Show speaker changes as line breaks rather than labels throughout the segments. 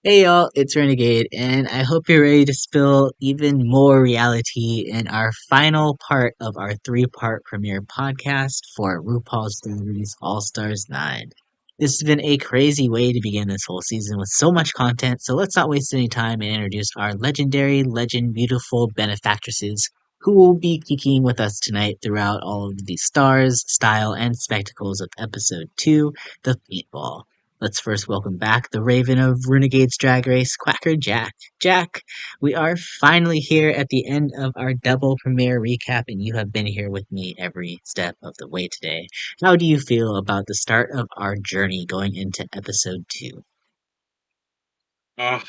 Hey y'all, it's Renegayde, and I hope you're ready to spill even more reality in our final part of our three-part premiere podcast for RuPaul's Drag Race All-Stars 9. This has been a crazy way to begin this whole season with so much content, so let's not waste any time and introduce our legendary, beautiful benefactresses who will be kicking with us tonight throughout all of the stars, style, and spectacles of episode 2, The Paintball. Let's first welcome back the Raven of Renegade's Drag Race, QuackrrJack. Jack, we are finally here at the end of our double premiere recap, and you have been here with me every step of the way today. How do you feel about the start of our journey going into episode 2?
Ugh,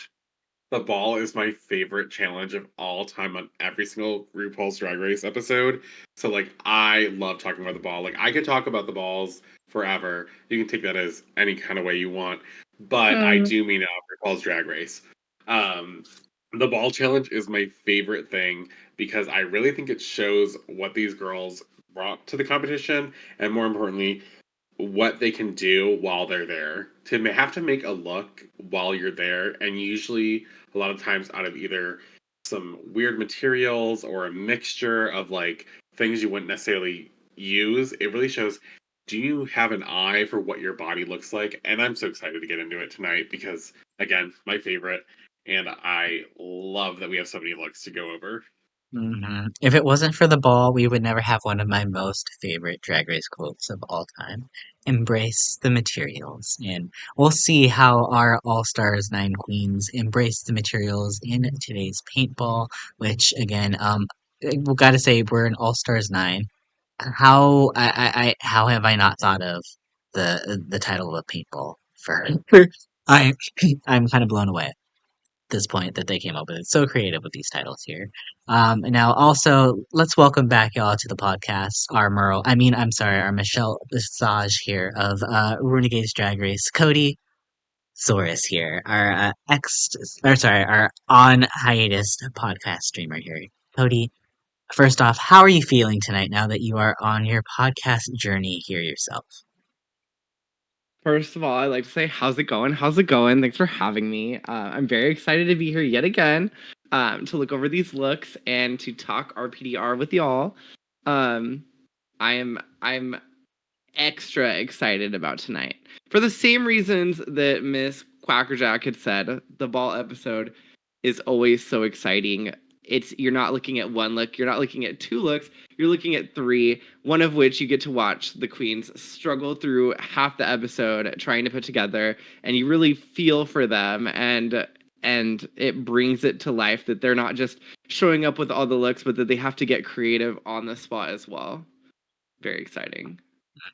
the ball is my favorite challenge of all time on every single RuPaul's Drag Race episode. So I love talking about the ball. Like I could talk about the balls forever. You can take that as any kind of way you want. But I
Mm.
do mean RuPaul's Drag Race. Um the ball challenge is my favorite thing because I really think it shows what these girls brought to the competition and more importantly what they can do while they're there. Have to make a look while you're there, and usually a lot of times out of either some weird materials or a mixture of things you wouldn't necessarily use. It really shows, do you have an eye for what your body looks like? And I'm so excited to get into it tonight because again, my favorite, and I love that we have so many looks to go over.
If it wasn't for the ball, we would never have one of my most favorite Drag Race quotes of all time. Embrace the materials. And we'll see how our All Stars 9 queens embrace the materials in today's paintball, which again, we gotta say we're an All Stars 9. How have I not thought of the title of a paintball for I I'm kind of blown away this point that they came up with. It's so creative with these titles here. And now also let's welcome back y'all to the podcast. Our Merle, I'm sorry, our Michelle Visage here of Renegade's Drag Race. Cody Saurus here, our our on hiatus podcast streamer here. Cody, first off, how are you feeling tonight now that you are on your podcast journey here yourself?
First of all, I'd like to say, how's it going? How's it going? Thanks for having me. I'm very excited to be here yet again to look over these looks and to talk RPDR with y'all. Um, I'm extra excited about tonight for the same reasons that Miss QuackrrJack had said. The ball episode is always so exciting. You're not looking at one look, you're not looking at two looks, you're looking at three, one of which you get to watch the queens struggle through half the episode trying to put together, and you really feel for them, and it brings it to life that they're not just showing up with all the looks, but that they have to get creative on the spot as well. Very exciting.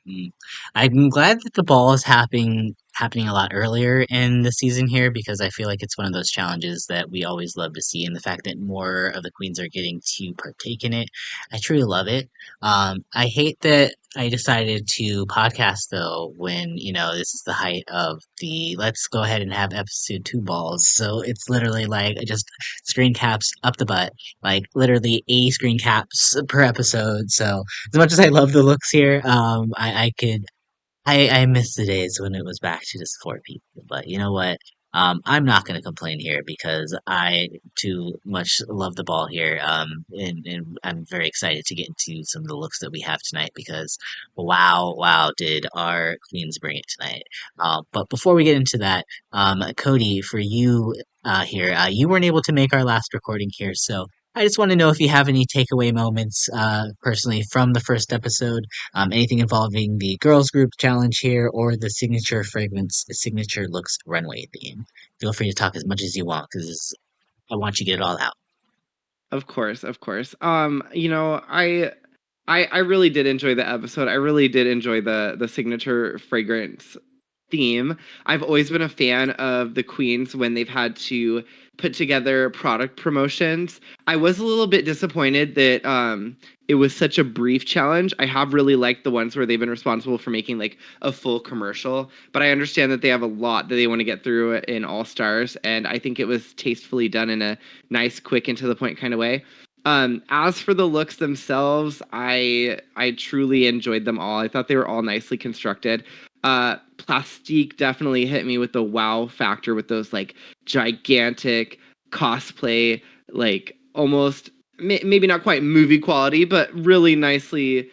Mm. I'm glad that the ball is happening a lot earlier in the season here because I feel like it's one of those challenges that we always love to see, and the fact that more of the queens are getting to partake in it, I truly love it. I hate that I decided to podcast though when this is the height of the let's go ahead and have episode 2 balls. So it's literally like just screen caps up the butt, like literally 80 screen caps per episode. So as much as I love the looks here, I miss the days when it was back to just four people. But you know what? I'm not going to complain here because I too much love the ball here. And I'm very excited to get into some of the looks that we have tonight because wow, did our queens bring it tonight. But before we get into that, Cody, for you here, you weren't able to make our last recording here, so I just want to know if you have any takeaway moments, personally, from the first episode. Anything involving the girls group challenge here or the signature fragrance, signature looks runway theme. Feel free to talk as much as you want because I want you to get it all out.
Of course, of course. I really did enjoy the episode. I really did enjoy the signature fragrance theme. I've always been a fan of the queens when they've had to put together product promotions. I was a little bit disappointed that it was such a brief challenge. I have really liked the ones where they've been responsible for making like a full commercial, but I understand that they have a lot that they want to get through in All Stars, and I think it was tastefully done in a nice, quick, and to the point kind of way. As for the looks themselves, I truly enjoyed them all. I thought they were all nicely constructed. Plastique definitely hit me with the wow factor with those like gigantic cosplay, like almost maybe not quite movie quality, but really nicely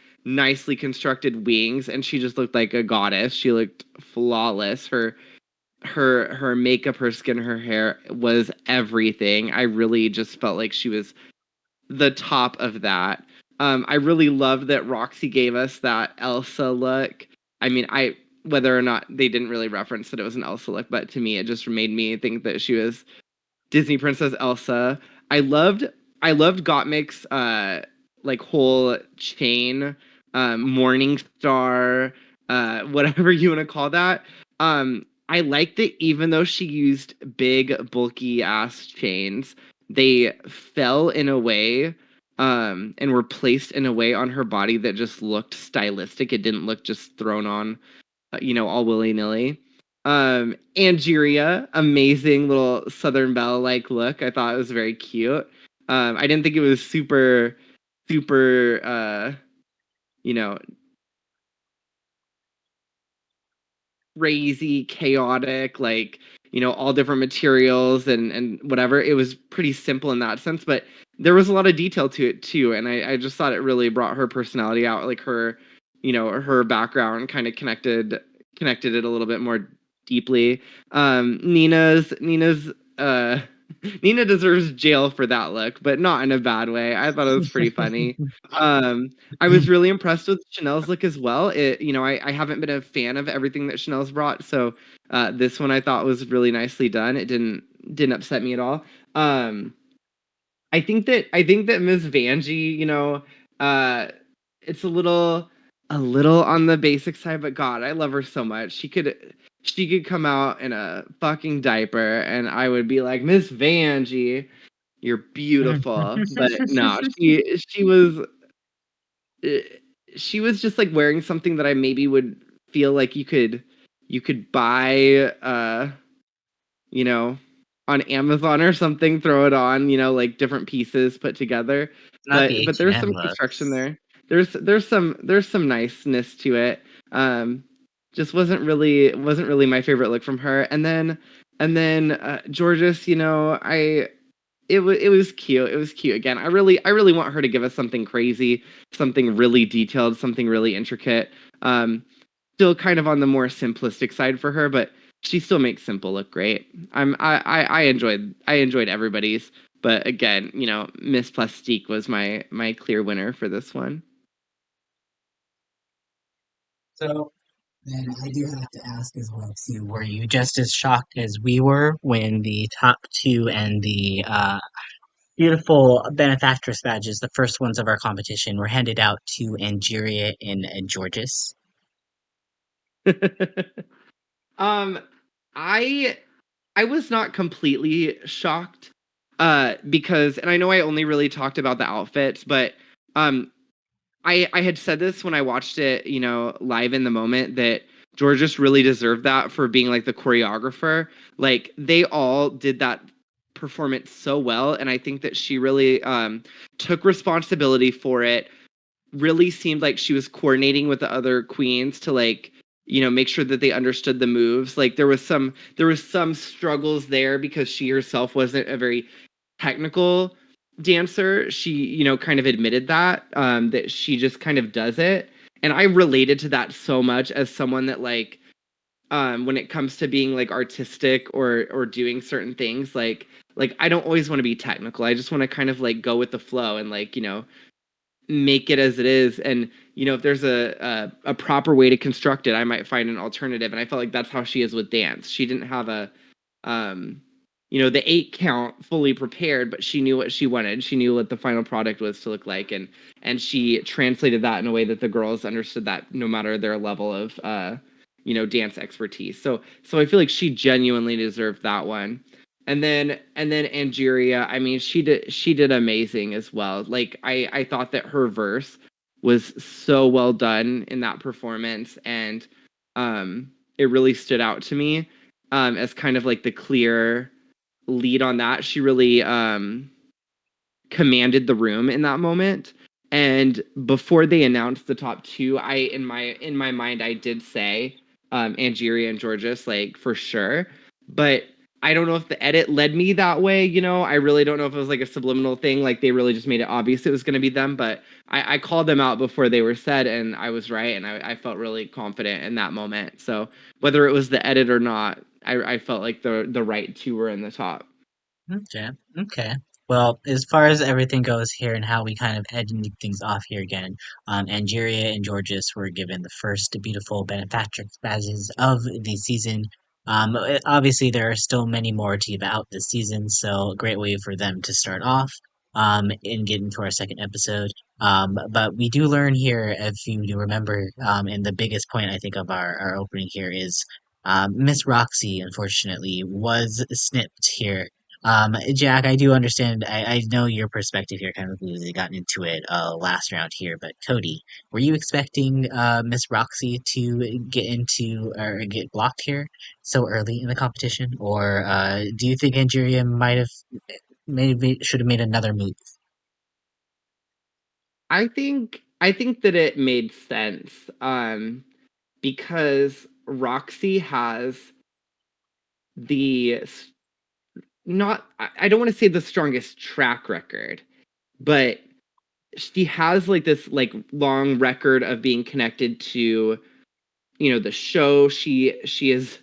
constructed wings, and she just looked like a goddess. She looked flawless. Her makeup, her skin, her hair was everything. I really just felt like she was the top of that. I really loved that Roxxxy gave us that Elsa look. I mean, whether or not they didn't really reference that it was an Elsa look, but to me, it just made me think that she was Disney Princess Elsa. I loved Gottmik's like whole chain, Morning Star, whatever you want to call that. I liked that even though she used big, bulky ass chains, they fell in a way and were placed in a way on her body that just looked stylistic. It didn't look just thrown on, all willy nilly. Angeria, amazing little Southern Belle like look. I thought it was very cute. I didn't think it was super, you know, crazy, chaotic, like, all different materials and whatever. It was pretty simple in that sense, but there was a lot of detail to it too. And I just thought it really brought her personality out, like her background kind of connected it a little bit more deeply. Nina's Nina deserves jail for that look, but not in a bad way. I thought it was pretty funny. I was really impressed with Chanel's look as well. I haven't been a fan of everything that Chanel's brought, so this one I thought was really nicely done. It didn't upset me at all. I think that Ms. Vanjie, it's a little on the basic side, but God, I love her so much. She could come out in a fucking diaper, and I would be like, Miss Vanjie, you're beautiful. But no, uh, she was just like wearing something that I maybe would feel like you could buy you know on Amazon or something, throw it on, like different pieces put together.
Not the
But there's
H&M
some
look.
construction there. There's some niceness to it. Just wasn't really my favorite look from her. And then Jorgeous, it was cute. It was cute again. I really want her to give us something crazy, something really detailed, something really intricate. Still kind of on the more simplistic side for her, but she still makes simple look great. I enjoyed everybody's, but again, Miss Plastique was my clear winner for this one.
So then I do have to ask as well too, were you just as shocked as we were when the top two and the beautiful Benefactress badges, the first ones of our competition, were handed out to Angeria and Georges?
um, I I was not completely shocked, because, and I know I only really talked about the outfits, but um, I had said this when I watched it, live in the moment, that Georges really deserved that for being like the choreographer. Like they all did that performance so well, and I think that she really took responsibility for it. Really seemed like she was coordinating with the other queens to like, make sure that they understood the moves. Like there was some struggles there because she herself wasn't a very technical dancer. She, kind of admitted that she just kind of does it. And I related to that so much as someone that like, when it comes to being like artistic or doing certain things, like I don't always want to be technical. I just want to kind of like go with the flow and like, make it as it is. And if there's a proper way to construct it, I might find an alternative. And I felt like that's how she is with dance. She didn't have a the 8 count fully prepared, but she knew what she wanted. She knew what the final product was to look like, and she translated that in a way that the girls understood that no matter their level of dance expertise. So I feel like she genuinely deserved that one. And then Angeria, I mean, she did amazing as well. Like I thought that her verse was so well done in that performance, and it really stood out to me as kind of like the clear lead on that. She really commanded the room in that moment. And before they announced the top two, I in my mind I did say Angeria and Jorgeous, like, for sure. But I don't know if the edit led me that way, you know? I really don't know if it was like a subliminal thing, like they really just made it obvious it was going to be them, but I called them out before they were said, and I was right, and I felt really confident in that moment. So whether it was the edit or not, I felt like the right two were in the top.
Okay, okay. Well, as far as everything goes here and how we kind of ending things off here again, Angeria and Jorgeous were given the first beautiful Benefactress badges of the season. Obviously, there are still many more to give out this season, so a great way for them to start off and get into our second episode. But we do learn here, if you do remember, and the biggest point I think of our opening here is Miss Roxxxy, unfortunately, was snipped here. Jack, I do understand. I know your perspective here, kind of we gotten into it last round here. But Cody, were you expecting Miss Roxxxy to get into or get blocked here so early in the competition, or do you think Angeria might have maybe should have made another move?
I think that it made sense, because Roxy has the not I don't want to say the strongest track record, but she has like this like long record of being connected to, you know, the show. She's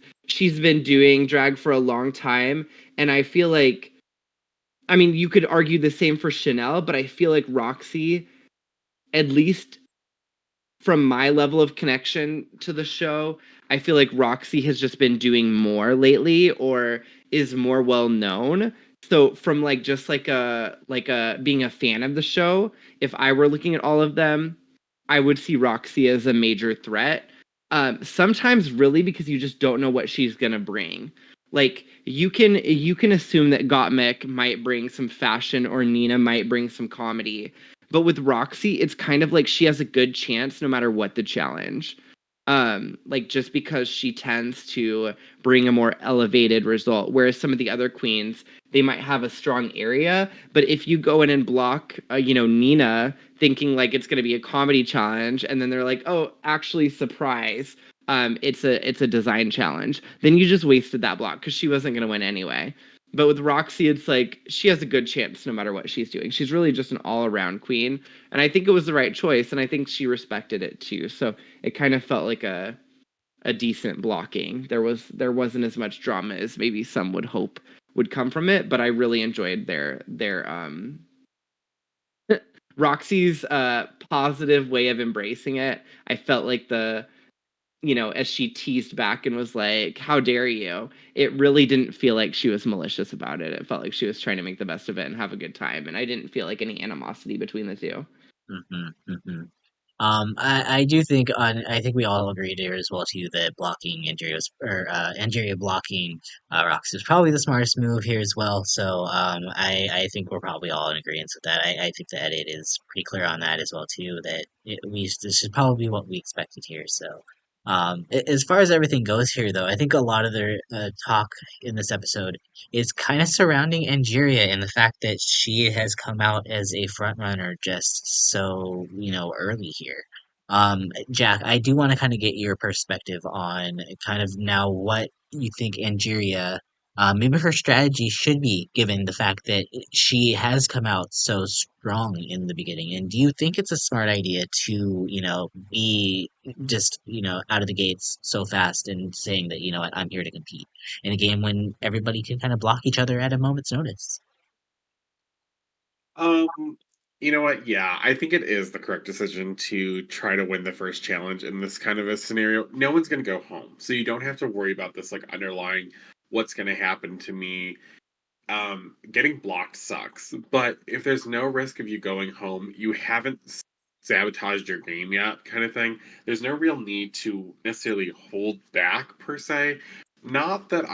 been doing drag for a long time, and I feel like, I mean, you could argue the same for Chanel, but I feel like Roxy, at least from my level of connection to the show, I feel like Roxy has just been doing more lately or is more well known. So from like just like a being a fan of the show, if I were looking at all of them, I would see Roxy as a major threat. Sometimes really because you just don't know what she's gonna bring. Like you can assume that Gottmik might bring some fashion or Nina might bring some comedy, but with Roxy, it's kind of like she has a good chance no matter what the challenge. Like just because she tends to bring a more elevated result, whereas some of the other queens, they might have a strong area, but if you go in and block, Nina, thinking like it's going to be a comedy challenge, and then they're like, oh, actually, surprise, it's a design challenge, then you just wasted that block because she wasn't going to win anyway. But with Roxy, it's like she has a good chance no matter what she's doing. She's really just an all-around queen, and I think it was the right choice, and I think she respected it too. So it kind of felt like a decent blocking. There wasn't as much drama as maybe some would hope would come from it, but I really enjoyed their Roxy's positive way of embracing it. I felt like as she teased back and was like, how dare you? It really didn't feel like she was malicious about it. It felt like she was trying to make the best of it and have a good time. And I didn't feel like any animosity between the two.
I do think I think we all agreed here as well too that blocking Angeria blocking Rox is probably the smartest move here as well. So I think we're probably all in agreement with that. I think the edit is pretty clear on that as well too. That this is probably what we expected here. So as far as everything goes here, though, I think a lot of their talk in this episode is kind of surrounding Angeria and the fact that she has come out as a front runner just so, early here. Jack, I do want to kind of get your perspective on kind of now what you think Angeria, maybe her strategy should be given the fact that she has come out so strong in the beginning. And do you think it's a smart idea to, be just, out of the gates so fast and saying that, what, I'm here to compete in a game when everybody can kind of block each other at a moment's notice?
Um, you know what? Yeah, I think it is the correct decision to try to win the first challenge in this kind of a scenario. No one's going to go home, so you don't have to worry about this like underlying what's going to happen to me. Getting blocked sucks, but if there's no risk of you going home, you haven't sabotaged your game yet, kind of thing. There's no real need to necessarily hold back per se. Not that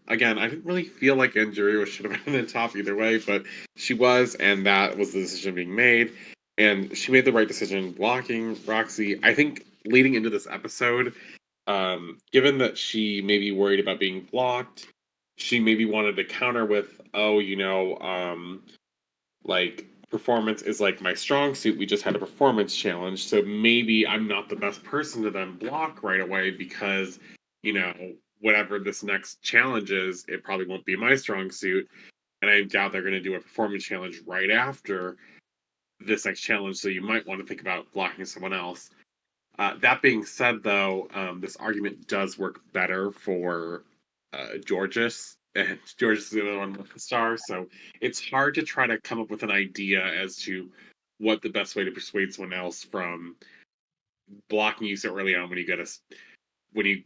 again, I didn't really feel like Angeria should have been in the top either way, but she was, and that was the decision being made. And she made the right decision blocking Roxy. I think leading into this episode, given that she may be worried about being blocked, she maybe wanted to counter with, oh, like performance is like my strong suit. We just had a performance challenge, so maybe I'm not the best person to then block right away because whatever this next challenge is, it probably won't be my strong suit. And I doubt they're going to do a performance challenge right after this next challenge, so you might want to think about blocking someone else. That being said, though, this argument does work better for Jorgeous, and Jorgeous is the other one with the star, so it's hard to try to come up with an idea as to what the best way to persuade someone else from blocking you so early on when you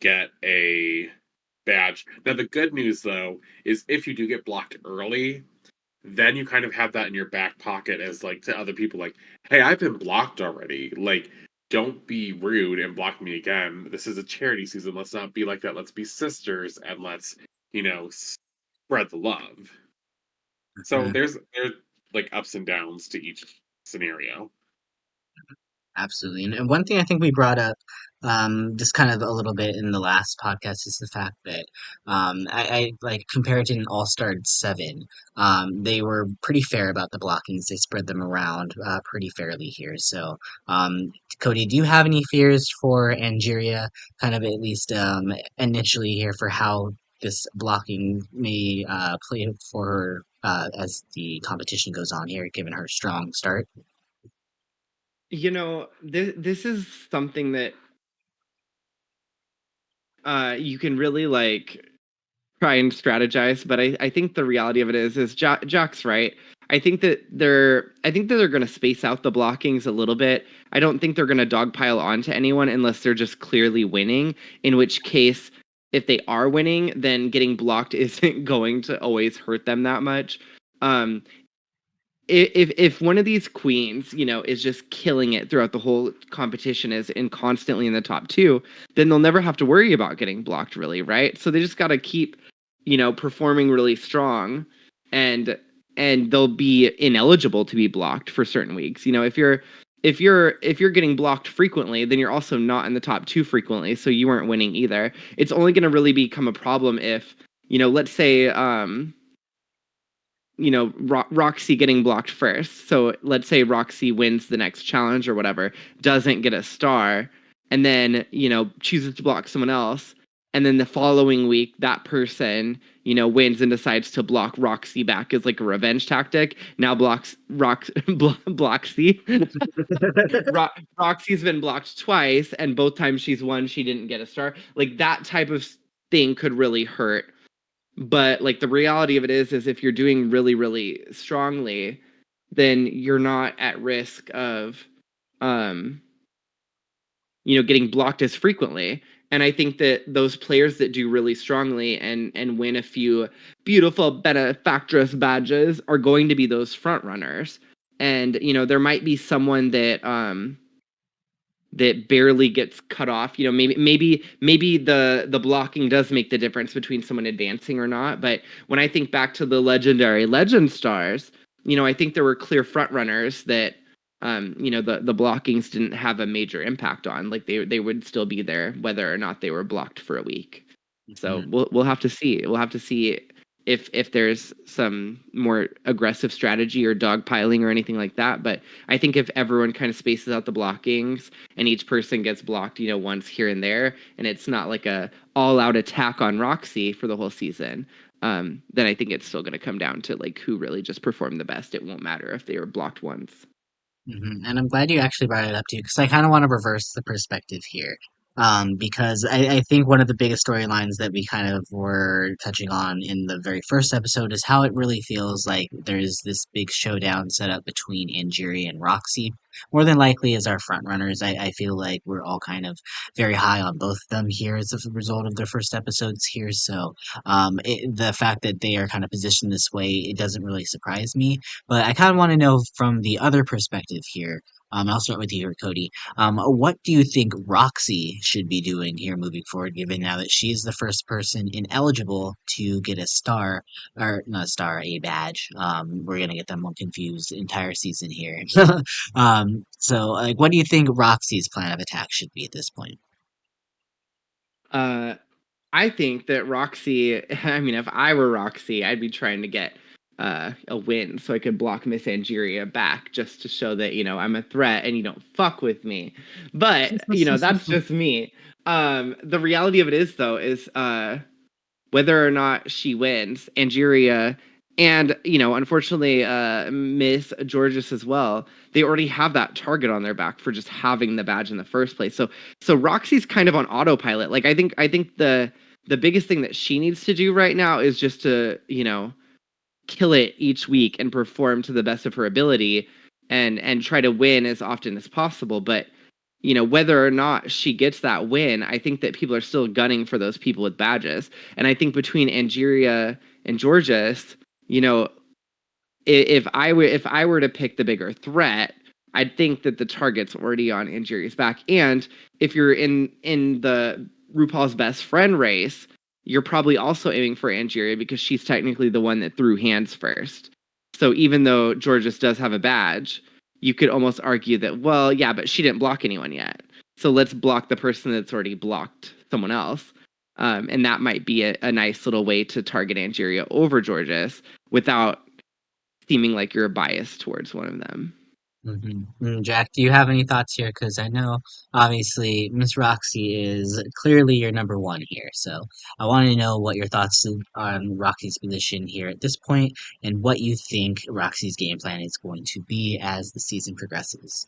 get a badge. Now, the good news, though, is if you do get blocked early, then you kind of have that in your back pocket as like to other people, like, hey, I've been blocked already. Like, don't be rude and block me again. This is a charity season. Let's not be like that. Let's be sisters and let's, spread the love. So there's like ups and downs to each scenario.
Absolutely. And one thing I think we brought up, just kind of a little bit in the last podcast is the fact that, I like compared to an All-Star 7, they were pretty fair about the blockings. They spread them around, pretty fairly here. So, Cody, do you have any fears for Angeria, kind of at least, initially here for how this blocking may, play for her, as the competition goes on here, given her strong start?
This is something that you can really like try and strategize, but I think the reality of it is Jack's right. I think that they're going to space out the blockings a little bit. I don't think they're going to dogpile onto anyone unless they're just clearly winning, in which case if they are winning, then getting blocked isn't going to always hurt them that much. If one of these queens, is just killing it throughout the whole competition and constantly in the top 2, then they'll never have to worry about getting blocked, really, right? So they just got to keep, performing really strong, and they'll be ineligible to be blocked for certain weeks. If you're getting blocked frequently, then you're also not in the top 2 frequently, so you weren't winning either. It's only going to really become a problem if, let's say Roxxxy getting blocked first. So let's say Roxxxy wins the next challenge or whatever, doesn't get a star, and then, chooses to block someone else. And then the following week, that person, wins and decides to block Roxxxy back as like a revenge tactic. Now Bloxy. Roxy's been blocked twice, and both times she's won, she didn't get a star. Like that type of thing could really hurt. But like the reality of it is if you're doing really, really strongly, then you're not at risk of, getting blocked as frequently. And I think that those players that do really strongly and win a few beautiful Benefactress badges are going to be those front runners. And, there might be someone that barely gets cut off. Maybe the blocking does make the difference between someone advancing or not. But when I think back to the legendary legend stars, I think there were clear front runners that the blockings didn't have a major impact on. Like they would still be there whether or not they were blocked for a week. So we'll have to see. We'll have to see if there's some more aggressive strategy or dogpiling or anything like that. But I think if everyone kind of spaces out the blockings and each person gets blocked, once here and there, and it's not like a all-out attack on Roxxxy for the whole season, then I think it's still going to come down to like who really just performed the best. It won't matter if they were blocked once.
And I'm glad you actually brought it up too, because I kind of want to reverse the perspective here. Because I think one of the biggest storylines that we kind of were touching on in the very first episode is how it really feels like there's this big showdown set up between Angeria and Roxxxy. More than likely as our front runners, I feel like we're all kind of very high on both of them here as a result of their first episodes here. So the fact that they are kind of positioned this way, it doesn't really surprise me. But I kind of want to know from the other perspective here. I'll start with you here, Cody. What do you think Roxxxy should be doing here moving forward, given now that she's the first person ineligible to get a star, or not a star, a badge? We're gonna get them all confused the entire season here. So, like, what do you think Roxy's plan of attack should be at this point?
I think that Roxxxy, I mean, if I were Roxxxy, I'd be trying to get a win so I could block Miss Angeria back just to show that, I'm a threat and you don't fuck with me. But, that's just me. The reality of it is, though, is whether or not she wins, Angeria and, unfortunately, Miss Jorgeous as well, they already have that target on their back for just having the badge in the first place. So Roxxxy's kind of on autopilot. Like, I think the biggest thing that she needs to do right now is just to, kill it each week and perform to the best of her ability and try to win as often as possible. But whether or not she gets that win, I think that people are still gunning for those people with badges. And I think between Angeria and Jorgeous, if I were to pick the bigger threat, I'd think that the target's already on Angeria's back. And if you're in the RuPaul's best friend race, you're probably also aiming for Angeria because she's technically the one that threw hands first. So even though Jorgeous does have a badge, you could almost argue that, well, yeah, but she didn't block anyone yet. So let's block the person that's already blocked someone else. And that might be a nice little way to target Angeria over Jorgeous without seeming like you're biased towards one of them.
Jack, do you have any thoughts here? Because I know, obviously, Miss Roxxxy is clearly your number one here. So I want to know what your thoughts on Roxy's position here at this point, and what you think Roxy's game plan is going to be as the season progresses.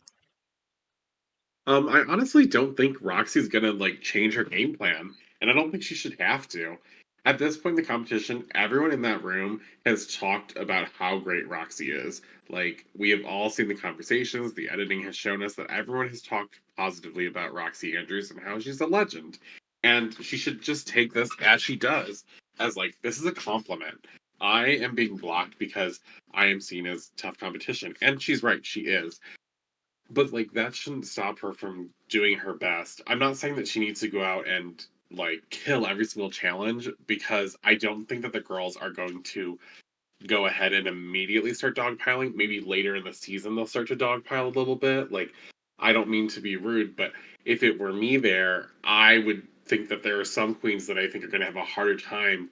I honestly don't think Roxy's gonna change her game plan, and I don't think she should have to. At this point in the competition, everyone in that room has talked about how great Roxy is. Like, we have all seen the conversations, the editing has shown us that everyone has talked positively about Roxy Andrews and how she's a legend. And she should just take this as she does, as this is a compliment. I am being blocked because I am seen as tough competition. And she's right, she is. But that shouldn't stop her from doing her best. I'm not saying that she needs to go out and kill every single challenge, because I don't think that the girls are going to go ahead and immediately start dogpiling. Maybe later in the season they'll start to dogpile a little bit. I don't mean to be rude, but if it were me there, I would think that there are some queens that I think are going to have a harder time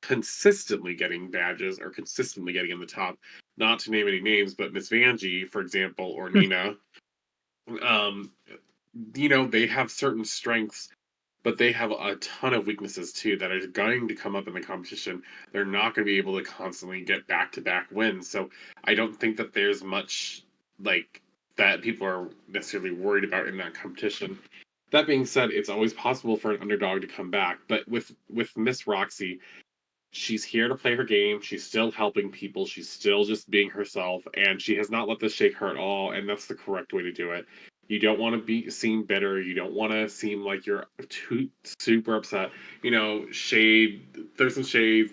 consistently getting badges or consistently getting in the top. Not to name any names, but Miss Vanjie, for example, or Nina, um, they have certain strengths, but they have a ton of weaknesses too that are going to come up in the competition. They're not going to be able to constantly get back-to-back wins. So I don't think that there's much that people are necessarily worried about in that competition. That being said, it's always possible for an underdog to come back. But with Miss Roxxxy, she's here to play her game. She's still helping people. She's still just being herself, and she has not let this shake her at all. And that's the correct way to do it. You don't want to be seen bitter. You don't want to seem like you're too super upset. Shade, throw some shade,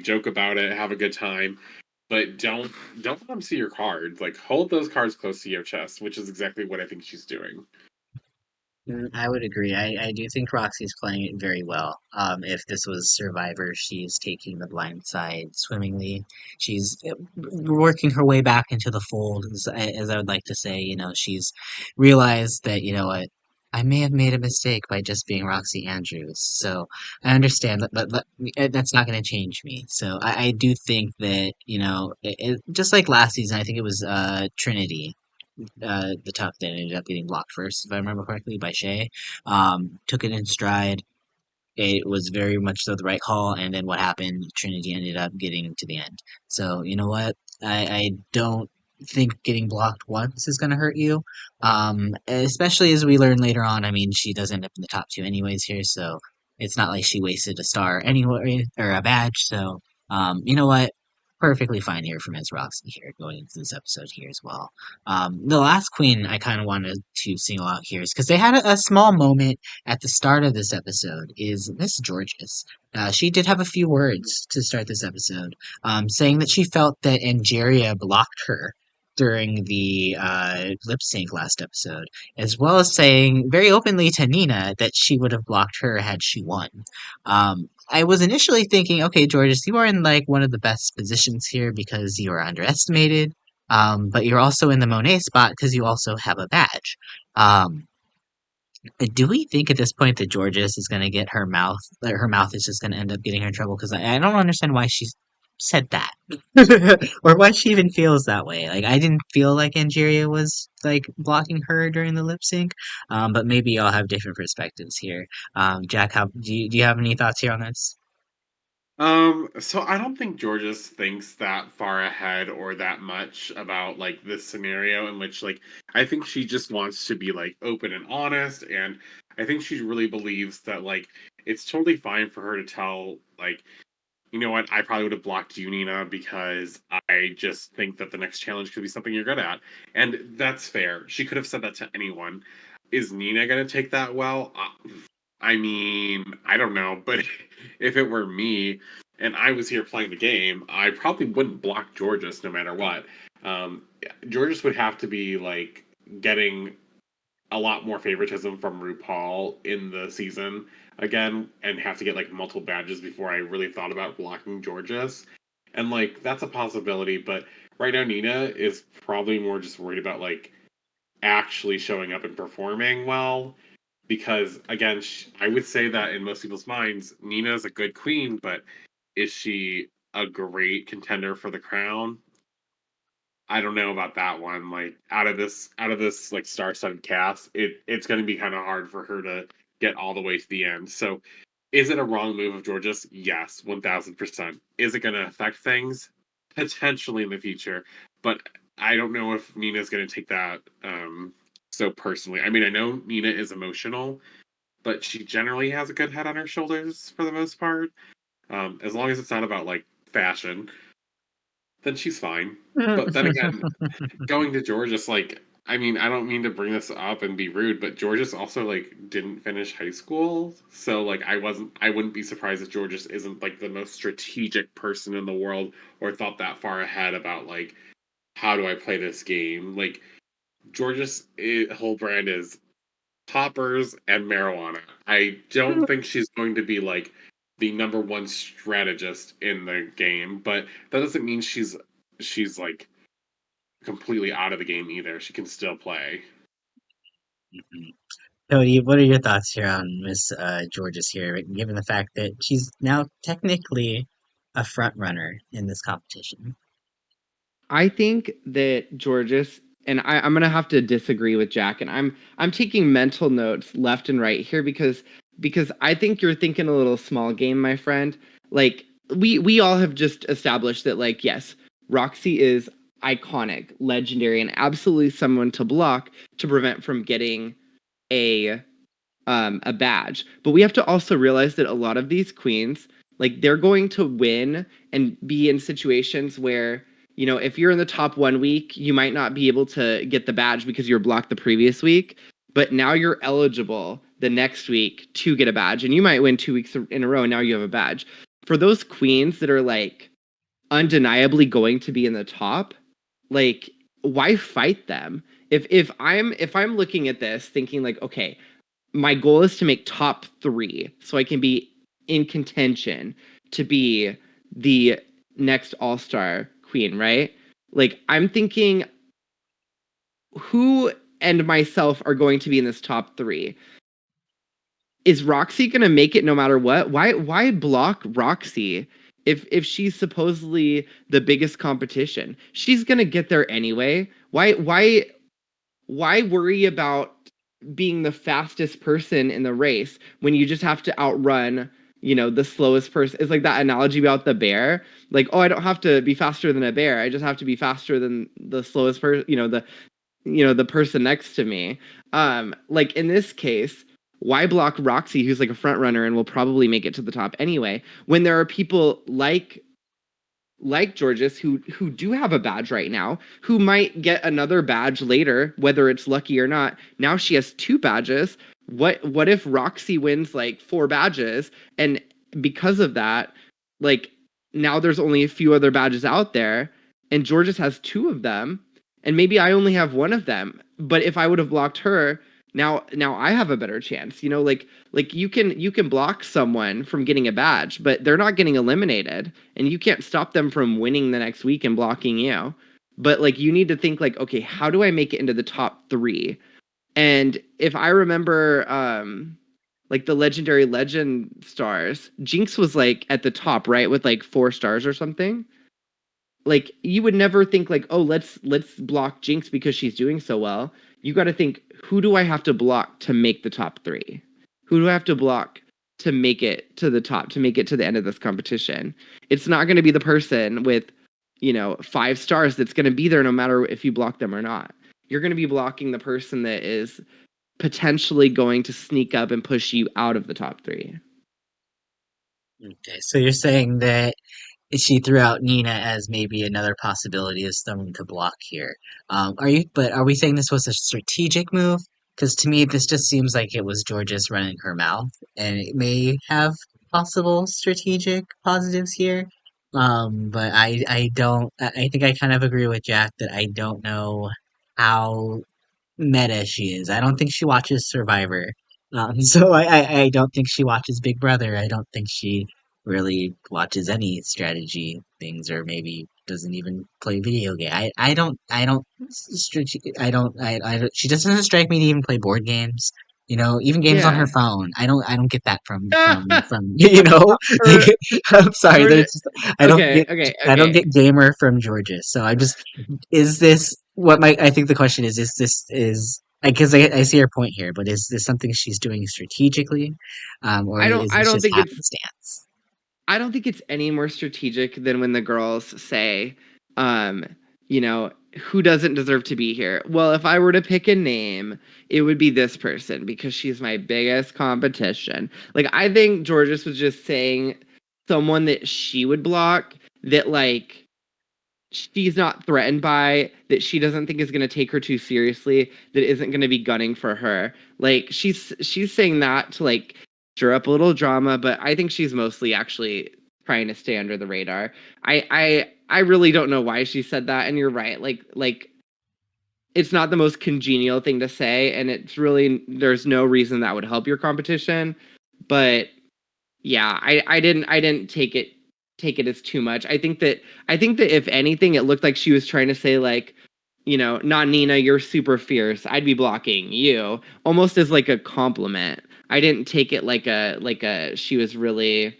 joke about it, have a good time, but don't let them see your cards. Hold those cards close to your chest, which is exactly what I think she's doing.
I would agree. I do think Roxy's playing it very well. If this was Survivor, she's taking the blind side swimmingly. She's working her way back into the fold, as I would like to say. She's realized that, what, I may have made a mistake by just being Roxy Andrews. So I understand that's not going to change me. So I do think that, just like last season, I think it was Trinity, the tuck that ended up getting blocked first, if I remember correctly, by Shay. Took it in stride. It was very much so the right call, and then what happened? Trinity ended up getting to the end. So you know what? I don't think getting blocked once is going to hurt you. Especially as we learn later on. I mean, she does end up in the top two anyways here, so it's not like she wasted a star anyway or a badge. So you know what? Perfectly fine here for Ms. Roxy here going into this episode here as well. The last queen I kind of wanted to single out here is because they had a small moment at the start of this episode is Miss Jorgeous. She did have a few words to start this episode, saying that she felt that Angeria blocked her during the lip sync last episode, as well as saying very openly to Nina that she would have blocked her had she won. I was initially thinking, okay, Jorgeous, you are in one of the best positions here because you are underestimated, but you're also in the Monet spot because you also have a badge. Um, do we think at this point that Jorgeous is going to get her mouth is just going to end up getting her in trouble? Because I don't understand why she's said that. Or why she even feels that way. Like I didn't feel like Angeria was like blocking her during the lip sync. But maybe y'all have different perspectives here. Jack, how do you have any thoughts here on this?
So I don't think Jorgeous thinks that far ahead or that much about like this scenario in which like I think she just wants to be like open and honest, and I think she really believes that like it's totally fine for her to tell like, you know what, I probably would have blocked you, Nina, because I just think that the next challenge could be something you're good at. And that's fair. She could have said that to anyone. Is Nina gonna take that well? I mean, I don't know, but if it were me and I was here playing the game, I probably wouldn't block Georges no matter what. Georges would have to be like getting a lot more favoritism from RuPaul in the season again and have to get like multiple badges before I really thought about blocking Georges. And like that's a possibility, but right now Nina is probably more just worried about like actually showing up and performing well because again, I would say that in most people's minds, Nina is a good queen, but is she a great contender for the crown? I don't know about that one. Like out of this like star-studded cast, it's going to be kind of hard for her to get all the way to the end. So, is it a wrong move of George's? Yes, 1000%. Is it going to affect things? Potentially in the future, but I don't know if Nina's going to take that so personally. I mean, I know Nina is emotional, but she generally has a good head on her shoulders for the most part. As long as it's not about like fashion, then she's fine. But then again, going to Georgia's like I mean, I don't mean to bring this up and be rude, but Georgia's also like didn't finish high school. So like I wouldn't be surprised if Georgia's isn't like the most strategic person in the world or thought that far ahead about like how do I play this game? Like Georgia's whole brand is poppers and marijuana. I don't think she's going to be like the number one strategist in the game, but that doesn't mean she's like completely out of the game either. She can still play.
Mhm. Cody, what are your thoughts here on Miss Georges here, given the fact that she's now technically a front runner in this competition?
I think that Georges and I'm gonna have to disagree with Jack, and I'm taking mental notes left and right here because I think you're thinking a little small game, my friend. Like we all have just established that like yes, Roxxxy is iconic, legendary, and absolutely someone to block to prevent from getting a a badge. But we have to also realize that a lot of these queens, like they're going to win and be in situations where, you know, if you're in the top 1 week, you might not be able to get the badge because you were blocked the previous week. But now you're eligible the next week to get a badge, and you might win 2 weeks in a row. And now you have a badge. For those queens that are like undeniably going to be in the top, like why fight them? If I'm looking at this thinking like, okay, my goal is to make top 3 so I can be in contention to be the next all-star queen, right? Like I'm thinking who and myself are going to be in this top 3. Is Roxxxy going to make it no matter what? Why block Roxxxy if she's supposedly the biggest competition? She's going to get there anyway. Why worry about being the fastest person in the race when you just have to outrun, you know, the slowest person? It's like that analogy about the bear. Like, oh, I don't have to be faster than a bear. I just have to be faster than the slowest person, the person next to me. Like in this case, why block Roxxxy, who's like a front runner and will probably make it to the top anyway, when there are people like Jorgeous who do have a badge right now, who might get another badge later, whether it's lucky or not. Now she has 2 badges. What if Roxxxy wins like 4 badges, and because of that, like now there's only a few other badges out there, and Jorgeous has 2 of them, and maybe I only have 1 of them. But if I would have blocked her, now I have a better chance. You know, like you can block someone from getting a badge, but they're not getting eliminated, and you can't stop them from winning the next week and blocking you. But like you need to think like, okay, how do I make it into the top 3? And if I remember like the legendary legend stars, Jinx was like at the top, right, with like 4 stars or something. Like you would never think like, oh, let's block Jinx because she's doing so well. You got to think, who do I have to block to make the top 3? Who do I have to block to make it to the top, to make it to the end of this competition? It's not going to be the person with, 5 stars that's going to be there no matter if you block them or not. You're going to be blocking the person that is potentially going to sneak up and push you out of the top 3.
Okay, so you're saying that she threw out Nina as maybe another possibility as someone to block here. Are we saying this was a strategic move? Because to me, this just seems like it was Jorgeous running her mouth, and it may have possible strategic positives here. But I don't, I think I kind of agree with Jack that I don't know how meta she is. I don't think she watches Survivor. So I don't think she watches Big Brother. I don't think she really watches any strategy things, or maybe doesn't even play video game. She doesn't strike me to even play board games. Even games on her
Yeah.
phone. I don't get that from like,
Her
I'm sorry.
Georgia.
There's just, I don't
Okay,
get
okay,
I don't
okay.
get gamer from Georgia. So I'm just is this what my I think the question is this is because I see her point here, but is this something she's doing strategically, or
I don't
is
I
this
don't
just
think it's
happenstance?
I don't think it's any more strategic than when the girls say, um, you know, who doesn't deserve to be here? Well, if I were to pick a name, it would be this person because she's my biggest competition. Like I think Georges was just saying someone that she would block that like she's not threatened by, that she doesn't think is going to take her too seriously, that isn't going to be gunning for her. Like she's saying that to like stir up a little drama, but I think she's mostly actually trying to stay under the radar. I really don't know why she said that, and you're right. Like it's not the most congenial thing to say, and it's really there's no reason that would help your competition. But yeah, I didn't take it as too much. I think that if anything, it looked like she was trying to say like, not Nina, you're super fierce. I'd be blocking you, almost as like a compliment. I didn't take it like a she was really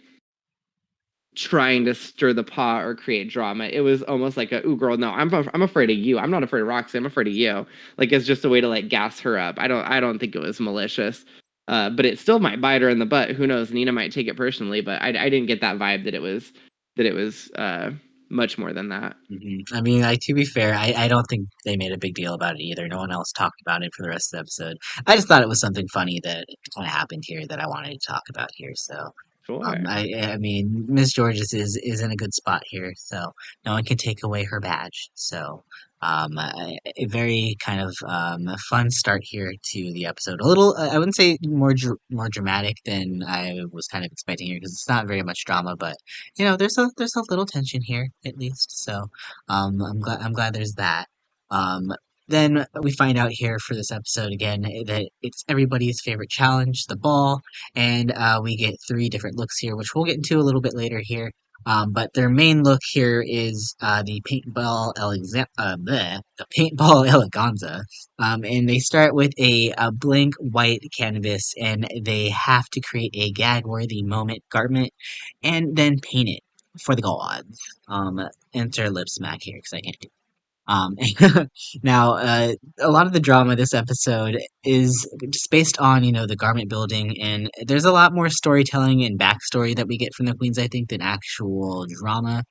trying to stir the pot or create drama. It was almost like a, ooh girl, no, I'm afraid of you. I'm not afraid of Roxxxy. I'm afraid of you. Like it's just a way to like gas her up. I don't think it was malicious. But it still might bite her in the butt. Who knows? Nina might take it personally, but I didn't get that vibe that it was much more than that.
I mean, like, to be fair, I don't think they made a big deal about it either. No one else talked about it for the rest of the episode. I just thought it was something funny that kind of happened here that I wanted to talk about here. So,
Sure.
I mean, Miss Georges is in a good spot here, so no one can take away her badge. So, a very kind of fun start here to the episode. A little, I wouldn't say more dramatic than I was kind of expecting here because it's not very much drama, but there's a little tension here at least. So, I'm glad there's that. Um, then we find out here for this episode again that it's everybody's favorite challenge, the ball, and we get 3 different looks here, which we'll get into a little bit later here. But their main look here is the paintball eleganza, and they start with a blank white canvas, and they have to create a gag-worthy moment garment, and then paint it for the gods. Enter lip smack here because I can't do um, now, a lot of the drama this episode is just based on, the garment building, and there's a lot more storytelling and backstory that we get from the queens, I think, than actual drama.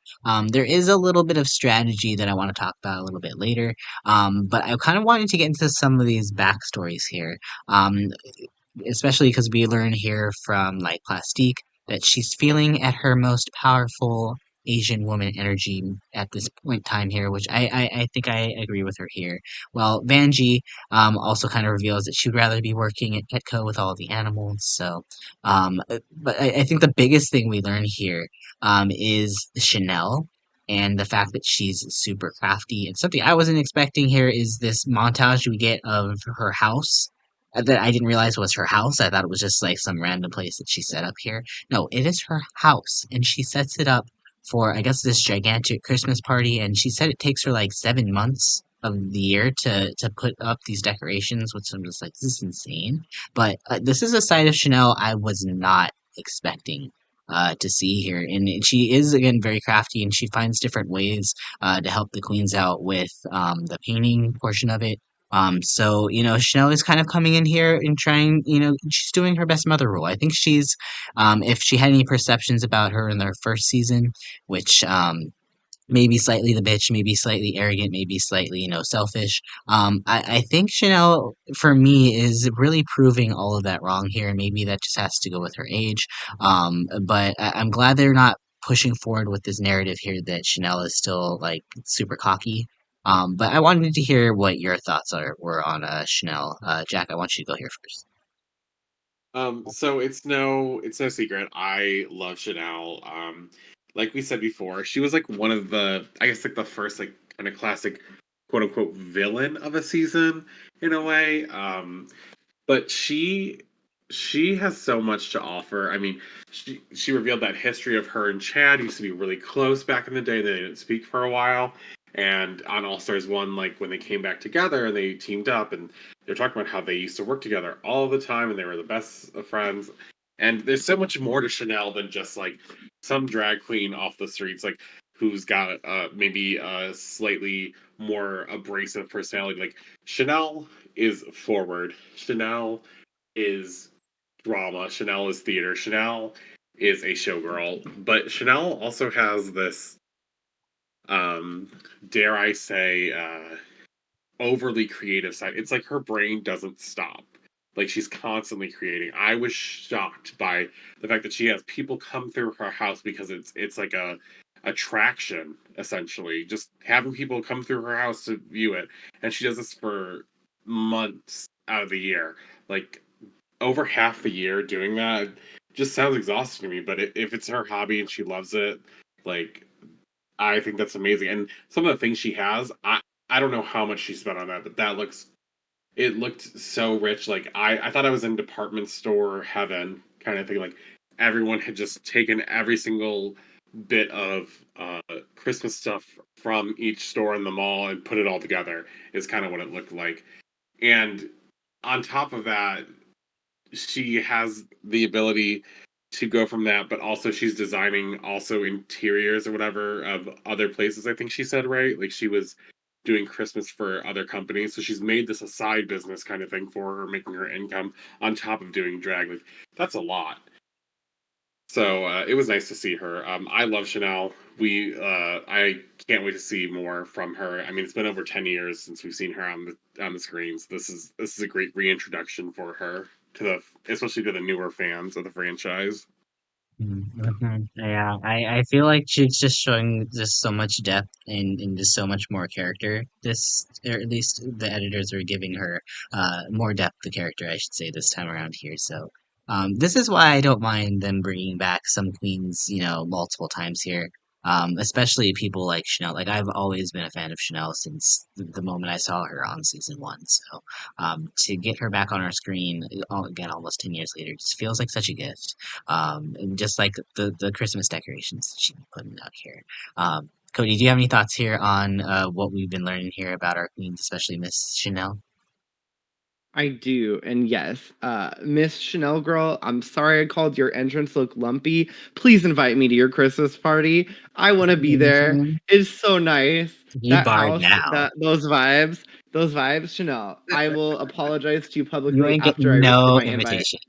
There is a little bit of strategy that I want to talk about a little bit later, but I kind of wanted to get into some of these backstories here. Um, Especially because we learn here from like Plastique that she's feeling at her most powerful Asian woman energy at this point in time here, which I think I agree with her here. Well, Vanjie also kind of reveals that she would rather be working at Petco with all the animals. So, but I think the biggest thing we learn here is Chanel. And the fact that she's super crafty. And something I wasn't expecting here is this montage we get of her house that I didn't realize was her house. I thought it was just like some random place that she set up here. No, it is her house, and she sets it up for I guess this gigantic Christmas party. And she said it takes her like 7 months. of the year to put up these decorations, which I'm just like, this is insane. But this is a side of Chanel I was not expecting to see here, and she is again very crafty, and she finds different ways to help the queens out with the painting portion of it. So Chanel is kind of coming in here and trying, she's doing her best mother role. I think she's, if she had any perceptions about her in their first season, which maybe slightly the bitch, maybe slightly arrogant, maybe slightly, selfish. I think Chanel, for me, is really proving all of that wrong here. Maybe that just has to go with her age. But I'm glad they're not pushing forward with this narrative here that Chanel is still like super cocky. But I wanted to hear what your thoughts were on Chanel. Jack, I want you to go here first.
So it's no secret. I love Chanel. Like we said before, she was like one of the, I guess, like the first like kind of classic quote unquote villain of a season in a way. But she has so much to offer. I mean, she revealed that history of her and Chad used to be really close back in the day. They didn't speak for a while. And on All Stars 1, like when they came back together and they teamed up and they're talking about how they used to work together all the time and they were the best of friends. And there's so much more to Chanel than just like some drag queen off the streets, like who's got maybe a slightly more abrasive personality. Like Chanel is forward. Chanel is drama. Chanel is theater. Chanel is a showgirl. But Chanel also has this, um, dare I say, overly creative side. It's like her brain doesn't stop. Like she's constantly creating. I was shocked by the fact that she has people come through her house because it's like a attraction essentially. Just having people come through her house to view it, and she does this for months out of the year. Like over half the year doing that just sounds exhausting to me. But if it's her hobby and she loves it, like I think that's amazing. And some of the things she has, I don't know how much she spent on that, but it looked so rich. Like I thought I was in department store heaven kind of thing. Like everyone had just taken every single bit of Christmas stuff from each store in the mall and put it all together. Is kind of what it looked like. And on top of that, she has the ability to go from that, but also she's designing also interiors or whatever of other places. I think she said, right? Like she was doing Christmas for other companies, so she's made this a side business kind of thing for her, making her income on top of doing drag. Like that's a lot. So it was nice to see her. I love Chanel. I can't wait to see more from her. I mean, it's been over 10 years since we've seen her on the screens. This is a great reintroduction for her to especially to the newer fans of the franchise.
Yeah, I feel like she's just showing just so much depth and just so much more character. This, or at least the editors are giving her more depth to character, I should say, this time around here. So, this is why I don't mind them bringing back some queens, multiple times here. Especially people like Chanel. Like I've always been a fan of Chanel since the moment I saw her on season one. So, to get her back on our screen again almost 10 years later just feels like such a gift, and just like the Christmas decorations that she's putting out here. Cody, do you have any thoughts here on what we've been learning here about our queens, especially Miss Chanel?
I do, and yes, Miss Chanel girl, I'm sorry I called your entrance look lumpy. Please invite me to your Christmas party. I want to be there.
Mhm.
It's so nice.
You
That
barred
house,
now.
those vibes, Chanel. I will apologize to you
You
publicly
ain't
after
getting
I receive
no
my invite.
invitation.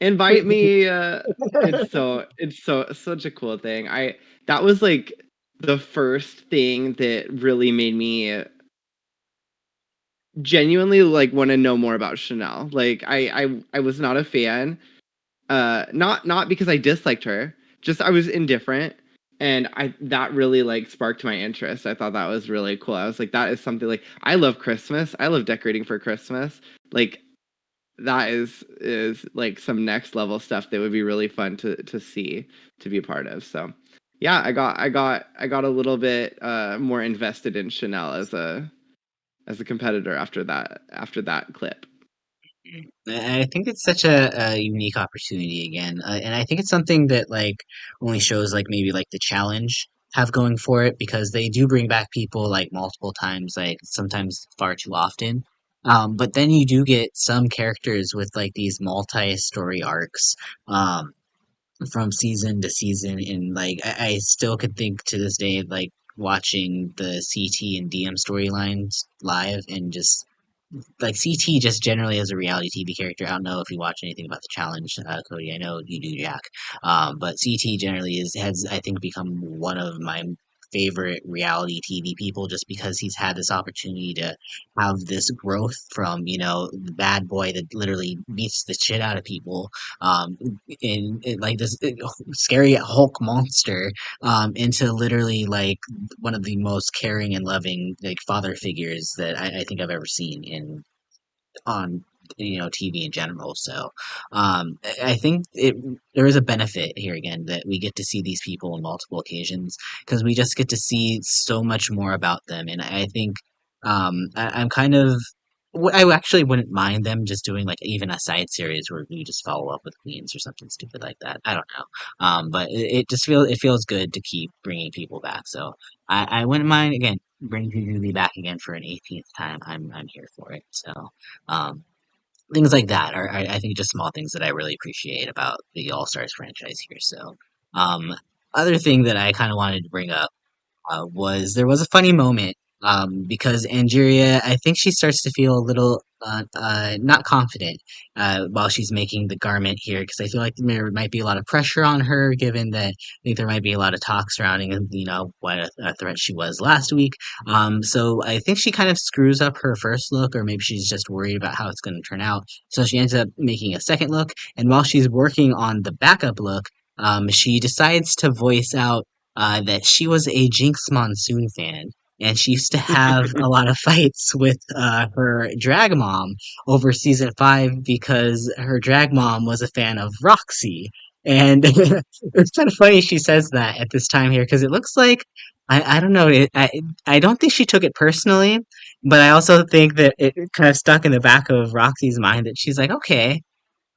Invite me. It's so such a cool thing. I That was like the first thing that really made me genuinely like want to know more about Chanel. Like I was not a fan. Not because I disliked her, just I was indifferent, and I that really like sparked my interest. I thought that was really cool. I was like, that is something like I love Christmas. I love decorating for Christmas. Like that is like some next level stuff that would be really fun to see, to be a part of. So yeah, I got a little bit more invested in Chanel as a competitor after that clip.
I think it's such a unique opportunity again, and I think it's something that like only shows like maybe like the challenge. have going for it because they do bring back people like multiple times, like sometimes far too often. But then you do get some characters with like these multi-story arcs. Um, from season to season, and like I still could think to this day like watching the CT and DM storylines live and just like CT just generally as a reality TV character. I don't know if you watch anything about the challenge, Cody. I know you do, Jack. But CT generally has I think become one of my favorite reality TV people just because he's had this opportunity to have this growth from the bad boy that literally beats the shit out of people in like this scary Hulk monster into literally like one of the most caring and loving like father figures that I think I've ever seen in on TV in general. So I think there is a benefit here again that we get to see these people on multiple occasions because we just get to see so much more about them, and I think I'm kind of. I actually wouldn't mind them just doing like even a side series where we just follow up with queens or something stupid like that. I don't know, but it just feels good to keep bringing people back. So I wouldn't mind again bringing Julie back again for an 18th time. I'm here for it. So um, things like that are I think just small things that I really appreciate about the All Stars franchise here. So um, other thing that I kind of wanted to bring up was there was a funny moment because Angeria, I think she starts to feel a little not confident while she's making the garment here because I feel like there might be a lot of pressure on her given that I think there might be a lot of talk surrounding what a threat she was last week. So I think she kind of screws up her first look, or maybe she's just worried about how it's going to turn out. So she ends up making a second look, and while she's working on the backup look, she decides to voice out that she was a Jinx Monsoon fan, and she used to have a lot of fights with her drag mom over season 5 because her drag mom was a fan of Roxxxy. And it's kind of funny she says that at this time here because it looks like I don't know I don't think she took it personally, but I also think that it kind of stuck in the back of Roxy's mind that she's like, okay,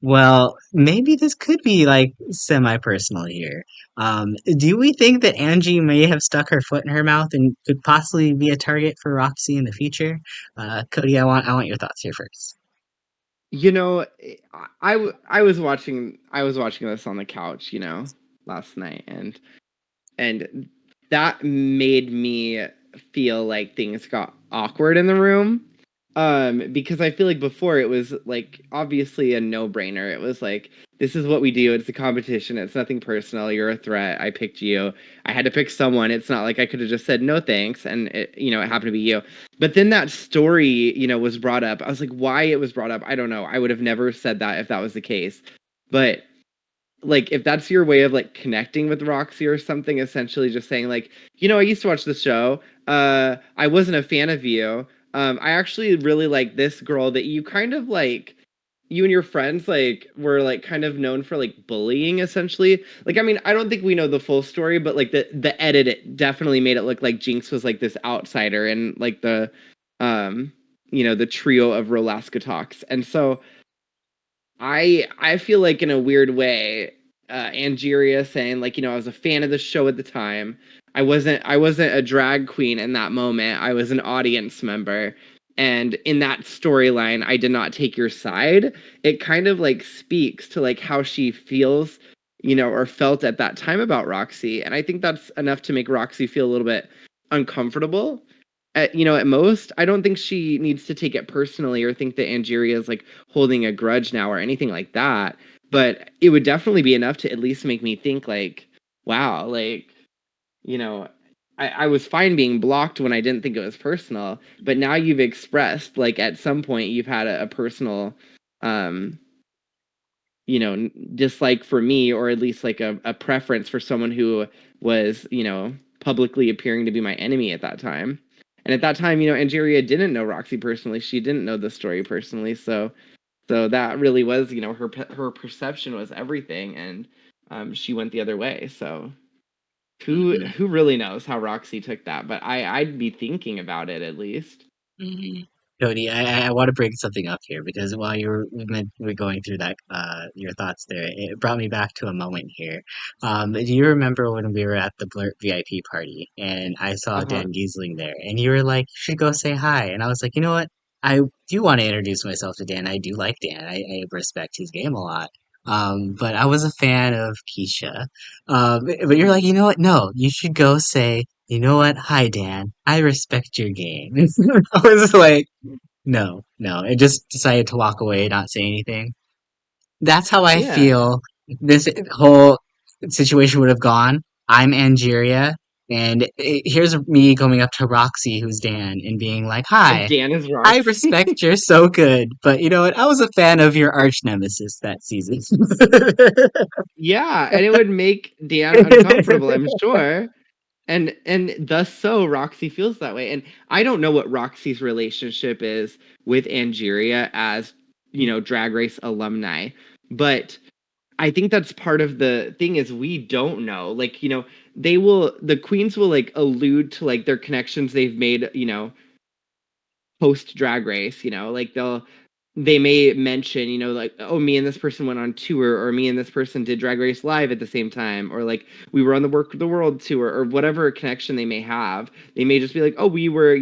well, maybe this could be like semi-personal here. Do we think that Angie may have stuck her foot in her mouth and could possibly be a target for Roxy in the future? Cody, I want your thoughts here first.
You know, I was watching this on the couch, last night, and that made me feel like things got awkward in the room. Because I feel like before it was like obviously a no-brainer. It was like, this is what we do. It's a competition. It's nothing personal. You're a threat. I picked you. I had to pick someone. It's not like I could have just said no thanks and it happened to be you. But then that story, was brought up. I was like, why it was brought up, I don't know. I would have never said that if that was the case. But like if that's your way of like connecting with Roxy or something, essentially just saying like, I used to watch the show. I wasn't a fan of you. I actually really like this girl that you kind of like. You and your friends like were like kind of known for like bullying essentially. Like I mean, I don't think we know the full story, but like the edit it definitely made it look like Jinx was like this outsider and like um the trio of Rolaska talks. And so I feel like in a weird way, Angeria saying like, I was a fan of the show at the time. I wasn't a drag queen in that moment. I was an audience member. And in that storyline, I did not take your side. It kind of like speaks to like how she feels, or felt at that time about Roxy. And I think that's enough to make Roxy feel a little bit uncomfortable at most. I don't think she needs to take it personally or think that Angeria is like holding a grudge now or anything like that. But it would definitely be enough to at least make me think like, wow, like, you know, I was fine being blocked when I didn't think it was personal, but now you've expressed like at some point you've had a personal, um, dislike for me, or at least like a preference for someone who was, publicly appearing to be my enemy at that time. And at that time, Angeria didn't know Roxy personally. She didn't know the story personally. So that really was, her perception was everything. And she went the other way. So
Hmm.
who really knows how Roxy took that? But I'd be thinking about it at least.
Hmm. Cody, I want to bring something up here because while we're going through that your thoughts there, it brought me back to a moment here. Do you remember when we were at the Blurt VIP party and I saw
Uh-huh.
Dan Giesling there and you were like, you should go say hi, and I was like, you know what? I do want to introduce myself to Dan. I do like Dan. I respect his game a lot. But I was a fan of Keisha. But you're like, you know what? No, you should go say, you know what? Hi, Dan. I respect your game. I was like, no, no. I just decided to walk away, not say anything. That's how I
Yeah.
feel this whole situation would have gone. I'm Angeria, and here's me going up to Roxxxy, who's Dan, and being like,
And
hi,
Dan is
I
Roxy.
respect you're so good, but you know what? I was a fan of your arch nemesis that season.
Yeah, and it would make Dan uncomfortable, I'm sure. And thus so Roxy feels that way. And I don't know what Roxy's relationship is with Angeria as, Drag Race alumni, but I think that's part of the thing is we don't know. Like, the queens will like allude to like their connections they've made, post Drag Race, like they may mention, like, oh, me and this person went on tour, or me and this person did Drag Race Live at the same time, or like we were on the Work the World tour, or whatever connection they may have. They may just be like, oh, we were,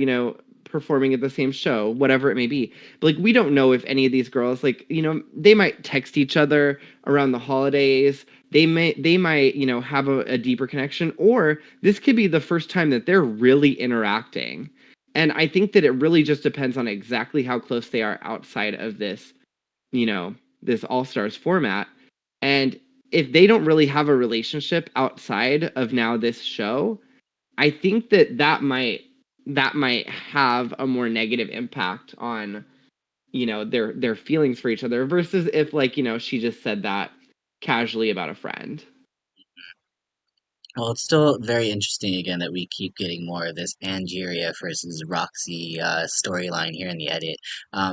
performing at the same show, whatever it may be. But like we don't know if any of these girls, like, they might text each other around the holidays. They might, have a deeper connection, or this could be the first time that they're really interacting. And I think that it really just depends on exactly how close they are outside of this, this All Stars format. And if they don't really have a relationship outside of now this show, I think that might have a more negative impact on, their feelings for each other versus if like, she just said that casually about a friend.
Well, it's still very interesting again that we keep getting more of this Angeria versus Roxy storyline here in the edit.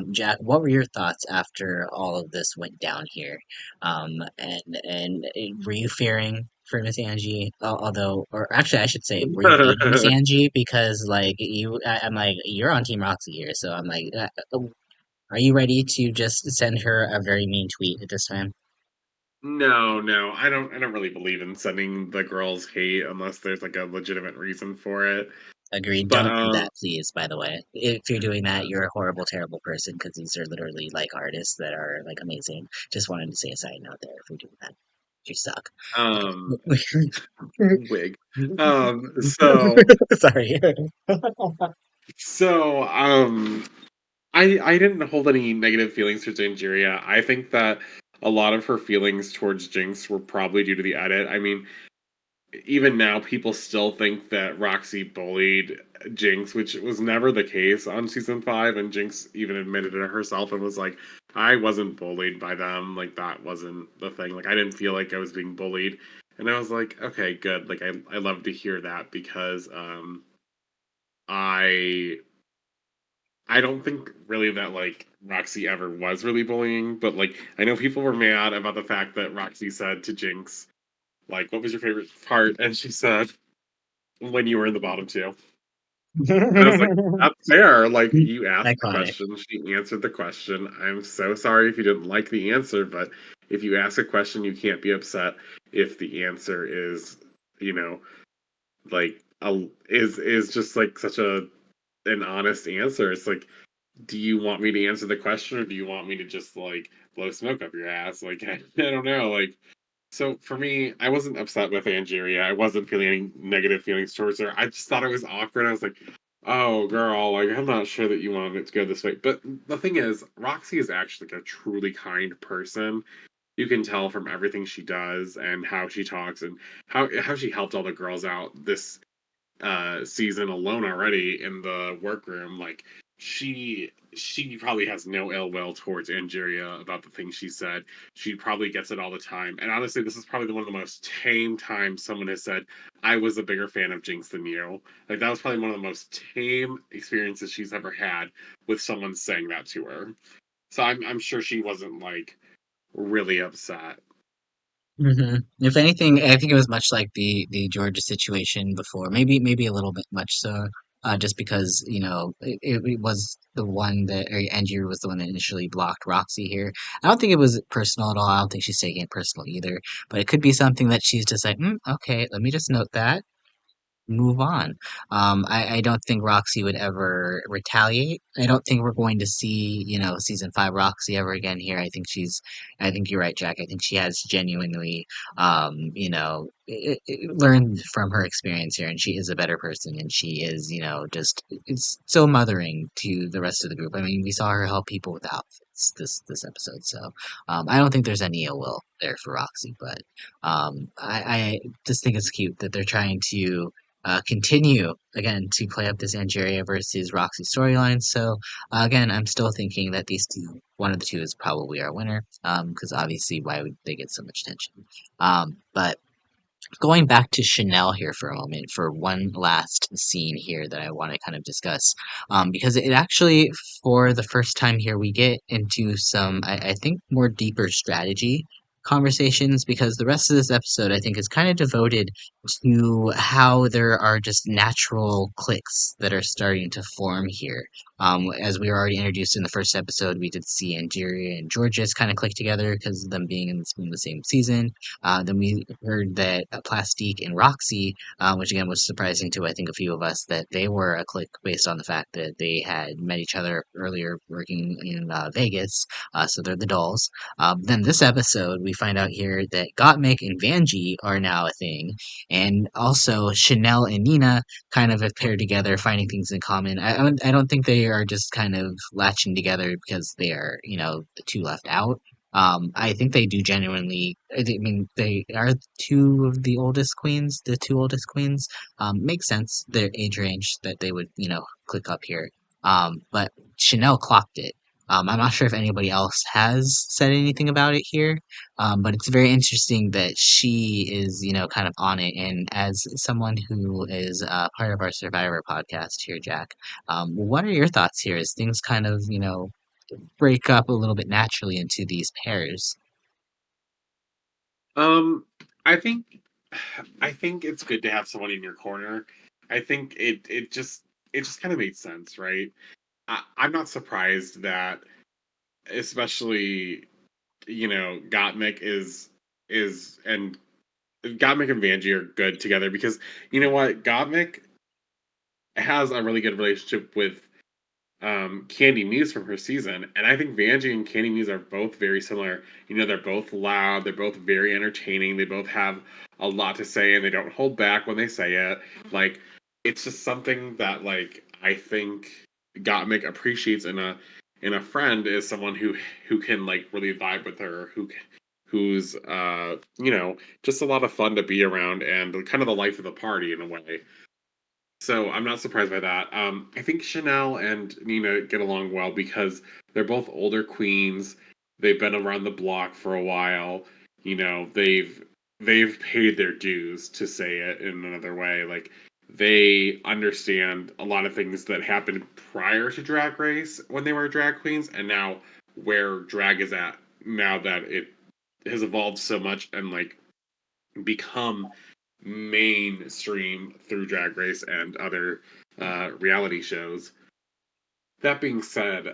Jack, what were your thoughts after all of this went down here? And were you fearing for Miss Angie? Although, or actually, I should say, were you hating Miss Angie because like I'm like you're on Team Roxy here, so I'm like, are you ready to just send her a very mean tweet at this time?
No, no, I don't really believe in sending the girls hate unless there's like a legitimate reason for it.
Agreed.
But
Don't do that, please, by the way. If you're doing that, you're a horrible, terrible person because these are literally like artists that are like amazing. Just wanted to say a side note there if you're doing that. You suck.
um
Okay.
wig. So
Sorry.
so I didn't hold any negative feelings towards Angeria. I think that a lot of her feelings towards Jinx were probably due to the edit. I mean, even now people still think that Roxy bullied Jinx, which was never the case on season 5, and Jinx even admitted it herself and was like, I wasn't bullied by them, like that wasn't the thing. Like I didn't feel like I was being bullied. And I was like, okay, good. Like I love to hear that because I I don't think really that like Roxy ever was really bullying, but like I know people were mad about the fact that Roxy said to Jinx, like, what was your favorite part? And she said, when you were in the bottom two. And I was like, that's fair. Like, you asked the
Iconic.
question, she answered the question. I'm so sorry if you didn't like the answer, but if you ask a question, you can't be upset if the answer is, you know, like is just like such an honest answer. It's like, do you want me to answer the question or do you want me to just like blow smoke up your ass? Like I don't know. Like so for me, I wasn't upset with Angeria. I wasn't feeling any negative feelings towards her. I just thought it was awkward. I was like, "Oh, girl, like I'm not sure that you wanted it to go this way." But the thing is, Roxy is actually like a truly kind person. You can tell from everything she does and how she talks and how she helped all the girls out this season alone already in the workroom. Like she probably has no ill will towards Angeria about the things she said. She probably gets it all the time. And honestly, this is probably one of the most tame times someone has said, I was a bigger fan of Jinx than you. Like that was probably one of the most tame experiences she's ever had with someone saying that to her. So I'm sure she wasn't like really upset.
If anything, I think it was much like the Georgia situation before. Maybe a little bit much so. just because it was the one that or Angier was the one that initially blocked Roxxxy here. I don't think it was personal at all. I don't think she's taking it personal either. But it could be something that she's just like, okay, let me just note that, move on. I don't think Roxy would ever retaliate. I don't think we're going to see, season five Roxy ever again here. I think you're right, Jack. I think she has genuinely, learned from her experience here, and she is a better person, and she is, just it's so mothering to the rest of the group. I mean, we saw her help people with outfits this episode, so I don't think there's any ill will there for Roxy, but I just think it's cute that they're trying to continue again to play up this Angeria versus Roxy storyline. So again, I'm still thinking that these two, one of the two, is probably our winner. Because obviously, why would they get so much attention? But going back to Chanel here for a moment for one last scene here that I want to kind of discuss, because it actually, for the first time here, we get into some, I think, more deeper strategy conversations because the rest of this episode I think is kind of devoted to how there are just natural cliques that are starting to form here. As we were already introduced in the first episode, we did see Angeria and Jorgeous kind of click together because of them being in the same season. Then we heard that Plastique and Roxy, which again was surprising to I think a few of us, that they were a clique based on the fact that they had met each other earlier working in Vegas. So they're the dolls. Then this episode, we find out here that Gottmik and Vanjie are now a thing, and also Chanel and Nina kind of have paired together, finding things in common. I don't think they are just kind of latching together because they are, the two left out. I think they do genuinely. I mean, they are two of the oldest queens. The two oldest queens. Makes sense. Their age range that they would, click up here. But Chanel clocked it. I'm not sure if anybody else has said anything about it here. But it's very interesting that she is, kind of on it. And as someone who is part of our Survivor podcast here, Jack, what are your thoughts here? As things kind of, break up a little bit naturally into these pairs.
Um, I think I think it's good to have someone in your corner. I think it just kind of made sense, right? I'm not surprised that, especially Gottmik is and Gottmik and Vanjie are good together because you know what, Gottmik has a really good relationship with Candy Muse from her season, and I think Vanjie and Candy Muse are both very similar. They're both loud, they're both very entertaining, they both have a lot to say, and they don't hold back when they say it. Like, it's just something that I think Gottmik appreciates in a friend is someone who can really vibe with her, who's just a lot of fun to be around and kind of the life of the party in a way. So I'm not surprised by that. I think Chanel and Nina get along well because they're both older queens. They've been around the block for a while. They've paid their dues, to say it in another way. Like, they understand a lot of things that happened prior to Drag Race when they were drag queens, and now where drag is at now that it has evolved so much and become mainstream through Drag Race and other reality shows. That being said,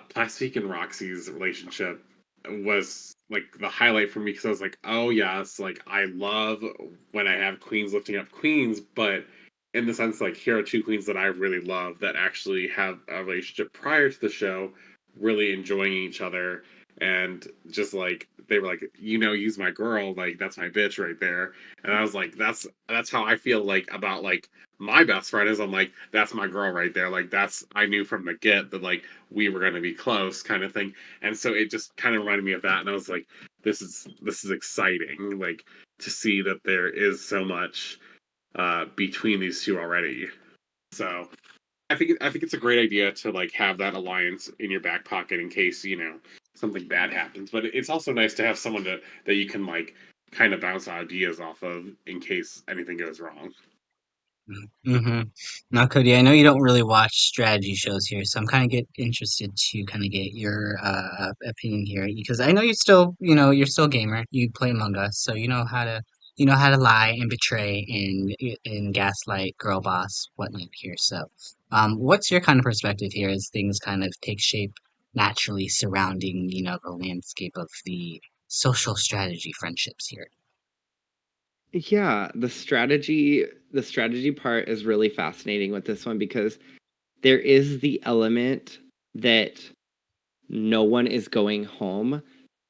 Plastique and Roxy's relationship was the highlight for me because I was like, oh yes, I love when I have queens lifting up queens, but in the sense here are two queens that I really love that actually have a relationship prior to the show, really enjoying each other, and just they were use my girl, that's my bitch right there. And I was like, that's how I feel about my best friend is. I'm like, that's my girl right there. That's, I knew from the get that we were gonna be close, kind of thing. And so it just kind of reminded me of that, and I was like, this is exciting, to see that there is so much between these two already. So I think it's a great idea to have that alliance in your back pocket in case something bad happens. But it's also nice to have someone that you can kind of bounce ideas off of in case anything goes wrong.
Mm-hmm. Now, Cody, I know you don't really watch strategy shows here, so I'm kind of get interested to kind of get your opinion here because I know you're still a gamer. You play Among Us, so you know how to how to lie and betray and gaslight, girl boss, whatnot here. So, what's your kind of perspective here as things kind of take shape naturally surrounding, the landscape of the social strategy friendships here?
Yeah, the strategy part is really fascinating with this one because there is the element that no one is going home.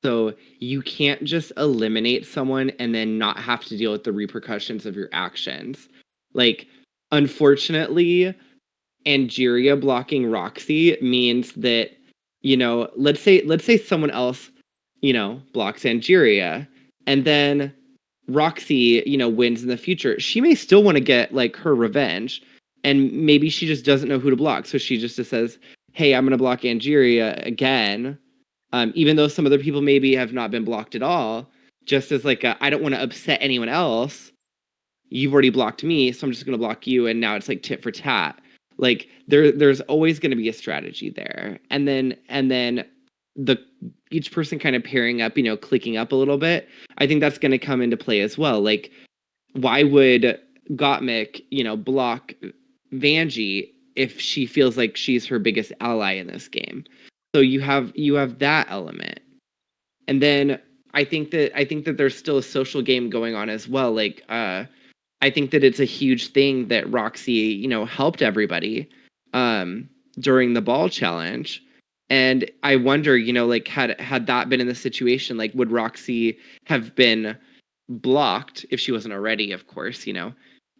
So you can't just eliminate someone and then not have to deal with the repercussions of your actions. Like, unfortunately, Angeria blocking Roxxxy means that, let's say someone else, blocks Angeria, and then Roxxxy, wins in the future. She may still want to get like her revenge, and maybe she just doesn't know who to block, so she just says, "Hey, I'm gonna block Angeria again," even though some other people maybe have not been blocked at all. Just as like, I don't want to upset anyone else, you've already blocked me, so I'm just going to block you. And now it's like tit for tat. Like there's always going to be a strategy there. And then the each person kind of pairing up, clicking up a little bit. I think that's going to come into play as well. Like, why would Gottmik, block Vanjie if she feels like she's her biggest ally in this game? So you have that element. And then I think that there's still a social game going on as well. Like, I think that it's a huge thing that Roxxxy, helped everybody um, during the ball challenge. And I wonder, like, had that been in the situation, like, would Roxxxy have been blocked if she wasn't already, of course,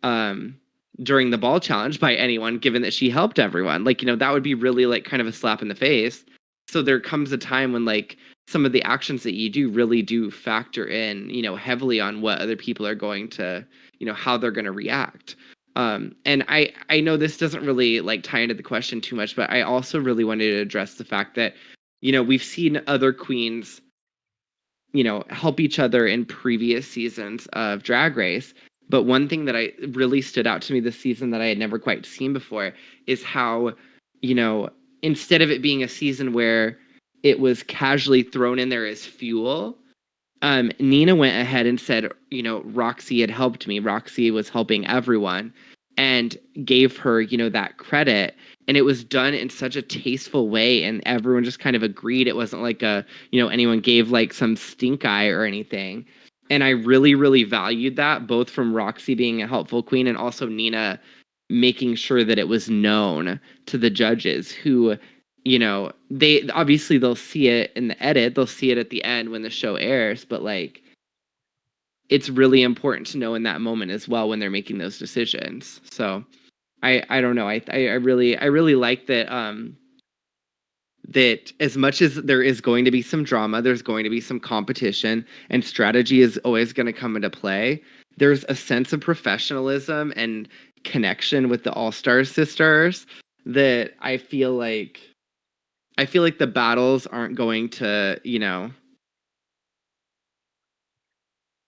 um, during the ball challenge by anyone, given that she helped everyone? Like, that would be really like kind of a slap in the face. So there comes a time when like some of the actions that you do really do factor in, heavily on what other people are going to, how they're going to react. And I know this doesn't really like tie into the question too much, but I also really wanted to address the fact that, we've seen other queens, help each other in previous seasons of Drag Race. But one thing that I really stood out to me this season that I had never quite seen before is how, you know, instead of it being a season where it was casually thrown in there as fuel, Nina went ahead and said, Roxxxy had helped me. Roxxxy was helping everyone and gave her, that credit. And it was done in such a tasteful way. And everyone just kind of agreed. It wasn't like anyone gave like some stink eye or anything. And I really, really valued that, both from Roxxxy being a helpful queen and also Nina making sure that it was known to the judges who, they obviously they'll see it in the edit, they'll see it at the end when the show airs, but like it's really important to know in that moment as well when they're making those decisions. So I don't know. I really like that that as much as there is going to be some drama, there's going to be some competition, and strategy is always going to come into play. There's a sense of professionalism and connection with the All-Star sisters that I feel like the battles aren't going to,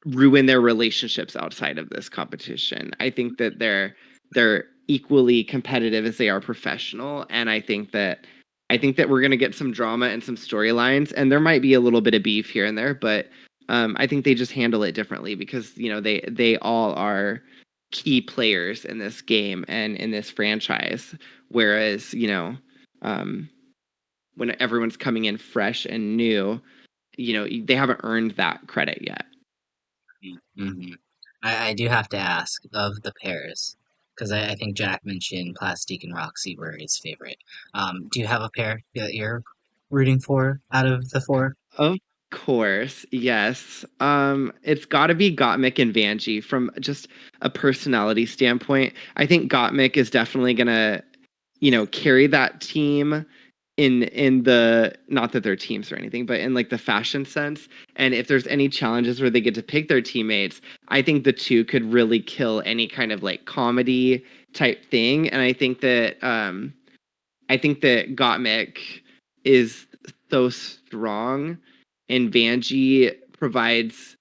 ruin their relationships outside of this competition. I think that they're equally competitive as they are professional, and I think that we're going to get some drama and some storylines, and there might be a little bit of beef here and there, but I think they just handle it differently because they all are key players in this game and in this franchise. Whereas um, when everyone's coming in fresh and new, they haven't earned that credit yet.
Mm-hmm. I do have to ask of the pairs, because I think Jack mentioned Plastique and Roxy were his favorite. Do you have a pair that you're rooting for out of the four?
Of course, yes. It's got to be Gottmik and Vanjie from just a personality standpoint. I think Gottmik is definitely gonna, carry that team in the, not that they're teams or anything, but in like the fashion sense. And if there's any challenges where they get to pick their teammates, I think the two could really kill any kind of like comedy type thing. And I think that Gottmik is so strong, and Vanjie provides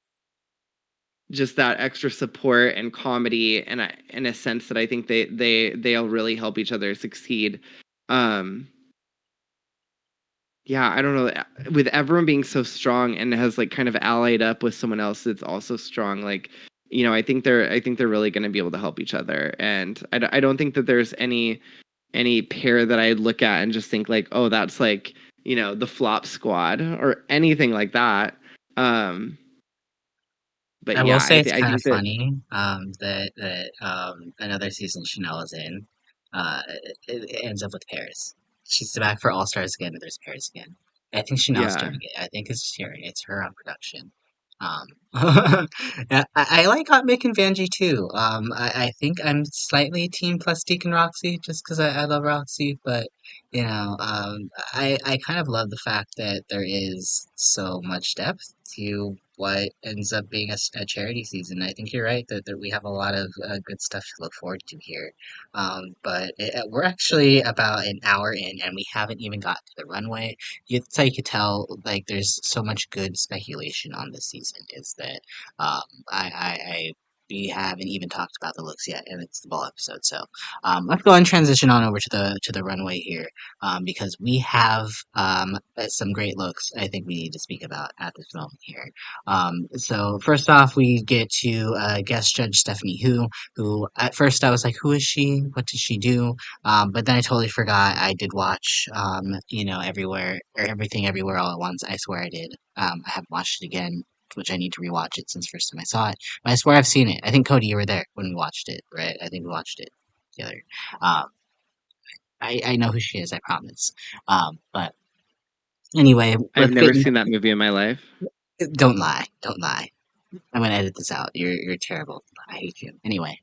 just that extra support and comedy, and in a sense that I think they'll really help each other succeed. Um, yeah, I don't know. With everyone being so strong and has like kind of allied up with someone else that's also strong, like I think they're really going to be able to help each other, and I don't think that there's any pair that I'd look at and just think like, oh, that's like, the flop squad or anything like that. Um, but
I will
yeah,
say it's
I
kind of
think that
funny that another season Chanel is in, it ends up with Paris. She's back for All Stars again, and there's Paris again. I think Chanel's
yeah,
doing it. I think it's her on production. I like Hot Mick and Vanjie too. I think I'm slightly team plus Deacon Roxy just because I love Roxy, but I kind of love the fact that there is so much depth to what ends up being a charity season. I think you're right that we have a lot of good stuff to look forward to here. We're actually about an hour in, and we haven't even got to the runway. It's like you could tell, like there's so much good speculation on this season. Is that um, I we haven't even talked about the looks yet, and it's the ball episode. So let's go and transition on over to the runway here, because we have some great looks. I think we need to speak about at this moment here. So first off, we get to guest judge Stephanie who at first I was like, who is she? What did she do? But then I totally forgot. I did watch, everywhere or everything everywhere all at once. I swear I did. I haven't watched it again, which I need to rewatch it since first time I saw it. But I swear I've seen it. I think Cody, you were there when we watched it, right? I think we watched it together. Um, I know who she is. I promise. But anyway,
I've
let's
never
get.
seen that movie in my life.
Don't lie. Don't lie. I'm gonna edit this out. You're terrible. I hate you. Anyway.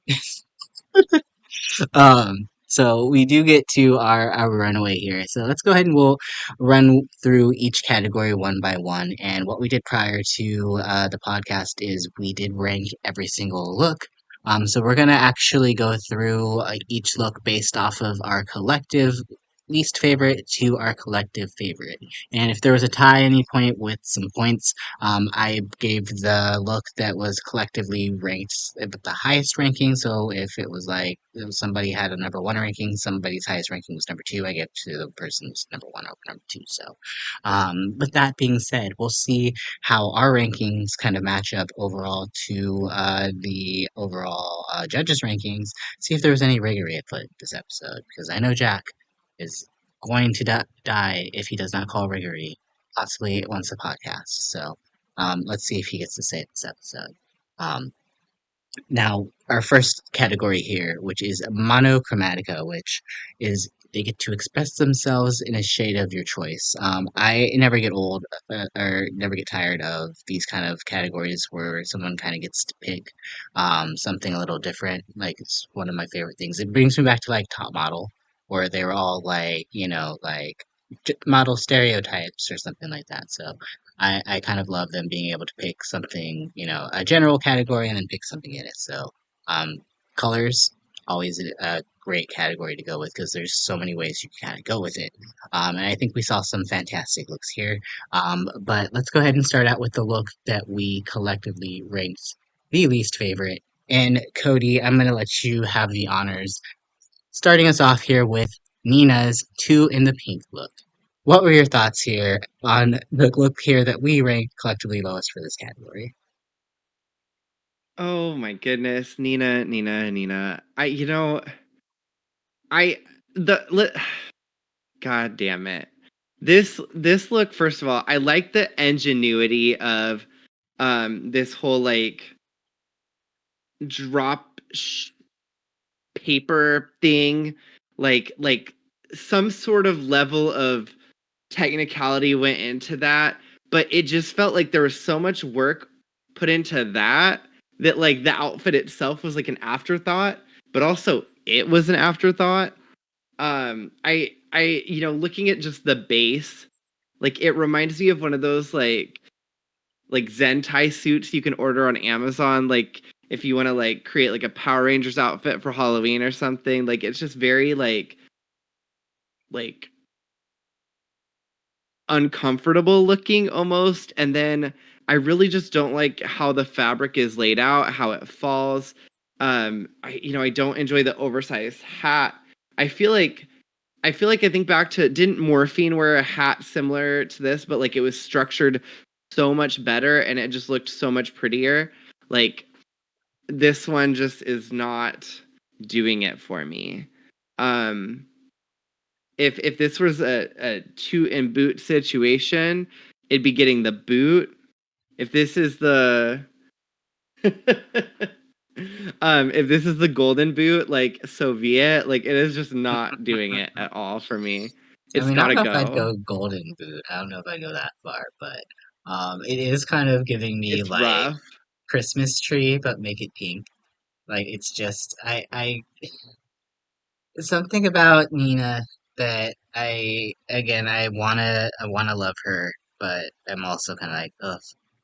So we do get to our runaway here. So let's go ahead and we'll run through each category one by one. And what we did prior to the podcast is we did rank every single look. So we're gonna actually go through each look based off of our collective least favorite to our collective favorite. And if there was a tie at any point with some points, I gave the look that was collectively ranked at the highest ranking. So if it was like if somebody had a number one ranking, somebody's highest ranking was number two, I gave to the person who's number one over number two. So, with that being said, we'll see how our rankings kind of match up overall to the overall judges' rankings. See if there was any riggery afoot this episode, because I know Jack is going to die if he does not call riggery possibly once the podcast. So let's see if he gets to say it this episode. Um, Now, our first category here, which is Mono-Chromatica, which is they get to express themselves in a shade of your choice. I never get old or never get tired of these kind of categories where someone kind of gets to pick something a little different. Like, it's one of my favorite things. It brings me back to like Top Model, where they were all like, model stereotypes or something like that. So I kind of love them being able to pick something, a general category and then pick something in it. So, um, colors, always a great category to go with because there's so many ways you can kind of go with it. And I think we saw some fantastic looks here. But let's go ahead and start out with the look that we collectively ranked the least favorite. And Cody, I'm going to let you have the honors, starting us off here with Nina's Two in the Pink look. What were your thoughts here on the look here that we ranked collectively lowest for this category?
Oh my goodness, Nina. I the li- God damn it. This look, first of all, I like the ingenuity of this whole like drop paper thing, like some sort of level of technicality went into that, but it just felt like there was so much work put into that like the outfit itself was like an afterthought, but also it was an afterthought. Looking at just the base, like it reminds me of one of those like Zentai suits you can order on Amazon, like if you want to like create like a Power Rangers outfit for Halloween or something. Like it's just very like uncomfortable looking almost. And then I really just don't like how the fabric is laid out, how it falls. I don't enjoy the oversized hat. I feel like I think back to, didn't Morphine wear a hat similar to this, but like it was structured so much better and it just looked so much prettier. Like this one just is not doing it for me. If this was a two in boot situation, it'd be getting the boot. If this is the if this is the golden boot, like Soviet, like it is just not doing it at all for me. It's
I
gotta
don't know if I'd
go.
go golden boot. I don't know if I go that far, but it is kind of giving me
It's
like
rough.
Christmas tree, but make it pink. Like it's just something about Nina that I wanna love her, but I'm also kind of like ugh.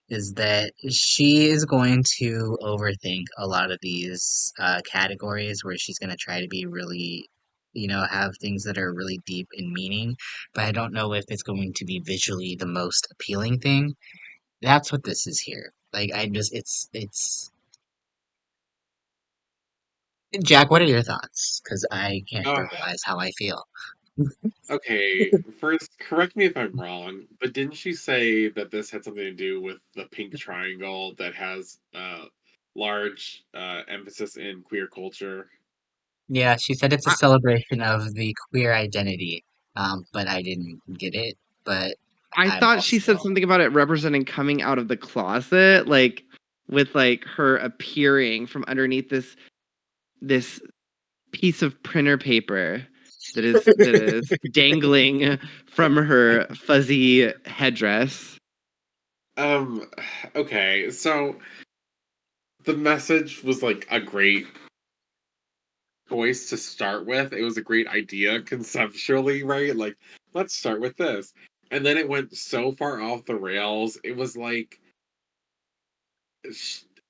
Is that she is going to overthink a lot of these categories where she's going to try to be really, have things that are really deep in meaning, but I don't know if it's going to be visually the most appealing thing. That's what this is here. Like I just, it's. Jack, what are your thoughts? Because I can't
Uh,
verbalize how I feel.
okay, first, correct me if I'm wrong, but didn't she say that this had something to do with the pink triangle that has large emphasis in queer culture?
Yeah, she said it's a
I,
celebration of the queer identity, but I didn't get it. But
I
I'm
thought she said
also,
something about it representing coming out of the closet, like with like her appearing from underneath this piece of printer paper that is dangling from her fuzzy headdress.
Um, okay, so the message was like a great choice to start with. It was a great idea conceptually, right? Like, let's start with this. And then it went so far off the rails. It was like,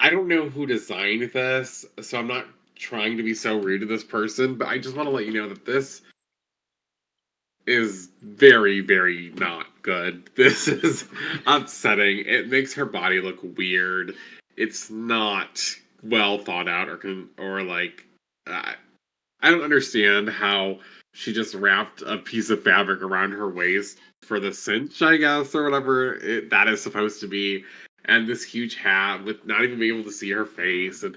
I don't know who designed this, so I'm not trying to be so rude to this person, but I just want to let you know that this is very, very not good. This is upsetting. It makes her body look weird. It's not well thought out or like uh, I don't understand how she just wrapped a piece of fabric around her waist for the cinch, I guess, or whatever that is supposed to be, and this huge hat with not even being able to see her face, and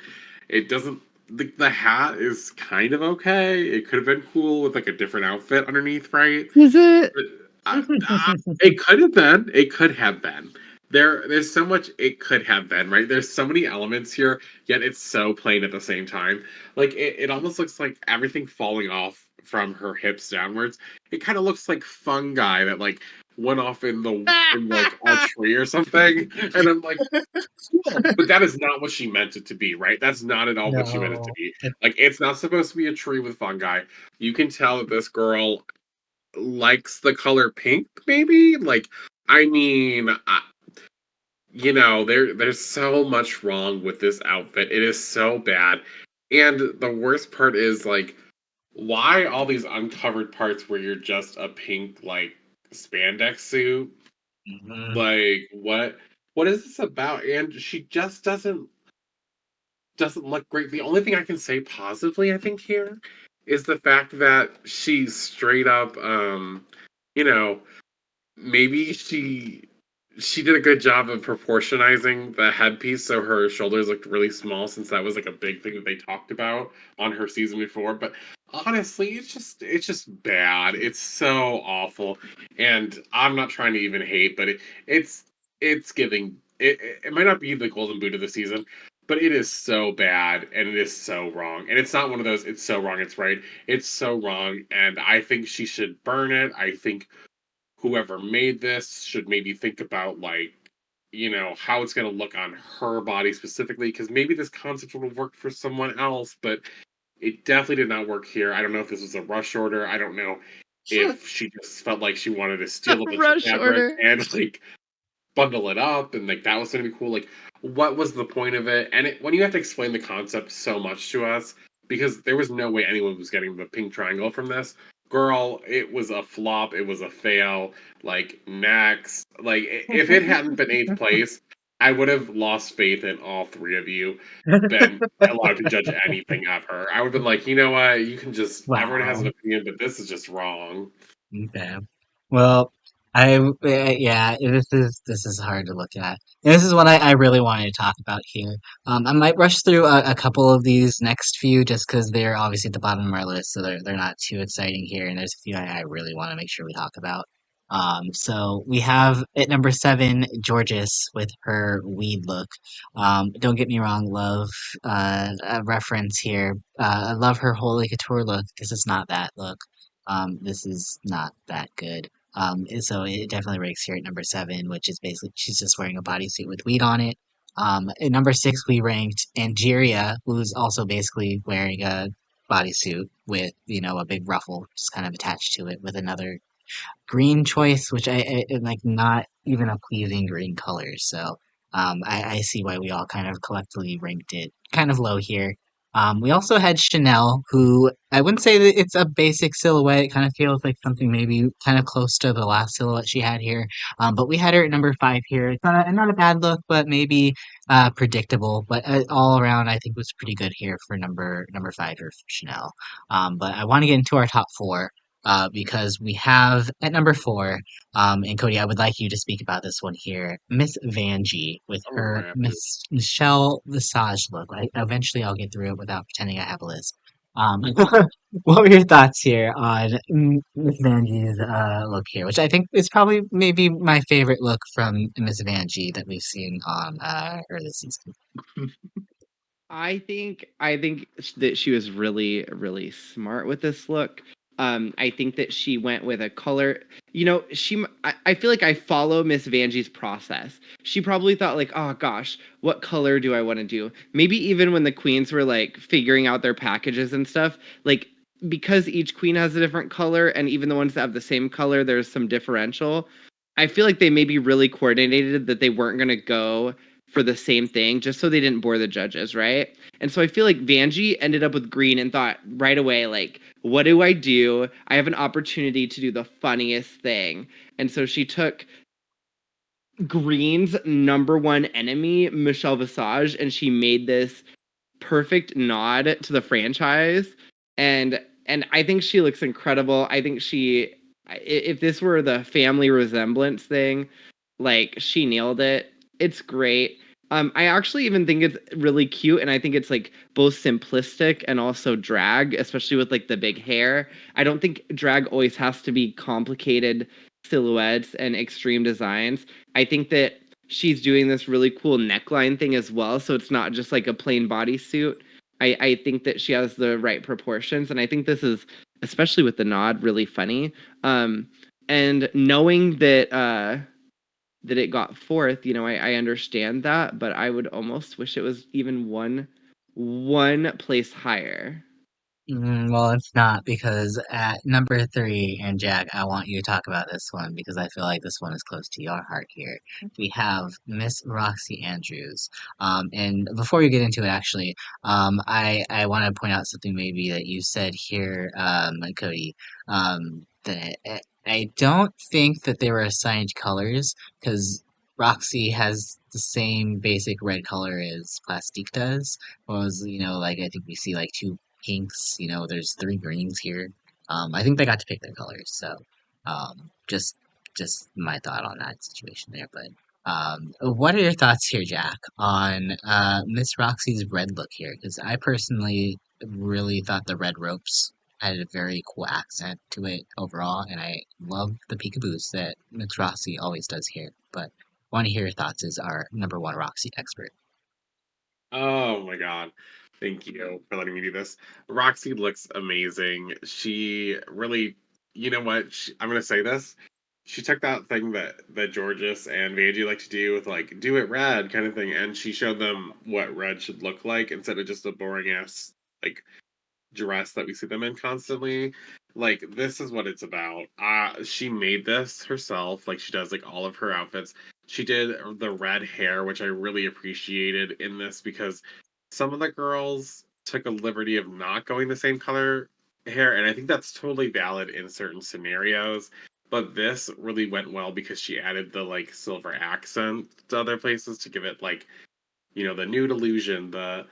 it doesn't. The hat is kind of okay. It could have been cool with like a different outfit underneath, right?
Is it?
But, it could have been. It could have been. There's so much it could have been, right? There's so many elements here, yet it's so plain at the same time. Like it almost looks like everything falling off from her hips downwards. It kind of looks like fungi that like went off in like a tree or something. And I'm like, cool. But that is not what she meant it to be, right? That's not at all what she meant it to
no.
be. Like it's not supposed to be a tree with fungi. You can tell that this girl likes the color pink, maybe. Like, I mean, there's so much wrong with this outfit. It is so bad, and the worst part is like, why all these uncovered parts where you're just a pink like spandex suit?
Mhm.
Like, what is this about? And she just doesn't look great. The only thing I can say positively, I think, here is the fact that she's straight up, you know, maybe she did a good job of proportionizing the headpiece so her shoulders looked really small since that was like a big thing that they talked about on her season before. But honestly, it's just bad. It's so awful. And I'm not trying to even hate, but it's giving it might not be the golden boot of the season, but it is so bad and it is so wrong. And it's not one of those it's so wrong, it's right. It's so wrong. And I think she should burn it. I think whoever made this should maybe think about like how it's going to look on her body specifically, because maybe this concept would have worked for someone else, but it definitely did not work here. I don't know if this was a rush order. I don't know if she just felt like she wanted to steal a bunch of
Rush
fabric
order.
and like bundle it up and like that was going to be cool. Like, what was the point of it? And when you have to explain the concept so much to us, because there was no way anyone was getting the pink triangle from this. Girl, it was a flop. It was a fail. Like, next. Like, if it hadn't been eighth place, I would have lost faith in all three of you, been allowed to judge anything ever. I would have been like, you know what? You can just, everyone has an
Wow.
opinion, but this is just wrong.
Okay. Well, Yeah, this is hard to look at. And this is what I really wanted to talk about here. I might rush through a couple of these next few just because they're obviously at the bottom of our list, so they're not too exciting here. And there's a few I really want to make sure we talk about. So we have at number 7, Jorgeous with her weed look. Don't get me wrong, love a reference here. I love her holy couture look. This is not that look. This is not that good. So it definitely ranks here at number 7, which is basically she's just wearing a bodysuit with weed on it. At number 6, we ranked Angeria, who's also basically wearing a bodysuit with, a big ruffle just kind of attached to it with another green choice, which I like not even a pleasing green color. So I see why we all kind of collectively ranked it kind of low here. We also had Chanel, who I wouldn't say that it's a basic silhouette. It kind of feels like something maybe kind of close to the last silhouette she had here. But we had her at number 5 here. It's not a bad look, but maybe predictable. But all around, I think was pretty good here for number 5 here for Chanel. But I want to get into our top 4 because we have at number 4, and Cody, I would like you to speak about this one here, Miss Vanjie with
Oh,
her
my God.
Miss Michelle Visage look. Eventually, I'll get through it without pretending I have a list. What were your thoughts here on Miss Vanjie's look here, which I think is probably maybe my favorite look from Miss Vanjie that we've seen on her this season.
I think that she was really really smart with this look. I think that she went with a color. I feel like I follow Miss Vanjie's process. She probably thought like, oh gosh, what color do I want to do? Maybe even when the queens were like figuring out their packages and stuff, like because each queen has a different color, and even the ones that have the same color, there's some differential. I feel like they maybe really coordinated that they weren't gonna go for the same thing just so they didn't bore the judges, right? And so I feel like Vanjie ended up with green and thought right away, like, what do I do? I have an opportunity to do the funniest thing. And so she took Green's number one enemy, Michelle Visage, and she made this perfect nod to the franchise. And I think she looks incredible. I think if this were the family resemblance thing, like she nailed it. It's great. I actually even think it's really cute, and I think it's like both simplistic and also drag, especially with like the big hair. I don't think drag always has to be complicated silhouettes and extreme designs. I think that she's doing this really cool neckline thing as well, so it's not just like a plain bodysuit. I think that she has the right proportions, and I think this is, especially with the nod, really funny. And knowing that it got fourth, I understand that, but I would almost wish it was even one place higher.
Well, it's not because at number 3, and Jack, I want you to talk about this one because I feel like this one is close to your heart here. We have Miss Roxxxy Andrews. And before we get into it, actually, I want to point out something maybe that you said here, Cody. That I don't think that they were assigned colors because Roxy has the same basic red color as Plastique does. Was, like I think we see like two pinks. There's 3 greens here. I think they got to pick their colors. So, just my thought on that situation there. But what are your thoughts here, Jack, on Miss Roxy's red look here? Because I personally really thought the red ropes had a very cool accent to it overall, and I love the peekaboos that Miss Roxy always does here. But want to hear your thoughts as our number 1 Roxy expert.
Oh my God. Thank you for letting me do this. Roxy looks amazing. She really, you know what? I'm going to say this. She took that thing that Georges and Vanjie like to do with like, do it red kind of thing, and she showed them what red should look like instead of just a boring ass, like, dress that we see them in constantly. Like, this is what it's about. She made this herself, like she does like all of her outfits. She did the red hair, which I really appreciated in this because some of the girls took a liberty of not going the same color hair, and I think that's totally valid in certain scenarios. But this really went well because she added the like silver accent to other places to give it like, the nude illusion, the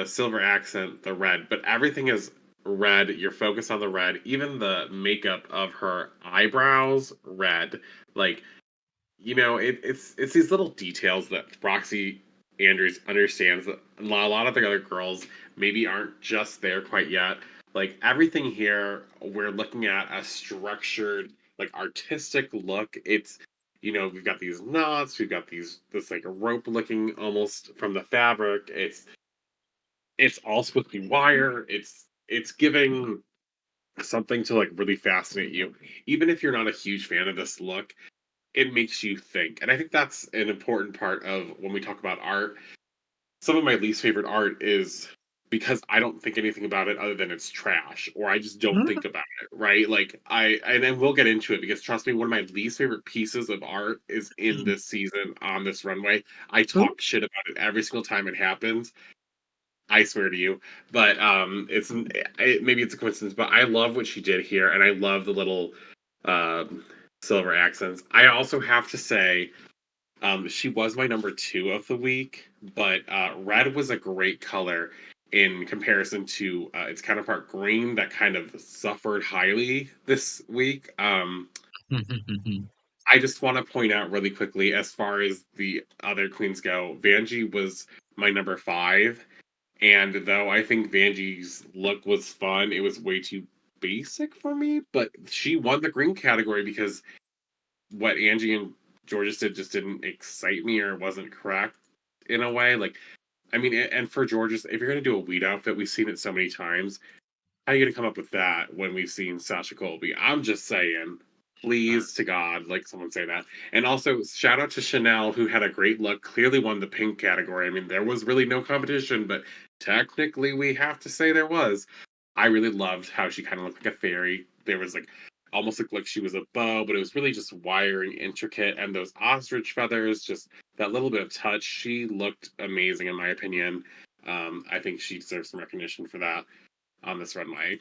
silver accent, the red, but everything is red, you're focused on the red, even the makeup of her eyebrows, red. Like, it's these little details that Roxxxy Andrews understands that a lot of the other girls maybe aren't just there quite yet. Like everything here, we're looking at a structured, like artistic look. We've got these knots, we've got this like a rope looking almost from the fabric. It's all supposed to be wire. It's giving something to like really fascinate you. Even if you're not a huge fan of this look, it makes you think. And I think that's an important part of when we talk about art. Some of my least favorite art is because I don't think anything about it other than it's trash, or I just don't think about it, right? Like and then we'll get into it because trust me, one of my least favorite pieces of art is in this season on this runway. I talk shit about it every single time it happens. I swear to you, but maybe it's a coincidence, but I love what she did here, and I love the little silver accents. I also have to say, she was my number 2 of the week, but red was a great color in comparison to its counterpart green that kind of suffered highly this week. I just want to point out really quickly, as far as the other queens go, Vanjie was my number 5. And though I think Vanjie's look was fun, it was way too basic for me. But she won the green category because what Angie and Jorgeous did just didn't excite me or wasn't correct in a way. Like, I mean, and for Jorgeous, if you're going to do a weed outfit, we've seen it so many times. How are you going to come up with that when we've seen Sasha Colby? I'm just saying. Please to God, like someone say that. And also, shout out to Chanel, who had a great look, clearly won the pink category. I mean, there was really no competition, but technically we have to say there was. I really loved how she kind of looked like a fairy. There was like almost looked like she was a bow, but it was really just wiring intricate, and those ostrich feathers, just that little bit of touch. She looked amazing in my opinion. I think she deserves some recognition for that on this runway.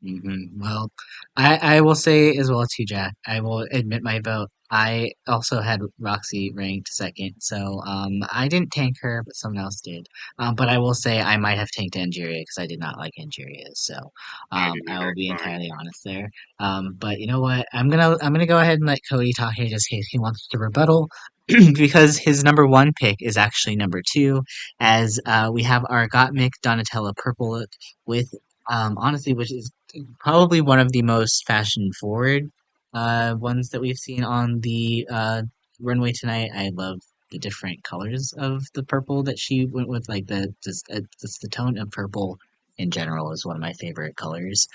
Well, I will say as well too, Jack. I will admit my vote. I also had Roxy ranked second, so I didn't tank her, but someone else did. But I will say I might have tanked Angeria because I did not like Angeria, so
I didn't
I
either.
will
It's
be
fine.
entirely honest there. But you know what? I'm gonna go ahead and let Cody talk here just in case he wants to rebuttal. Because his number 1 pick is actually number 2, as we have our Gottmik Donatella purple look with honestly, which is probably one of the most fashion forward ones that we've seen on the runway tonight. I love the different colors of the purple that she went with, like just the tone of purple in general is one of my favorite colors.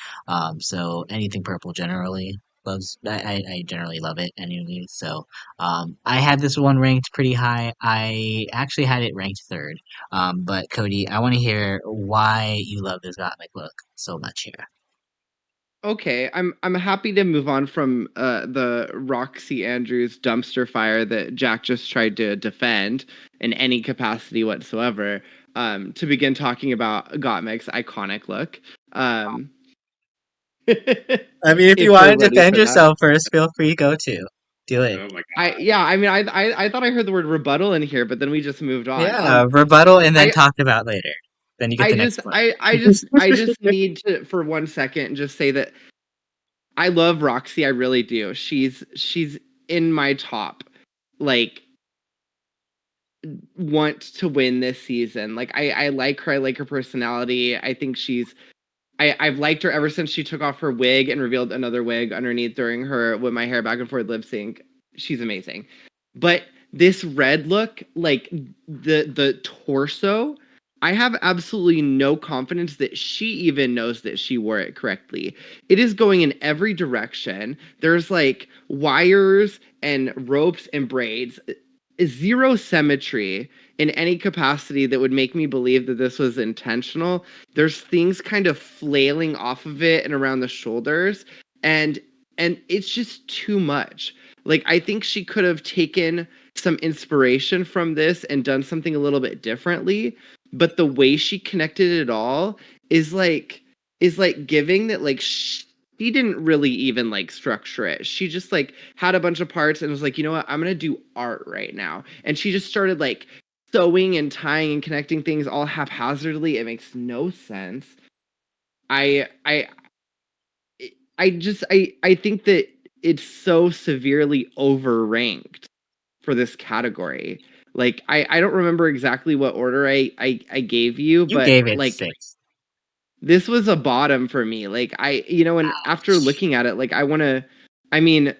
So anything purple generally loves. I generally love it anyway. So I had this one ranked pretty high. I actually had it ranked third. But Cody, I want to hear why you love this Gottmik look so much here.
Okay, I'm happy to move on from the Roxy Andrews dumpster fire that Jack just tried to defend in any capacity whatsoever. To begin talking about Gottmik's iconic look.
I mean, if you
If
want
we're
to
ready
defend
for that.
yourself first, feel free, go to. Do it.
Oh my
I
god.
yeah, I mean I thought I heard the word rebuttal in here, but then we just moved on.
Yeah, rebuttal and then
I
talked about later. Then you get
I
the next
just
one.
I just need to for 1 second just say that I love Roxy, I really do. She's in my top like want to win this season. Like I like her, I like her personality. I think I've liked her ever since she took off her wig and revealed another wig underneath during her with my hair back and forth lip sync. She's amazing. But this red look, like the torso, I have absolutely no confidence that she even knows that she wore it correctly. It is going in every direction. There's like wires and ropes and braids. Zero symmetry in any capacity that would make me believe that this was intentional. There's things kind of flailing off of it and around the shoulders, and it's just too much. Like I think she could have taken some inspiration from this and done something a little bit differently, but the way she connected it all is like giving that like she didn't really even like structure it. She just like had a bunch of parts and was like, you know what, I'm gonna do art right now. And she just started like sewing and tying and connecting things all haphazardly. It makes no sense. I think that it's so severely overranked for this category. Like I don't remember exactly what order I gave you,
You
but
gave it
like
6.
this was a bottom for me. Like and after looking at it, like I mean,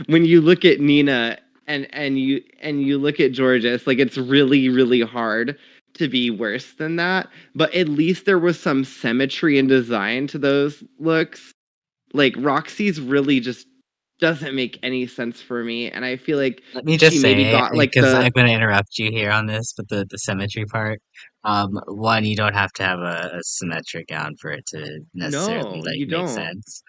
when you look at Nina and you look at Jorgeous, like it's really, really hard to be worse than that. But at least there was some symmetry and design to those looks. Like Roxxxy's really just doesn't make any sense for me, and I feel like
Let me
she
just
maybe
say,
got like
because I'm
the
going to interrupt you here on this, but the symmetry part, one, you don't have to have a symmetric gown for it to necessarily
no,
like
you
make
don't.
sense.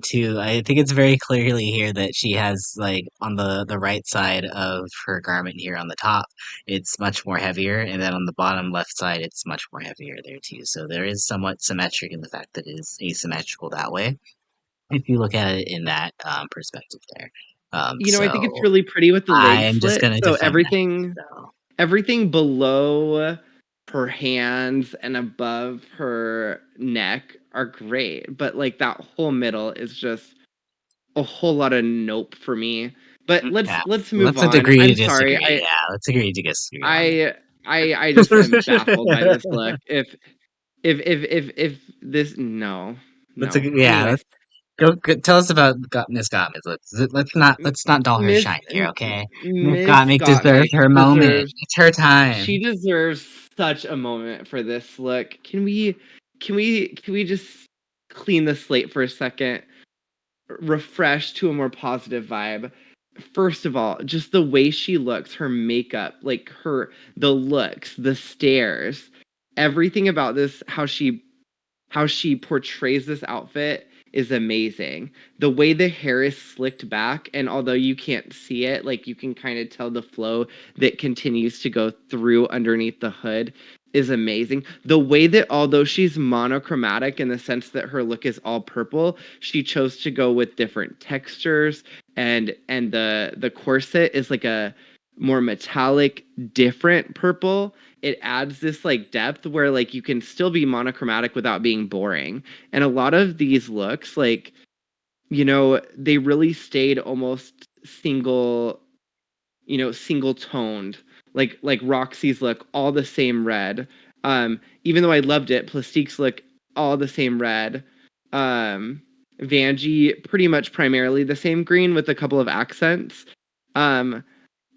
Two, I think it's very clearly here that she has like on the right side of her garment here on the top, it's much more heavier, and then on the bottom left side, it's much more heavier there too. So there is somewhat symmetric in the fact that it is asymmetrical that way. If you look at it in that perspective there.
I think it's
So
really pretty with the leg
I'm just
slit.
gonna
So
defend that. So
everything below her hands and above her neck are great, but like that whole middle is just a whole lot of nope for me. But
yeah,
let's move
let's
on.
agree to
I'm sorry.
disagree. Yeah, let's agree to disagree on
I I just am baffled by
that.
this look. If this
let's
no.
agree. Yeah,
Anyways,
let's go. Tell us about Miss Gottmik. Let's not dull her shine here, okay? Miss
Miss
Gottmik deserves
Gottmik
her moment.
deserves
It's her time.
she deserves such a moment for this look. Can we just clean the slate for a second? Refresh to a more positive vibe. First of all, just the way she looks, her makeup, like the looks, the stares, everything about this, how she portrays this outfit is amazing. The way the hair is slicked back, and although you can't see it, like you can kind of tell the flow that continues to go through underneath the hood is amazing. The way that although she's monochromatic in the sense that her look is all purple, she chose to go with different textures, and the corset is like a more metallic, different purple. It adds this like depth where like you can still be monochromatic without being boring. And a lot of these looks, like, they really stayed almost single toned. Like Roxxxy's look, all the same red. Even though I loved it, Plastique's look, all the same red. Vanjie, pretty much primarily the same green with a couple of accents. Um,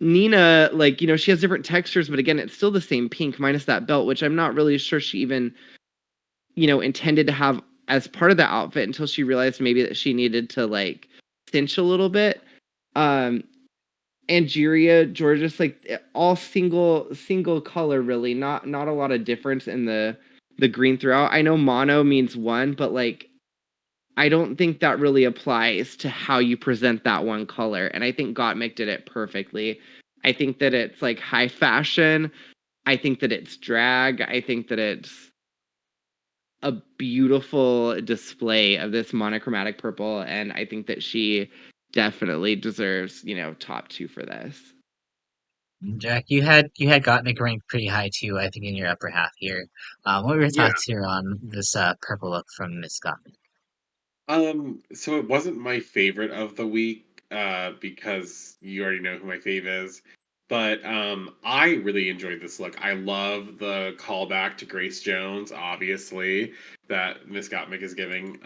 Nina, like, she has different textures, but again, it's still the same pink minus that belt, which I'm not really sure she even, intended to have as part of the outfit until she realized maybe that she needed to like cinch a little bit. Um, Angeria, Jorgeous, like all single color, really, not a lot of difference in the green throughout. I know mono means one, but like I don't think that really applies to how you present that one color. And I think Gottmik did it perfectly. I think that it's like high fashion. I think that it's drag. I think that it's a beautiful display of this monochromatic purple. And I think that she definitely deserves, top 2 for this.
Jack, you had Gottmik ranked pretty high too, I think, in your upper half here. What were your
Yeah.
thoughts here on this purple look from Miss Gottmik?
So it wasn't my favorite of the week, because you already know who my fave is. But I really enjoyed this look. I love the callback to Grace Jones, obviously, that Miss Gottmik is giving.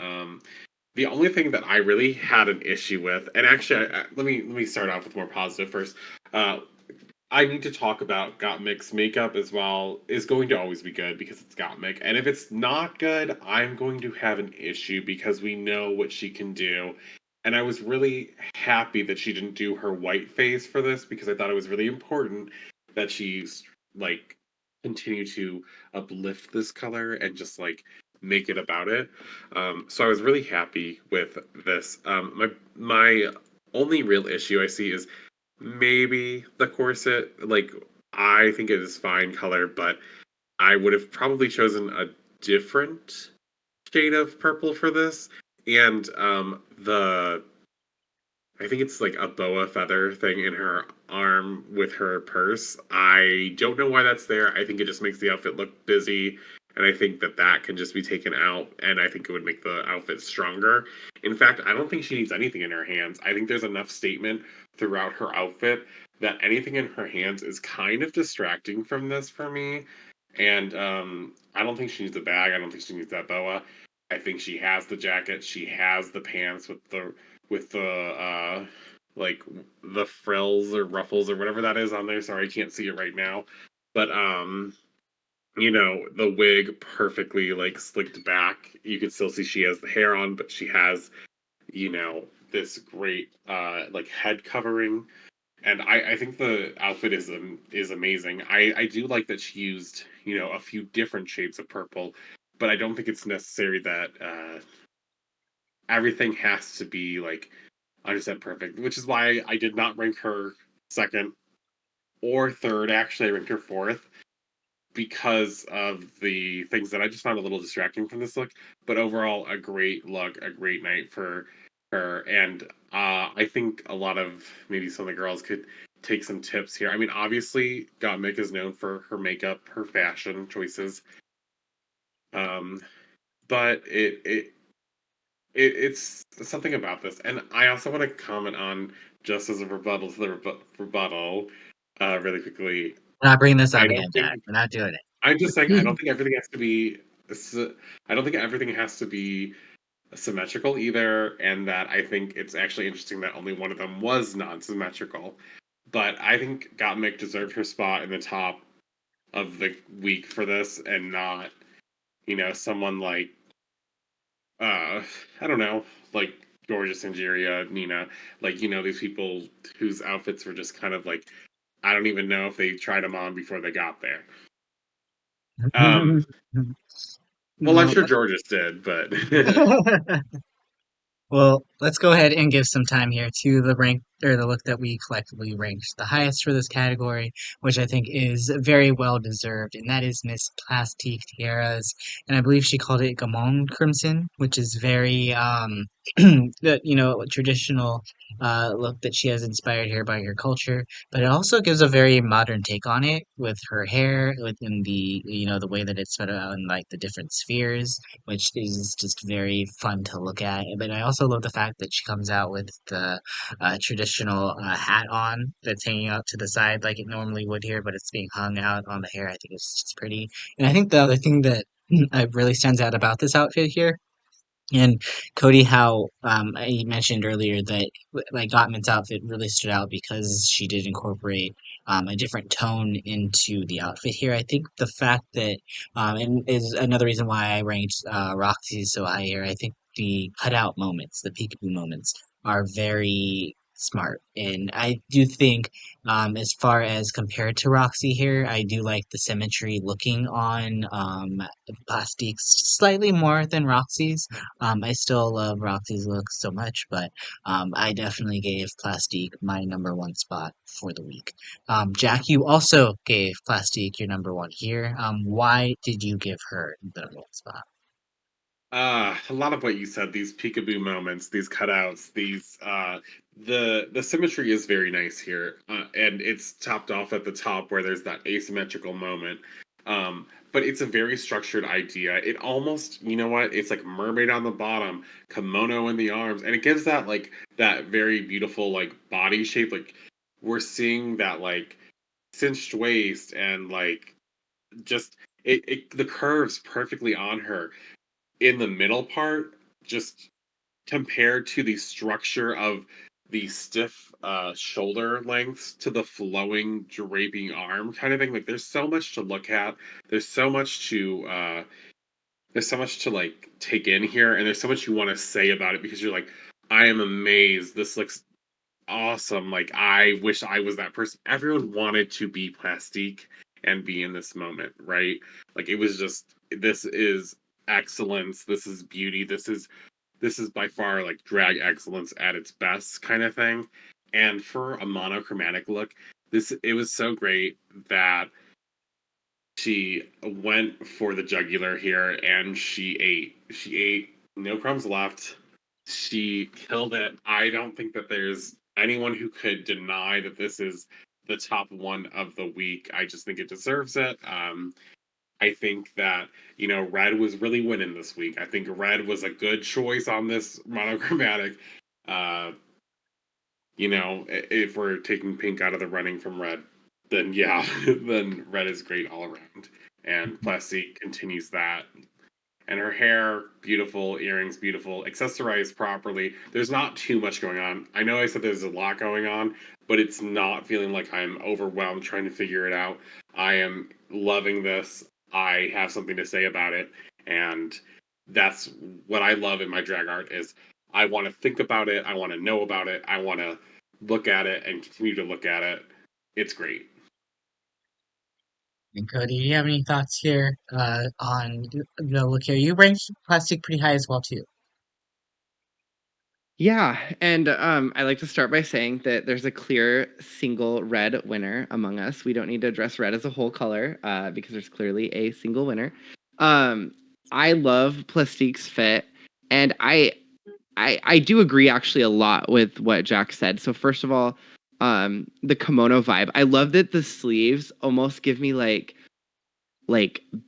The only thing that I really had an issue with, and actually, let me start off with more positive first. Uh, I need to talk about Gottmik's makeup as well. Is going to always be good because it's Gottmik, and if it's not good, I'm going to have an issue because we know what she can do. And I was really happy that she didn't do her white face for this because I thought it was really important that she's like continue to uplift this color and just like make it about it. So I was really happy with this. My only real issue I see is maybe the corset. Like, I think it is fine color, but I would have probably chosen a different shade of purple for this. And the I think it's like a boa feather thing in her arm with her purse. I don't know why that's there. I think it just makes the outfit look busy. And I think that can just be taken out, and I think it would make the outfit stronger. In fact, I don't think she needs anything in her hands. I think there's enough statement throughout her outfit that anything in her hands is kind of distracting from this for me. And I don't think she needs a bag. I don't think she needs that boa. I think she has the jacket. She has the pants with the like the frills or ruffles or whatever that is on there. Sorry, I can't see it right now. But the wig perfectly like slicked back. You can still see she has the hair on, but she has, this great like head covering. And I think the outfit is amazing. I do like that she used, a few different shades of purple, but I don't think it's necessary that everything has to be like 100% perfect, which is why I did not rank her second or third. Actually, I ranked her fourth because of the things that I just found a little distracting from this look. But overall, a great look, a great night for her. And I think a lot of maybe some of the girls could take some tips here. I mean, obviously, Gottmik is known for her makeup, her fashion choices. But it's something about this. And I also want to comment on, just as a rebuttal to the rebuttal, really quickly.
We're not bringing this
I
up
don't
again, Jack.
think
We're not doing
I'm just saying I
it.
don't think everything has to be. I don't think everything has to be symmetrical either, and that I think it's actually interesting that only one of them was non-symmetrical. But I think Gottmik deserved her spot in the top of the week for this, and not, someone like I don't know, like Jorgeous, Nina, like these people whose outfits were just kind of like, I don't even know if they tried them on before they got there. Well, I'm
Well,
sure Jorgeous did, but
well, let's go ahead and give some time here to the rank or the look that we collectively ranked the highest for this category, which I think is very well deserved, and that is Miss Plastique Tiara's, and I believe she called it Gamon Crimson, which is very traditional look that she has inspired here by her culture, but it also gives a very modern take on it with her hair, within the the way that it's spread out in like the different spheres, which is just very fun to look at. But I also love the fact that she comes out with the traditional hat on that's hanging out to the side like it normally would here, but it's being hung out on the hair. I think it's just pretty. And I think the other thing that really stands out about this outfit here, and Cody, how I mentioned earlier that like Gottman's outfit really stood out because she did incorporate a different tone into the outfit here. I think the fact that and is another reason why I ranked Roxxxy so high here. I think the cutout moments, the peekaboo moments, are very smart, and I do think as far as compared to Roxy here, I do like the symmetry looking on Plastique's slightly more than Roxy's. I still love Roxy's look so much, but I definitely gave Plastique my number one spot for the week. Jack, you also gave Plastique your number one here. Why did you give her the number one spot?
a lot of what you said, these peekaboo moments, these cutouts, these the symmetry is very nice here, and it's topped off at the top where there's that asymmetrical moment. But it's a very structured idea. It almost, you know what? It's like mermaid on the bottom, kimono in the arms, and it gives that like that very beautiful like body shape. Like we're seeing that like cinched waist and like just the curves perfectly on her in the middle part, just compared to the structure of the stiff shoulder lengths to the flowing draping arm kind of thing. Like there's so much to look at, there's so much to like take in here, and there's so much you want to say about it, because you're like, I am amazed, this looks awesome, like I wish I was that person. Everyone wanted to be Plastique and be in this moment, right? Like it was just, this is excellence, this is beauty, this is by far like drag excellence at its best kind of thing. And for a monochromatic look, it was so great that she went for the jugular here, and she ate no crumbs left. She killed it. I don't think that there's anyone who could deny that this is the top one of the week. I just think it deserves it. I think that, red was really winning this week. I think red was a good choice on this monochromatic. Uh, if we're taking pink out of the running from red, then yeah, then red is great all around. And Plastique continues that. And her hair, beautiful, earrings, beautiful, accessorized properly. There's not too much going on. I know I said there's a lot going on, but it's not feeling like I'm overwhelmed trying to figure it out. I am loving this. I have something to say about it, and that's what I love in my drag art is I want to think about it, I want to know about it, I want to look at it and continue to look at it. It's great.
And Cody, do you have any thoughts here on the look here? You ranked Plastic pretty high as well too.
Yeah, and I like to start by saying that there's a clear single red winner among us. We don't need to address red as a whole color because there's clearly a single winner. I love Plastique's fit, and I do agree actually a lot with what Jack said. So first of all, the kimono vibe. I love that the sleeves almost give me like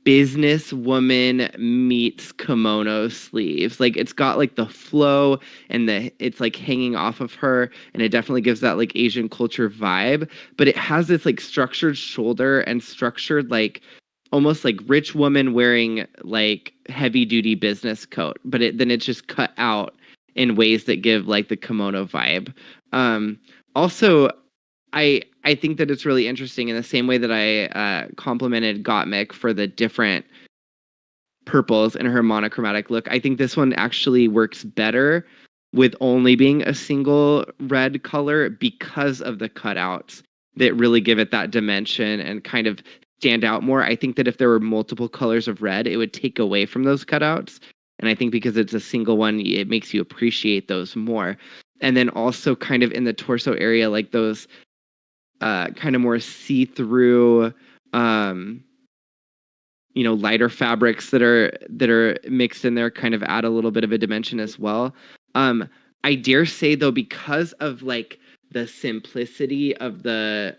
businesswoman meets kimono sleeves. Like it's got like the flow and it's like hanging off of her, and it definitely gives that like Asian culture vibe. But it has this like structured shoulder and structured like almost like rich woman wearing like heavy duty business coat. But then it's just cut out in ways that give like the kimono vibe. Also, I think that it's really interesting in the same way that I complimented Gottmik for the different purples in her monochromatic look. I think this one actually works better with only being a single red color because of the cutouts that really give it that dimension and kind of stand out more. I think that if there were multiple colors of red, it would take away from those cutouts. And I think because it's a single one, it makes you appreciate those more. And then also kind of in the torso area, like those kind of more see-through lighter fabrics that are mixed in there kind of add a little bit of a dimension as well. I dare say though, because of like the simplicity of the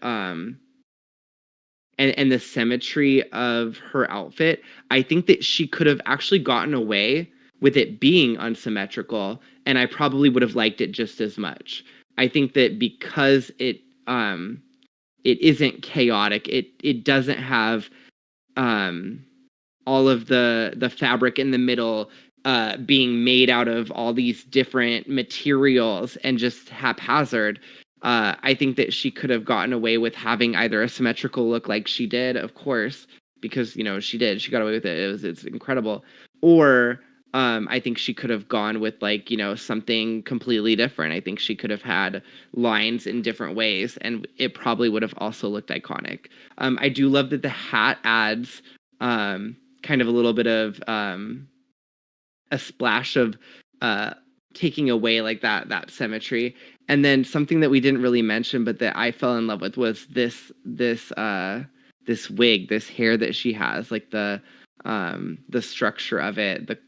and the symmetry of her outfit, I think that she could have actually gotten away with it being unsymmetrical, and I probably would have liked it just as much. I think that because it isn't chaotic. It doesn't have all of the fabric in the middle being made out of all these different materials and just haphazard. I think that she could have gotten away with having either a symmetrical look like she did, of course, because she got away with it. It's incredible. Or I think she could have gone with like something completely different. I think she could have had lines in different ways, and it probably would have also looked iconic. I do love that the hat adds kind of a little bit of a splash of taking away like that symmetry. And then something that we didn't really mention, but that I fell in love with was this wig, this hair that she has, like the structure of it, the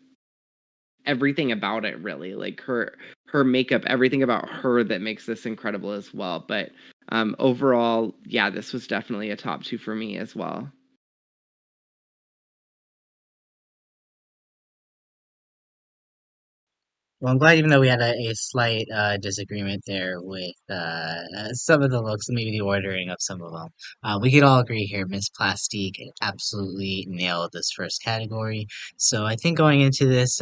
everything about it really, like her makeup, everything about her that makes this incredible as well. But overall, yeah, this was definitely a top 2 for me as well.
Well, I'm glad even though we had a slight disagreement there with some of the looks, maybe the ordering of some of them, we could all agree here Miss Plastique absolutely nailed this first category. So I think going into this,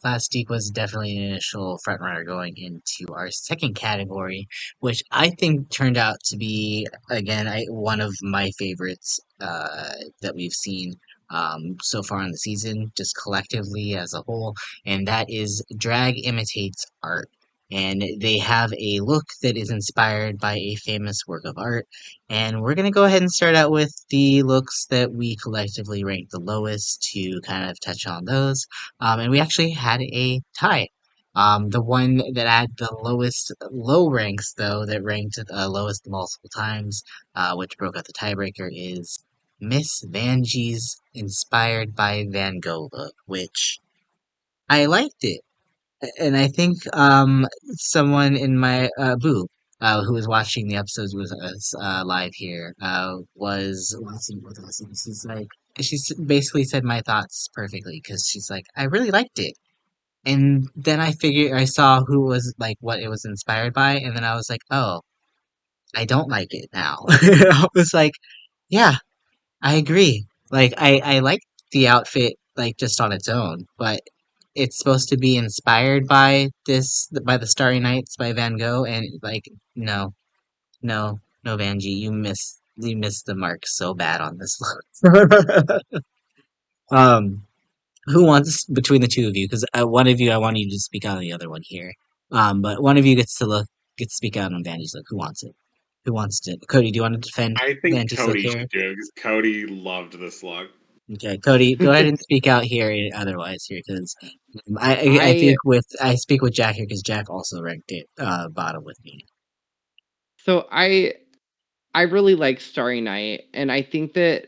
Plastique was definitely an initial frontrunner going into our second category, which I think turned out to be, again, one of my favorites that we've seen so far in the season, just collectively as a whole, and that is drag imitates art. And they have a look that is inspired by a famous work of art. And we're going to go ahead and start out with the looks that we collectively ranked the lowest to kind of touch on those. And we actually had a tie. The one that had the lowest low ranks, though, that ranked lowest multiple times, which broke out the tiebreaker, is Miss Vanjie's inspired by Van Gogh look, which I liked it. And I think someone in my Boo, who was watching the episodes with us live here, was let's see what else. This is like. basically said my thoughts perfectly because she's like, I really liked it. And then I saw who was like what it was inspired by, and then I was like, oh, I don't like it now. I was like, yeah, I agree. Like I like the outfit like just on its own, but it's supposed to be inspired by by the Starry Nights by Van Gogh, and like no, no, Vanjie, you missed the mark so bad on this one. um, who wants between the two of you? Because one of you, I want you to speak out on the other one here. But one of you gets to speak out on Vanjie's look. Who wants it? Who wants to? Cody, do you want to defend
I think
Vanjie's look
Cody
here?
should do it because Cody loved this look.
Okay, Cody, go ahead and speak out here. Otherwise, here, because
I
I speak with Jack here because Jack also ranked it bottom with me.
so I really like Starry Night, and I think that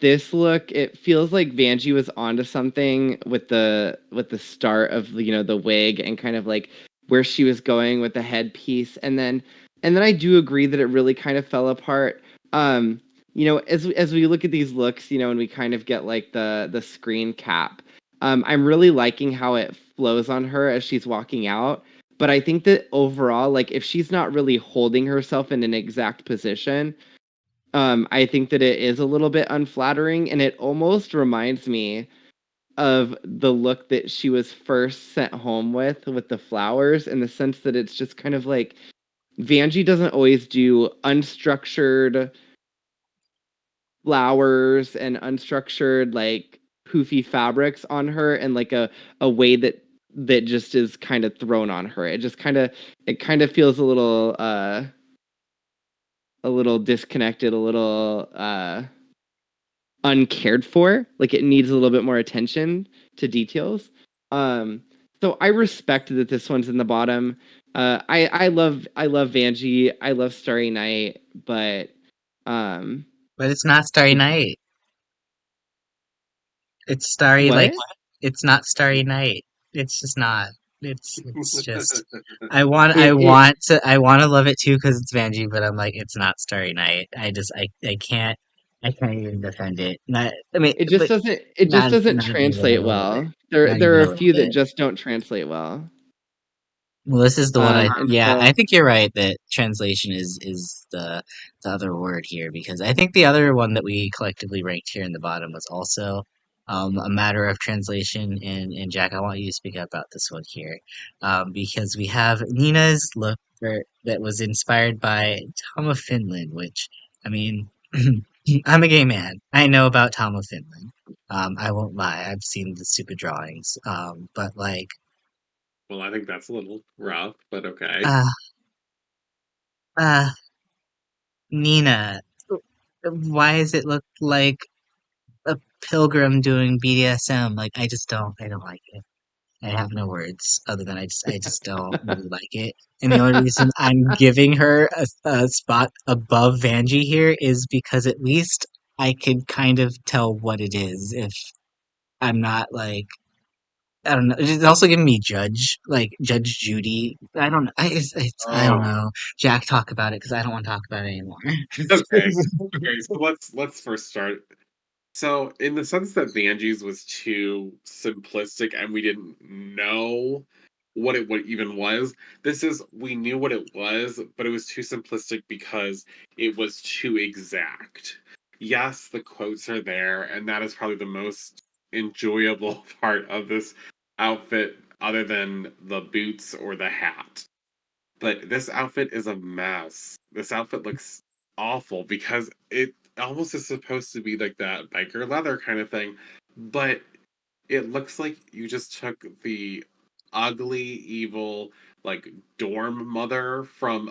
this look, it feels like Vanjie was onto something with the start of the wig and kind of like where she was going with the headpiece, and then I do agree that it really kind of fell apart. Um, as we look at these looks, and we kind of get like the screen cap. I'm really liking how it flows on her as she's walking out. But I think that overall, like if she's not really holding herself in an exact position, I think that it is a little bit unflattering, and it almost reminds me of the look that she was first sent home with the flowers, in the sense that it's just kind of like Vanjie doesn't always do unstructured flowers and unstructured like poofy fabrics on her in like a way that just is kind of thrown on her. It kind of feels a little disconnected, a little uncared for. Like it needs a little bit more attention to details. Um, so I respect that this one's in the bottom. I love Vanjie. I love Starry Night, but um,
But it's not Starry Night. It's Starry like
what?
it's not Starry Night. It's just not. It's just
It
I want to love it too because it's Vanjie, but I'm like it's not Starry Night. I can't even defend it. Not I mean,
it just
but
doesn't it just doesn't
not even a
translate
little bit.
well. There
Not
there
even
are
a
a
little
few that
bit.
just don't translate well.
Well, this is the one
And
yeah, I
so
think you're right that translation is the other word here because I think the other one that we collectively ranked here in the bottom was also a matter of translation and Jack, I want you to speak up about this one here. Because we have Nina's look that was inspired by Tom of Finland, which I mean I'm a gay man. I know about Tom of Finland. I won't lie, I've seen the stupid drawings. But like
Well, I think that's a little rough, but okay.
uh uh Nina, why does it look like a pilgrim doing BDSM? Like, I don't like it. I have no words other than I just don't really like it. And the only reason I'm giving her a spot above Vanjie here is because at least I could kind of tell what it is if I'm not like, I don't know. It's also giving me Judge Judy. I don't know. I don't
Oh,
know. Jack, talk about it because I don't want to talk about it anymore.
okay. Okay, so let's first start. So, in the sense that Vanjie's was too simplistic and we didn't know what even was, this is we knew what it was, but it was too simplistic because it was too exact. Yes, the quotes are there, and that is probably the most enjoyable part of this outfit, other than the boots or the hat. But this outfit is a mess. This outfit looks awful because it almost is supposed to be like that biker leather kind of thing, but it looks like you just took the ugly, evil, like dorm mother from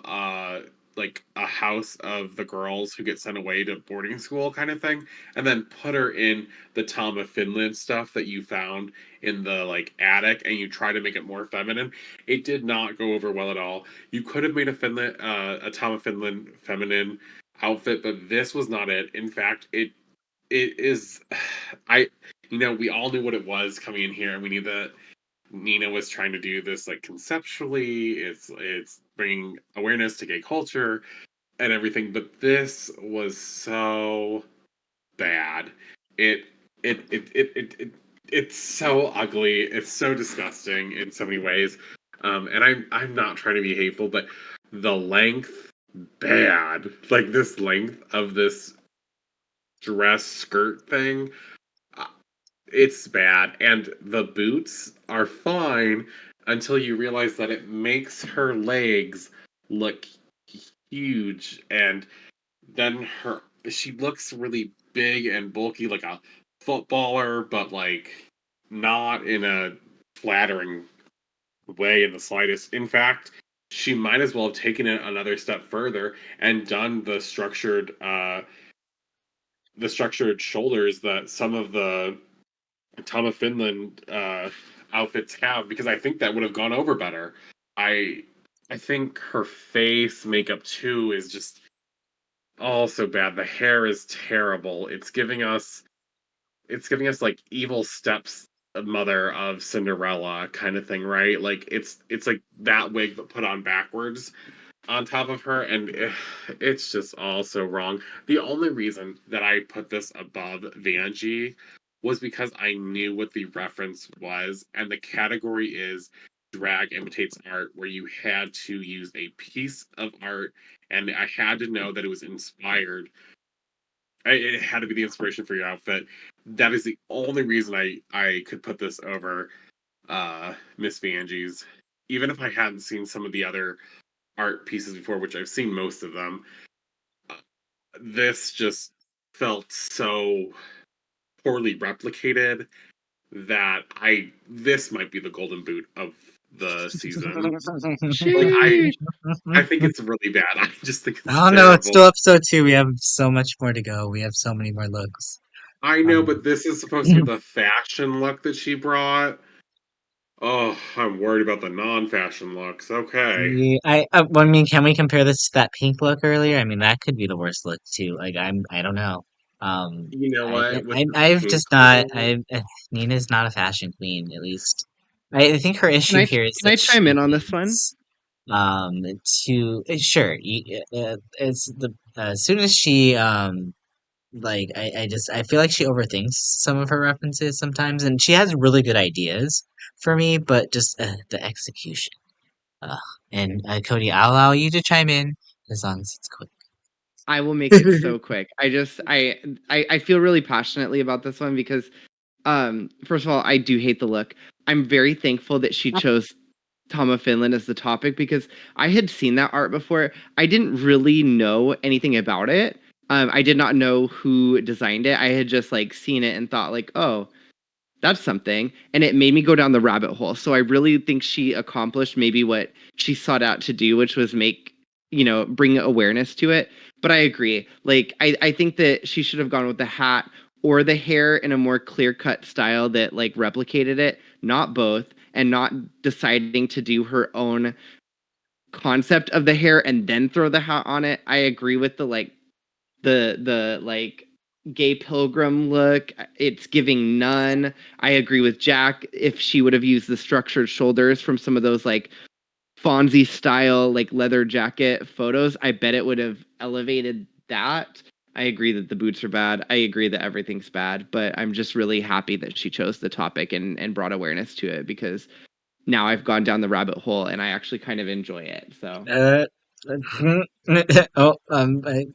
like a house of the girls who get sent away to boarding school kind of thing, and then put her in the Tom of Finland stuff that you found in the like attic, and you try to make it more feminine. It did not go over well at all. You could have made a Tom of Finland feminine outfit, but this was not it. In fact, it is I we all knew what it was coming in here, and we knew that Nina was trying to do this like conceptually. It's bringing awareness to gay culture and everything, but this was so bad. It it's so ugly. It's so disgusting in so many ways. And I'm not trying to be hateful, but the length bad. Like this length of this dress skirt thing, uh, it's bad. And the boots are fine until you realize that it makes her legs look huge, and then she looks really big and bulky like a footballer, but like not in a flattering way in the slightest. In fact, she might as well have taken it another step further and done the structured shoulders that some of the Tom of Finland outfits have, because I think that would have gone over better. I I think her face makeup too is just all so bad. The hair is terrible. It's giving us like evil steps mother of Cinderella kind of thing, right? Like it's like that wig but put on backwards on top of her, and it's just all so wrong. The only reason that I put this above Vanjie was because I knew what the reference was, and the category is drag imitates art, where you had to use a piece of art, and I had to know that it was inspired. It had to be the inspiration for your outfit. That is the only reason I could put this over Miss Vanjie's. Even if I hadn't seen some of the other art pieces before, which I've seen most of them, uh, this just felt so poorly replicated that this might be the golden boot of the season. Like
Sheesh.
I think it's really bad. I just think it's
Oh no, it's
terrible.
still episode 2. We have so much more to go. We have so many more looks.
I know,
Um,
but this is supposed to be the fashion look that she brought. Oh, I'm worried about the non-fashion looks. Okay.
I mean, can we compare this to that pink look earlier? I mean, that could be the worst look too. Like, I don't know.
You know what? With the
I've
pink
just not.
one,
Nina's not a fashion queen, at least. I think her issue here is
Can I
that
chime
she
in on this one?
needs, to sure. It's the as soon as she like I feel like she overthinks some of her references sometimes, and she has really good ideas for me, but just the execution. Ugh. And Cody, I'll allow you to chime in as long as it's quick.
I will make it so quick. I feel really passionately about this one because first of all, I do hate the look. I'm very thankful that she chose Tom of Finland as the topic because I had seen that art before. I didn't really know anything about it. I did not know who designed it. I had just like seen it and thought like, oh, that's something. And it made me go down the rabbit hole. So I really think she accomplished maybe what she sought out to do, which was bring awareness to it. But I agree. Like, I think that she should have gone with the hat or the hair in a more clear cut style that like replicated it, not both, and not deciding to do her own concept of the hair and then throw the hat on it. I agree with the gay pilgrim look. It's giving none. I agree with Jack. If she would have used the structured shoulders from some of those like Fonzie style like leather jacket photos, I bet it would have elevated that. I agree that the boots are bad. I agree that everything's bad, but I'm just really happy that she chose the topic and brought awareness to it because now I've gone down the rabbit hole and I actually kind of enjoy it. So
Uh,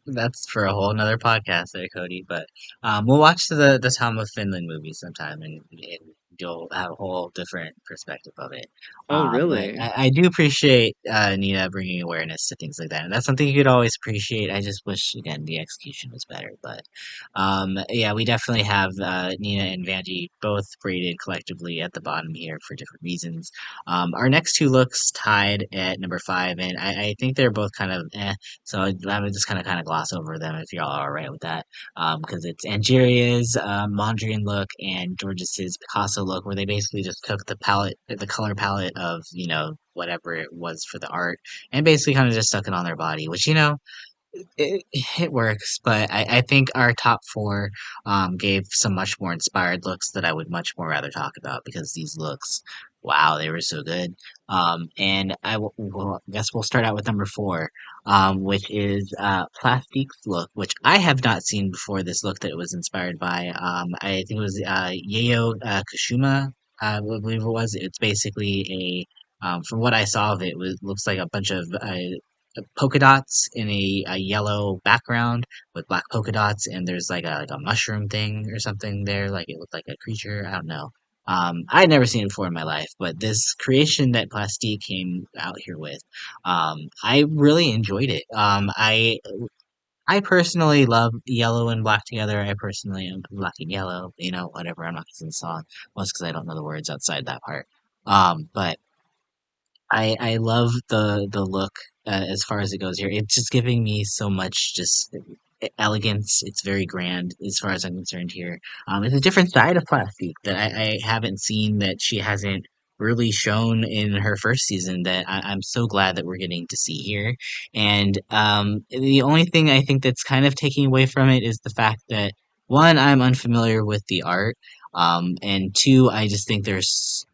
that's for a whole nother podcast there, Cody. But we'll watch the Tom of Finland movie sometime, and you'll have a whole different perspective of it.
oh
But
really?
I do appreciate Nina bringing awareness to things like that, and that's something you could always appreciate. I just wish again the execution was better. But yeah, we definitely have Nina and Vanjie both rated collectively at the bottom here for different reasons. Our next two looks tied at number 5, and I think they're both kind of so I would just kind of gloss over them if y'all are alright with that. Because it's Angeria's Mondrian look and Jorgeous's Picasso look, where they basically just took the color palette of whatever it was for the art, and basically kind of just stuck it on their body, which it works, but I think our top 4 gave some much more inspired looks that I would much more rather talk about because these looks Wow, they were so good. And guess we'll start out with number four, which is Plastique's look, which I have not seen before. This look that it was inspired by. I think it was Yayo Kashuma, I believe it was. It's basically from what I saw of it, looks like a bunch of polka dots in a yellow background with black polka dots, and there's like a mushroom thing or something there, like it looked like a creature. I don't know. I had never seen it before in my life, but this creation that Plastique came out here with, I really enjoyed it. I personally love yellow and black together. I personally am black and yellow, whatever. I'm not gonna sing the song, most because I don't know the words outside that part. But I love the look as far as it goes here. It's just giving me so much just elegance. It's very grand as far as I'm concerned here. It's a different side of Plastique that I haven't seen, that she hasn't really shown in her first season, that I'm so glad that we're getting to see here. And the only thing I think that's kind of taking away from it is the fact that, one, I'm unfamiliar with the art, and two, I just think there's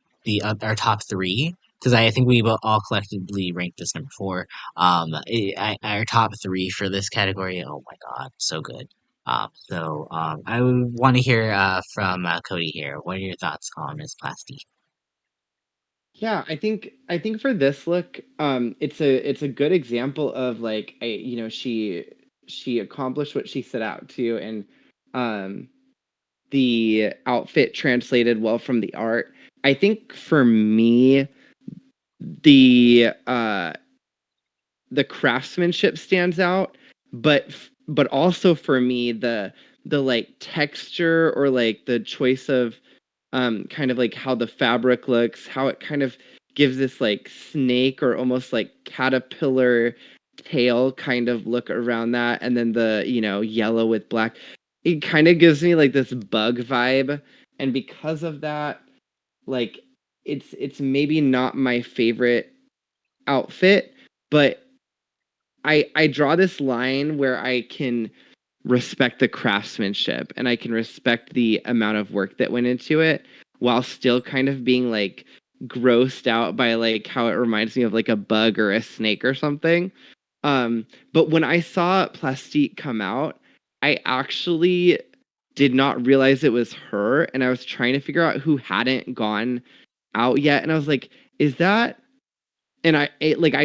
our top three, because I think we will all collectively rank this number four. Our top three for this category. Oh my god, so good. I would want to hear from Cody here. What are your thoughts on Miss Plasty?
Yeah, I think for this look, it's a good example of like she accomplished what she set out to, and um the outfit translated well from the art. I think for me, the uh the craftsmanship stands out, but also for me the like texture, or like the choice of kind of like how the fabric looks, how it kind of gives this like snake or almost like caterpillar tail kind of look around that, and then the yellow with black, it kind of gives me like this bug vibe. And because of that, like it's maybe not my favorite outfit, but I draw this line where I can respect the craftsmanship and I can respect the amount of work that went into it, while still kind of being like grossed out by like how it reminds me of like a bug or a snake or something. But when I saw Plastique come out, I actually did not realize it was her, and I was trying to figure out who hadn't gone out yet, and I was like, is that, and I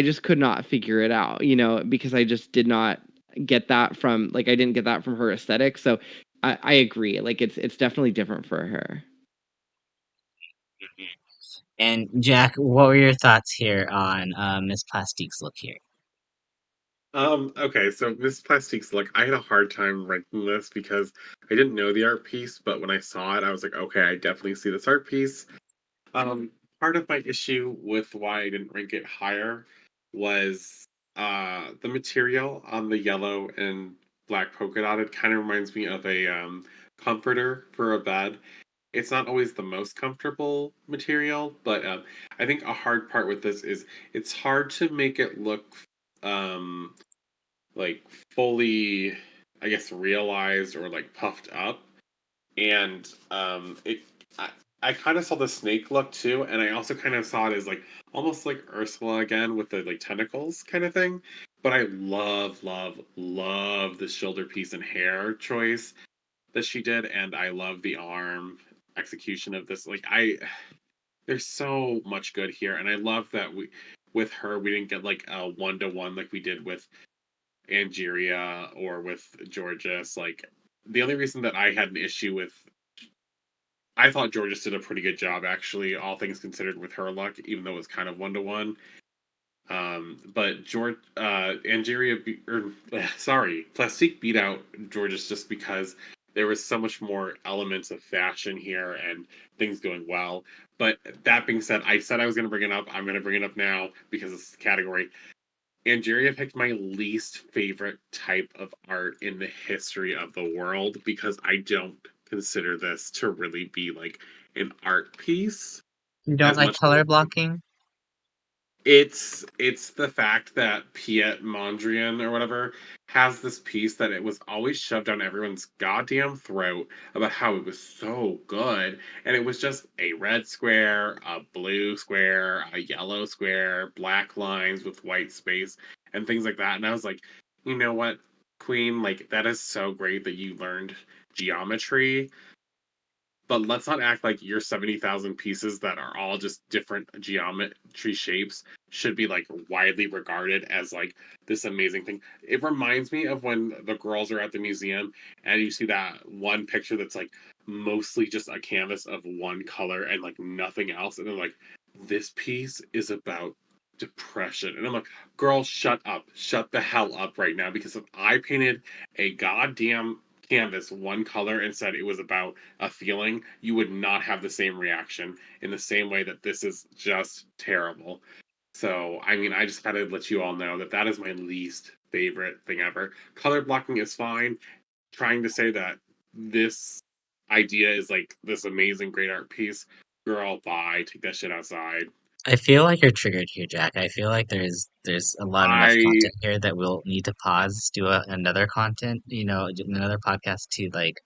just could not figure it out, because I just did not get that from, like, I didn't get that from her aesthetic. So I agree. Like it's definitely different for her.
And Jack, what were your thoughts here on Miss Plastique's look here?
Okay, so Miss Plastique's look, I had a hard time ranking this because I didn't know the art piece, but when I saw it, I was like, okay, I definitely see this art piece. Um, Part of my issue with why I didn't rank it higher was the material on the yellow and black polka dot. It kind of reminds me of a comforter for a bed. It's not always the most comfortable material, but I think a hard part with this is it's hard to make it look um, like fully, I guess, realized or like puffed up. And I, I kind of saw the snake look too, and I also kind of saw it as like almost like Ursula again with the like tentacles kind of thing. But I love the shoulder piece and hair choice that she did, and I love the arm execution of this. Like there's so much good here, and I love that we with her we didn't get like a 1-to-1 like we did with Angeria or with Jorgeous. Like the only reason that I had an issue with, I thought Jorgeous did a pretty good job actually, all things considered, with her luck, even though it was kind of 1-to-1. But Angeria, sorry, Plastique beat out Jorgeous just because there was so much more elements of fashion here and things going well. But that being said, I said I was going to bring it up. I'm going to bring it up now because it's the category. Angeria picked my least favorite type of art in the history of the world because I don't consider this to really be like an art piece
You don't
as
like
much as
color blocking?
It's the fact that Piet Mondrian or whatever has this piece that it was always shoved down everyone's goddamn throat about how it was so good, and it was just a red square, a blue square, a yellow square, black lines with white space, and things like that. And I was like, you know what, Queen, like that is so great that you learned geometry, but let's not act like your 70,000 pieces that are all just different geometry shapes should be like widely regarded as like this amazing thing. It reminds me of when the girls are at the museum and you see that one picture that's like mostly just a canvas of one color and like nothing else. And they're like, this piece is about depression. And I'm like, girl, shut up. Shut the hell up right now. Because if I painted a goddamn canvas one color and said it was about a feeling, you would not have the same reaction in the same way that this is just terrible. So, I mean, I just gotta let you all know that that is my least favorite thing ever. Color blocking is fine. Trying to say that this idea is like this amazing, great art piece, girl, bye. Take that shit outside.
I feel like you're triggered here, Jack. I feel like there's a lot enough
I
content here that we'll need to pause, do another content, another podcast to like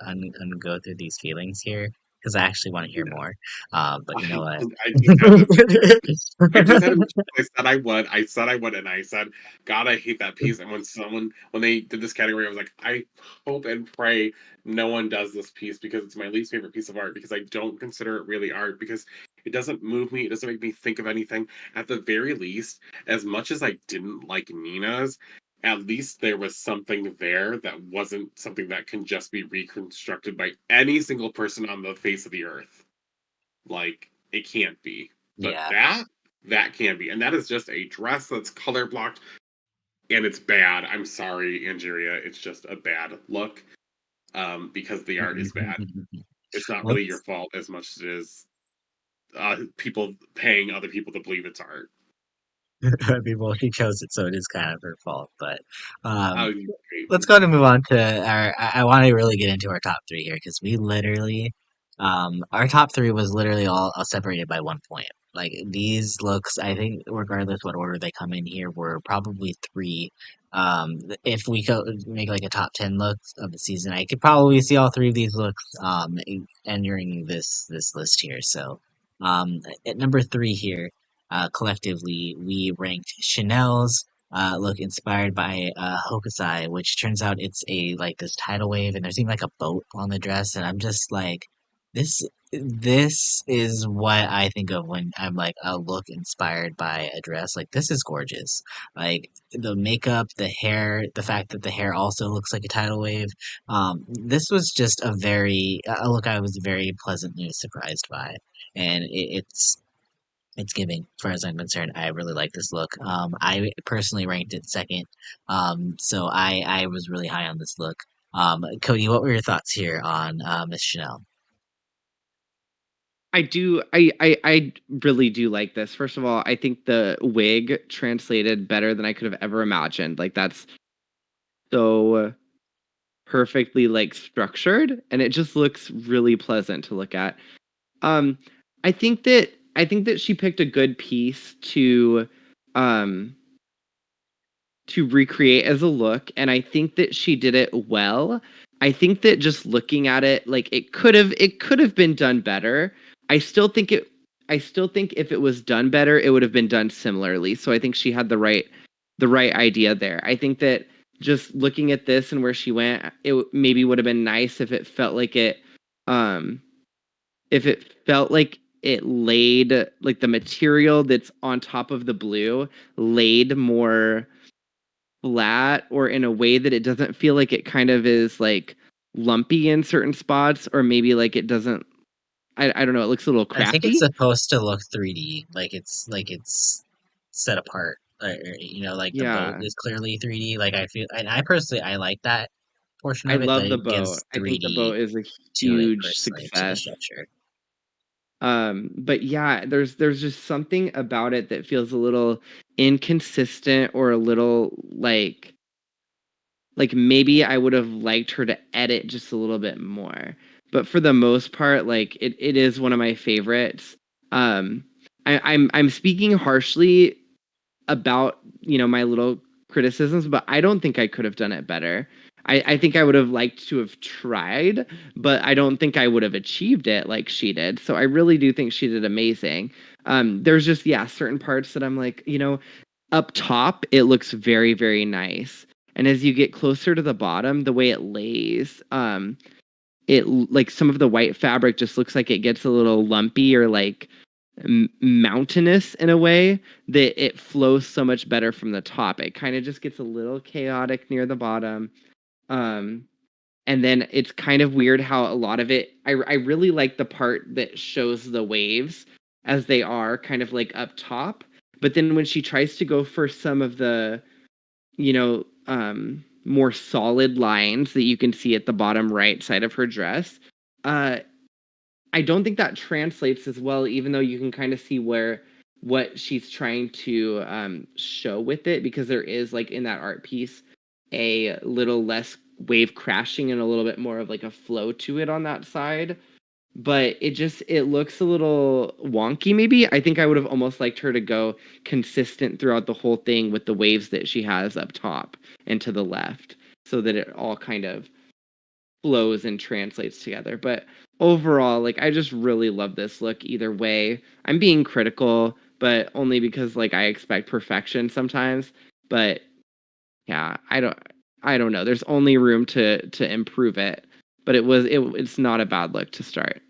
go through these feelings here because I actually want to hear
yeah.
more. But you know what?
I just had to I just had to mention I said I would. I said I would, and I said, God, I hate that piece. And when they did this category, I was like, I hope and pray no one does this piece because it's my least favorite piece of art because I don't consider it really art because it doesn't move me. It doesn't make me think of anything. At the very least, as much as I didn't like Nina's, at least there was something there that wasn't something that can just be reconstructed by any single person on the face of the earth. Like, it can't be. But
Yeah.
that can be. And that is just a dress that's color blocked and it's bad. I'm sorry, Angeria. It's just a bad look. Because the art is bad. It's not really your
Let's
fault as much as it is people paying other people to believe it's art.
I mean, well, she chose it, so it is kind of her fault. But
Oh,
um,
you
let's
crazy.
go to move on to our. I want to really get into our top three here because our top three was literally all separated by 1 point. Like these looks, I think, regardless what order they come in here, were probably three. If we could make like a top 10 looks of the season, I could probably see all three of these looks entering this list here. So, at number three here, collectively, we ranked Chanel's look inspired by Hokusai, which turns out it's a like this tidal wave, and there's even like a boat on the dress, and I'm just like, this is what I think of when I'm like a look inspired by a dress. Like this is gorgeous. Like the makeup, the hair, the fact that the hair also looks like a tidal wave. This was just a look I was very pleasantly surprised by, and it's giving, as far as I'm concerned. I really like this look. I personally ranked it second, so I was really high on this look. Cody, what were your thoughts here on Miss Chanel?
I do. I really do like this. First of all, I think the wig translated better than I could have ever imagined. Like that's so perfectly like structured, and it just looks really pleasant to look at. Um, I think that she picked a good piece um to recreate as a look, and I think that she did it well. I think that just looking at it, like it could have been done better. I still think it I still think if it was done better, it would have been done similarly. So I think she had the right idea there. I think that just looking at this and where she went, maybe would have been nice um if it felt like it laid like the material that's on top of the blue laid more flat or in a way that it doesn't feel like it kind of is like lumpy in certain spots, or maybe like it doesn't. I don't know, it looks a little
I think it's
crafty.
supposed to look 3D, like it's set apart. Like the boat
Yeah,
is clearly 3D. Like I feel, and I personally I like that portion
I
of it, that
love the
it
boat.
gives
I think the
3D
boat is a
to it
huge
personally to the
success.
structure.
But yeah, there's just something about it that feels a little inconsistent, or a little like maybe I would have liked her to edit just a little bit more. But for the most part, like it is one of my favorites. Um, I'm speaking harshly about, my little criticisms, but I don't think I could have done it better. I think I would have liked to have tried, but I don't think I would have achieved it like she did. So I really do think she did amazing. There's just, certain parts that I'm like, up top, it looks very, very nice. And as you get closer to the bottom, the way it lays, it like some of the white fabric just looks like it gets a little lumpy or like mountainous in a way that it flows so much better from the top. It kind of just gets a little chaotic near the bottom. Um, and then it's kind of weird how a lot of it, I really like the part that shows the waves as they are kind of like up top. But then when she tries to go for some of the, more solid lines that you can see at the bottom right side of her dress, uh, I don't think that translates as well, even though you can kind of see what she's trying to show with it, because there is like in that art piece a little less wave crashing and a little bit more of like a flow to it on that side. But it looks a little wonky maybe. I think I would have almost liked her to go consistent throughout the whole thing with the waves that she has up top and to the left, so that it all kind of flows and translates together. But overall, like, I just really love this look either way. I'm being critical, but only because like I expect perfection sometimes. But yeah, I don't know. There's only room to improve it. But it's not a bad look to start.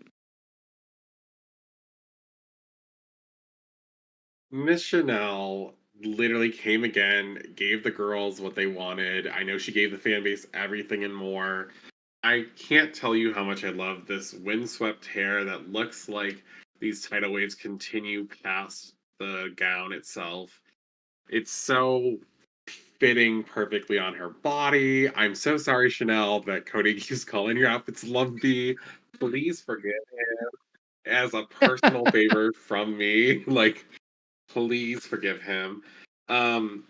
Miss Chanel literally came again, gave the girls what they wanted. I know she gave the fan base everything and more. I can't tell you how much I love this windswept hair that looks like these tidal waves continue past the gown itself. It's so fitting perfectly on her body. I'm so sorry, Chanel, that Cody keeps calling your outfits lumpy. Please forgive him as a personal favor from me. Like, please forgive him. Um,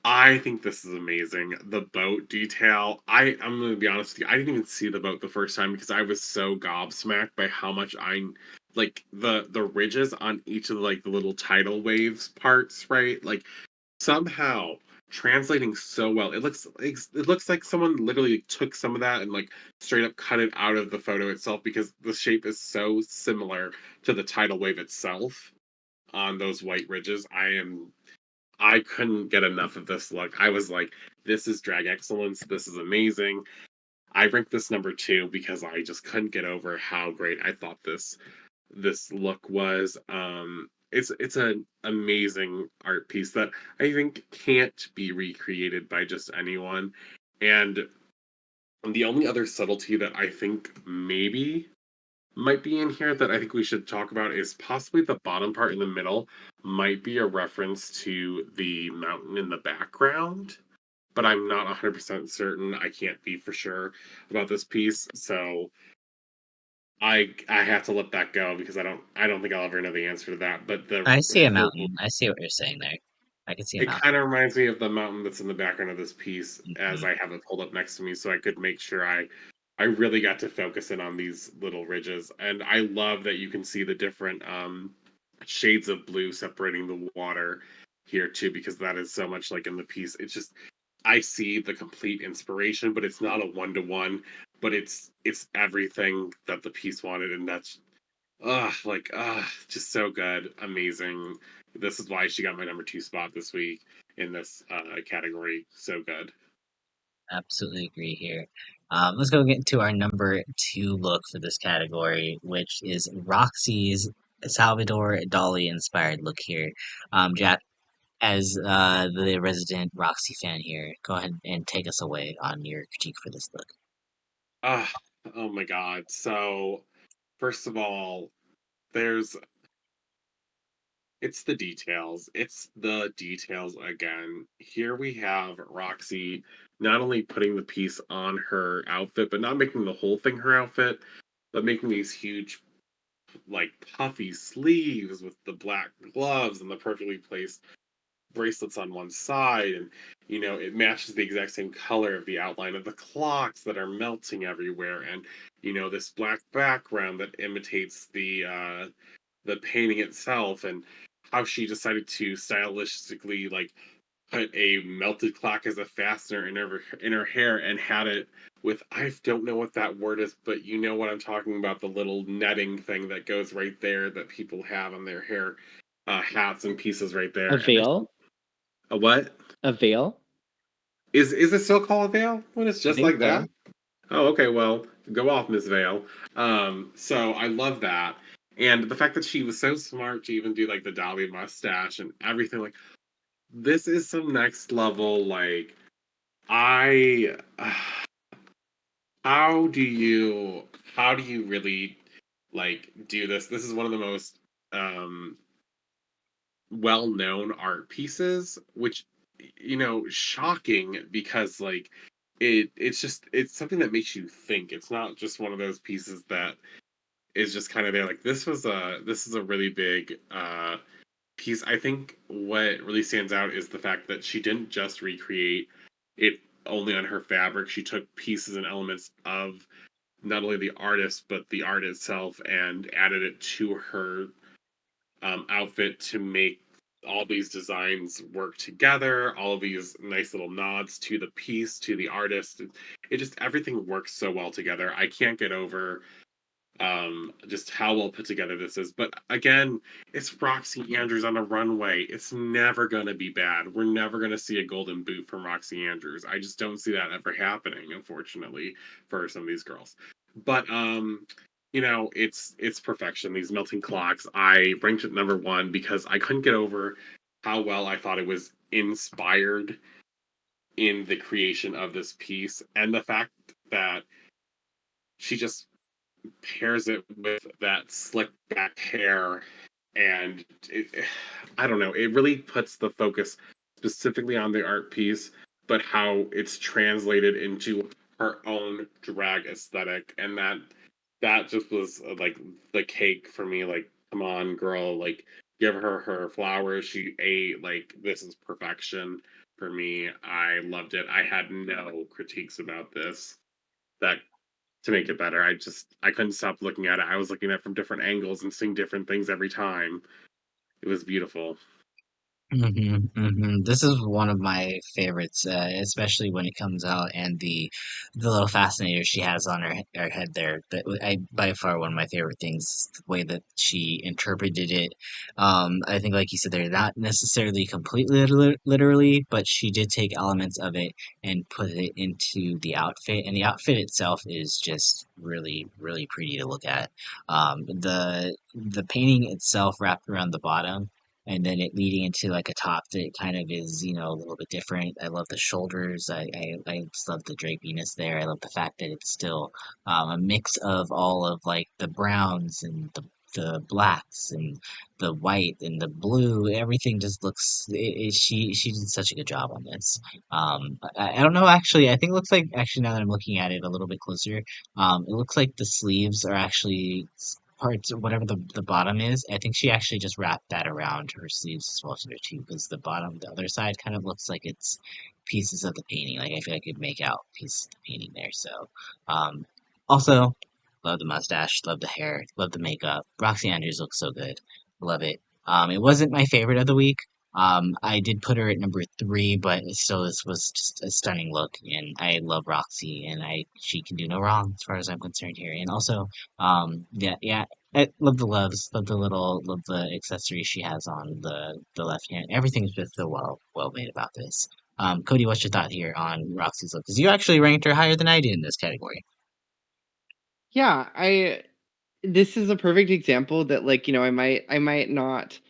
I think this is amazing. The boat detail. I'm gonna be honest with you. I didn't even see the boat the first time because I was so gobsmacked by how much I like the ridges on each of like the little tidal waves parts, right? Like somehow translating so well. It looks like someone literally took some of that and like straight up cut it out of the photo itself because the shape is so similar to the tidal wave itself on those white ridges. I couldn't get enough of this look. I was like, this is drag excellence. This is amazing. I ranked this number 2 because I just couldn't get over how great I thought this look was. It's an amazing art piece that I think can't be recreated by just anyone. And the only other subtlety that I think maybe might be in here that I think we should talk about is possibly the bottom part in the middle might be a reference to the mountain in the background, but I'm not 100% certain. I can't be for sure about this piece, so I have to let that go because I don't think I'll ever know the answer to that. But
I see a mountain. I see what you're saying there. I can see a
it
mountain.
kind of reminds me of the mountain that's in the background of this piece, as
Mhm.
I have it pulled up next to me, so I could make sure I really got to focus in on these little ridges, and I love that you can see the different shades of blue separating the water here too, because that is so much like in the piece. It's just I see the complete inspiration, but it's not a one-to-one, but it's everything that the piece wanted, and that's just so good, amazing. This is why she got my number 2 spot this week in this category. So good.
Absolutely agree here. Let's go get into our number 2 look for this category, which is Roxy's Salvador Dali inspired look here. Jack, as the resident Roxy fan here, go ahead and take us away on your critique for this look.
Ah, oh my god. So first of all, there's it's the details. It's the details again. Here we have Roxy not only putting the piece on her outfit, but not making the whole thing her outfit, but making these huge, like, puffy sleeves with the black gloves and the perfectly placed bracelets on one side. And, it matches the exact same color of the outline of the clocks that are melting everywhere. And, this black background that imitates the painting itself. And how she decided to stylistically like put a melted clock as a fastener in her hair and had it with, I don't know what that word is, but you know what I'm talking about, the little netting thing that goes right there that people have on their hair, hats and pieces right there.
A veil?
A what?
A veil?
Is it still called a veil when it's
I
just
think
like
so.
that? Oh, okay. Well, go off, Miss Vale. So I love that, and the fact that she was so smart to even do like the dolly mustache and everything. Like, this is some next level. Like, I, how do you, how do you really like do this? This is one of the most um well-known art pieces, which, shocking because like it's something that makes you think. It's not just one of those pieces that is just kind of there. Like, this is a really big piece. I think what really stands out is the fact that she didn't just recreate it only on her fabric. She took pieces and elements of not only the artist but the art itself and added it to her outfit to make all these designs work together, all of these nice little nods to the piece, to the artist. It just, everything works so well together. I can't get over just how well put together this is. But again, it's Roxxxy Andrews on a runway. It's never gonna be bad. We're never gonna see a golden boot from Roxxxy Andrews. I just don't see that ever happening, unfortunately, for some of these girls. But it's perfection. These melting clocks, I ranked it number one because I couldn't get over how well I thought it was inspired in the creation of this piece, and the fact that she just pairs it with that slick back hair, and I don't know, it really puts the focus specifically on the art piece, but how it's translated into her own drag aesthetic, and that just was like the cake for me. Like, come on, girl, like, give her flowers. She ate, like, this is perfection for me. I loved it. I had no critiques about this that to make it better. I couldn't stop looking at it. I was looking at it from different angles and seeing different things every time. It was beautiful.
This is one of my favorites, especially when it comes out and the little fascinator she has on her head there. I by far one of my favorite things, the way that she interpreted it. I think, like you said, they're not necessarily completely literally, but she did take elements of it and put it into the outfit, and the outfit itself is just really, really pretty to look at. The painting itself wrapped around the bottom and then it leading into like a top that kind of is, a little bit different. I love the shoulders. I just love the drapiness there. I love the fact that it's still a mix of all of like the browns and the blacks and the white and the blue. Everything just looks. She did such a good job on this. I don't know actually. I think it looks like actually now that I'm looking at it a little bit closer, it looks like the sleeves are actually parts, whatever the bottom is, I think she actually just wrapped that around her sleeves as well too, because the bottom, the other side, kind of looks like it's pieces of the painting. Like I feel like I could make out pieces of the painting there. So, um, also love the mustache, love the hair, love the makeup. Roxy Andrews looks so good, love it. It wasn't my favorite of the week. I did put her at number three, but still, this was just a stunning look, and I love Roxy, and she can do no wrong as far as I'm concerned here. And also, yeah, I love the gloves, love the accessories she has on the left hand. Everything's just so well made about this. Cody, what's your thought here on Roxy's look? Because you actually ranked her higher than I did in this category.
Yeah, I this is a perfect example that like, I might not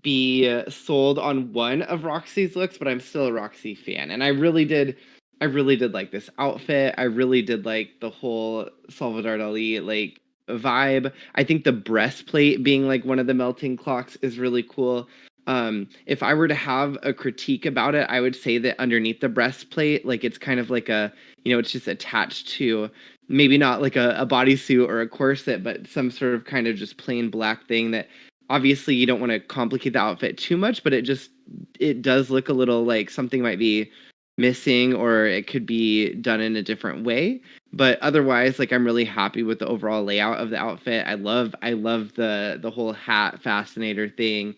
be sold on one of Roxy's looks, but I'm still a Roxy fan. And I really did like this outfit. I really did like the whole Salvador Dali like vibe. I think the breastplate being like one of the melting clocks is really cool. If I were to have a critique about it, I would say that underneath the breastplate, like it's kind of like it's just attached to maybe not like a bodysuit or a corset, but some sort of kind of just plain black thing that obviously you don't want to complicate the outfit too much, but it does look a little like something might be missing or it could be done in a different way. But otherwise, like I'm really happy with the overall layout of the outfit. I love the whole hat fascinator thing.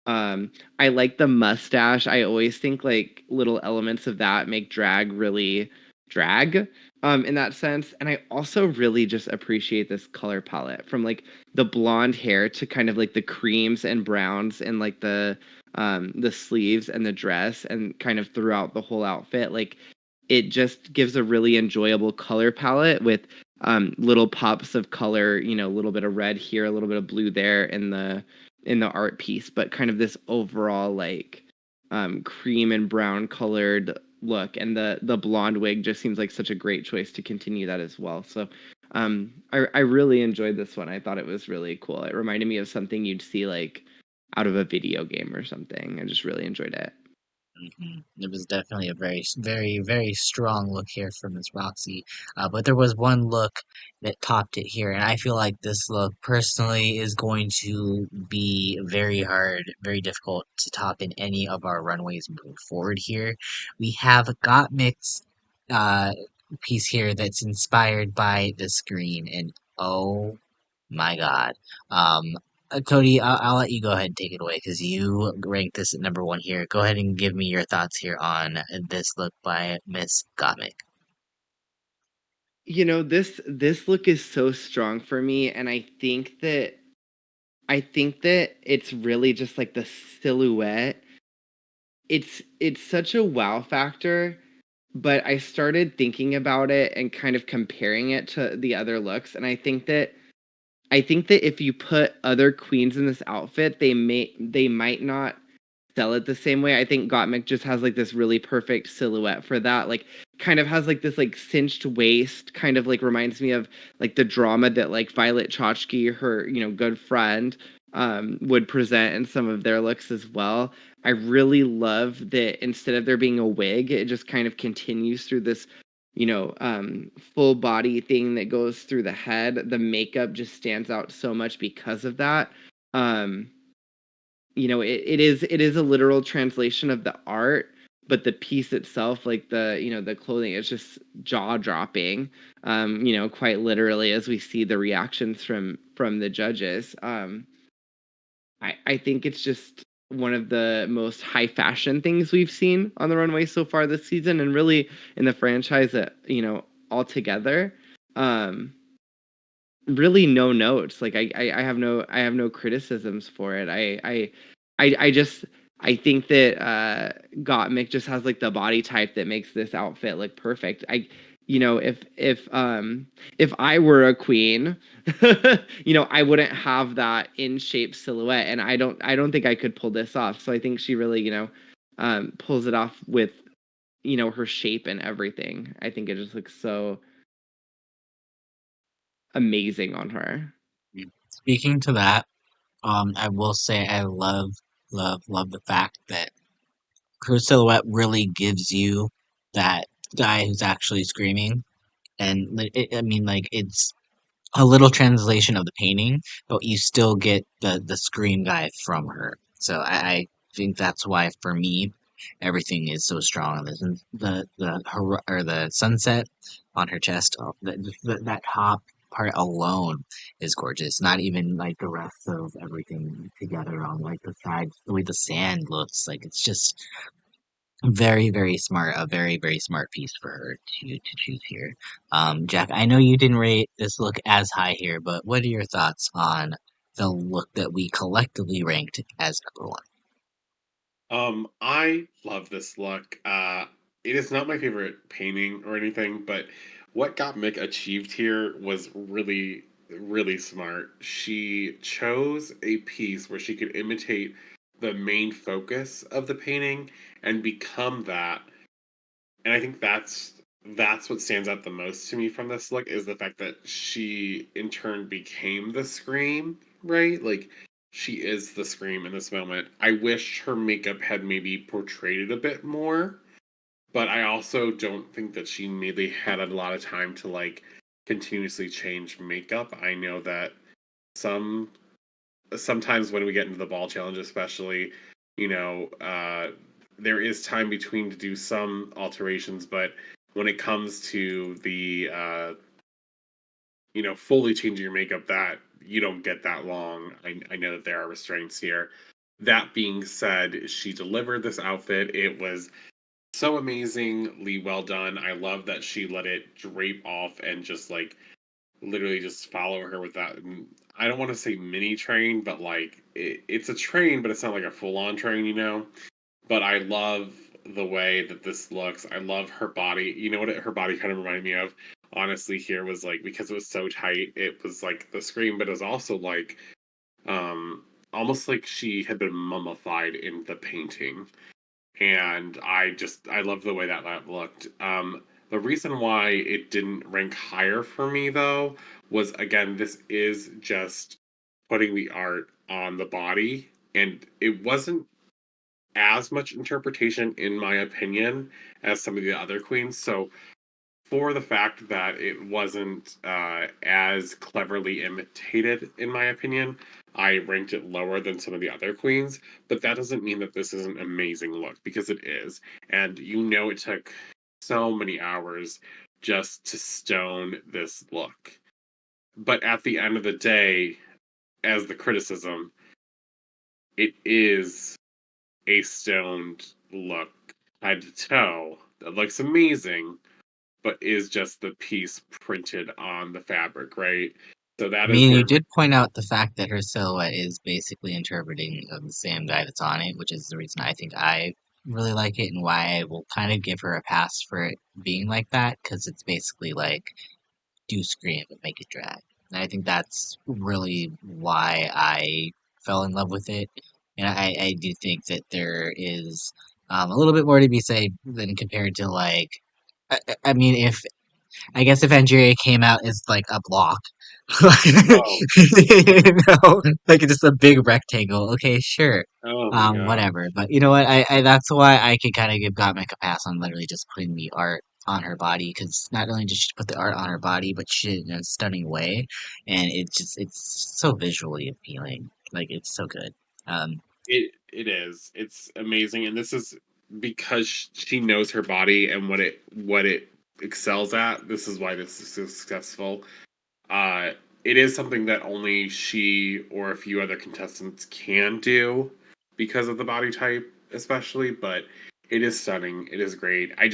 I like the mustache. I always think like little elements of that make drag really drag in that sense. And I also really just appreciate this color palette from like the blonde hair to kind of like the creams and browns and like the sleeves and the dress and kind of throughout the whole outfit. Like it just gives a really enjoyable color palette with little pops of color, you know, a little bit of red here, a little bit of blue there in the art piece, but kind of this overall like cream and brown colored look. And the blonde wig just seems like such a great choice to continue that as well. So I really enjoyed this one. I thought it was really cool. It reminded me of something you'd see like out of a video game or something. I just really enjoyed it.
It was definitely a very strong look here from Miss Roxxxy. But there was one look that topped it here, and I feel like this look personally is going to be very hard, very difficult to top in any of our runways moving forward here. We have a Gottmik's uh, piece here that's inspired by the screen, and oh my God. Um, Cody, I'll let you go ahead and take it away because you ranked this at number one here. Go ahead and give me your thoughts here on this look by Miss Gottmik.
You know, this look is so strong for me, and I think that it's really just like the silhouette. It's such a wow factor, but I started thinking about it and kind of comparing it to the other looks, and I think that if you put other queens in this outfit, they might not sell it the same way. I think Gottmik just has like this really perfect silhouette for that. Like kind of has like this like cinched waist, kind of like reminds me of like the drama that like Violet Chachki, her, you know, good friend, would present in some of their looks as well. I really love that instead of there being a wig, it just kind of continues through this, you know, full body thing that goes through the head. The makeup just stands out so much because of that. Um, you know, it is a literal translation of the art, but the piece itself, like the, you know, the clothing is just jaw dropping, you know, quite literally as we see the reactions from the judges. I think it's just one of the most high fashion things we've seen on the runway so far this season, and really in the franchise that, you know, altogether. Um, really no notes. Like I have no criticisms for it. I just I think that Gottmik just has like the body type that makes this outfit look perfect. I you know, if I were a queen, you know, I wouldn't have that in shape silhouette, and I don't think I could pull this off. So I think she really, you know, pulls it off with, you know, her shape and everything. I think it just looks so amazing on her.
Speaking to that, I will say I love the fact that her silhouette really gives you that guy who's actually screaming, and I mean, like it's a little translation of the painting, but you still get the scream guy from her. So I think that's why for me everything is so strong. Or the sunset on her chest, that top part alone is gorgeous. Not even like the rest of everything together on like the sides, the way the sand looks like it's just very smart, a very smart piece for her to choose here. Jack, I know you didn't rate this look as high here, but what are your thoughts on the look that we collectively ranked as number one?
I love this look. It is not my favorite painting or anything, but what got Mick achieved here was really smart. She chose a piece where she could imitate the main focus of the painting and become that. And I think that's what stands out the most to me from this look is the fact that she in turn became the scream, right? Like she is the scream in this moment. I wish her makeup had maybe portrayed it a bit more, but I also don't think that she maybe had a lot of time to like continuously change makeup. I know that some sometimes when we get into the ball challenge especially, you know, there is time between to do some alterations, but when it comes to the you know, fully changing your makeup, that you don't get that long. I know that there are restraints here. that being said, she delivered this outfit. It was so amazingly well done. I love that she let it drape off and just like literally just follow her with that. I don't want to say mini train, but like it's a train, but it's not like a full on train, you know? But I love the way that this looks. I love her body. You know what her body kind of reminded me of? Honestly, here was like because it was so tight, it was like the scream, but it was also like um almost like she had been mummified in the painting. And I love the way that that looked. The reason why it didn't rank higher for me though was again this is just putting the art on the body, and it wasn't as much interpretation in my opinion as some of the other queens. So for the fact that it wasn't as cleverly imitated, in my opinion, I ranked it lower than some of the other queens. But that doesn't mean that this is an amazing look, because it is. And you know, it took so many hours just to stone this look. But at the end of the day, as the criticism, it is a stoned look head to toe that looks amazing, but is just the piece printed on the fabric, right? So
I
that is
mean, you
where my
did point out the fact that her silhouette is basically interpreting of the same guy that's on it, which is the reason I think I really like it and why I will kind of give her a pass for it being like that, because it's basically like do scream and make it drag. And I think that's really why I fell in love with it. And I do think that there is a little bit more to be said than compared to like, I mean, if I guess if Angeria came out as like a block,
oh
like just a big rectangle. Okay, sure,
oh my god,
whatever. But you know what? I that's why I could kind of give Gottmik a pass on literally just putting the art on her body, because not only did she put the art on her body, but she did it in a stunning way, and it's so visually appealing. Like it's so good. Um,
it is. It's amazing, and this is because she knows her body and what it excels at. This is why this is successful. Uh, it is something that only she or a few other contestants can do because of the body type, especially. But it is stunning. It is great. I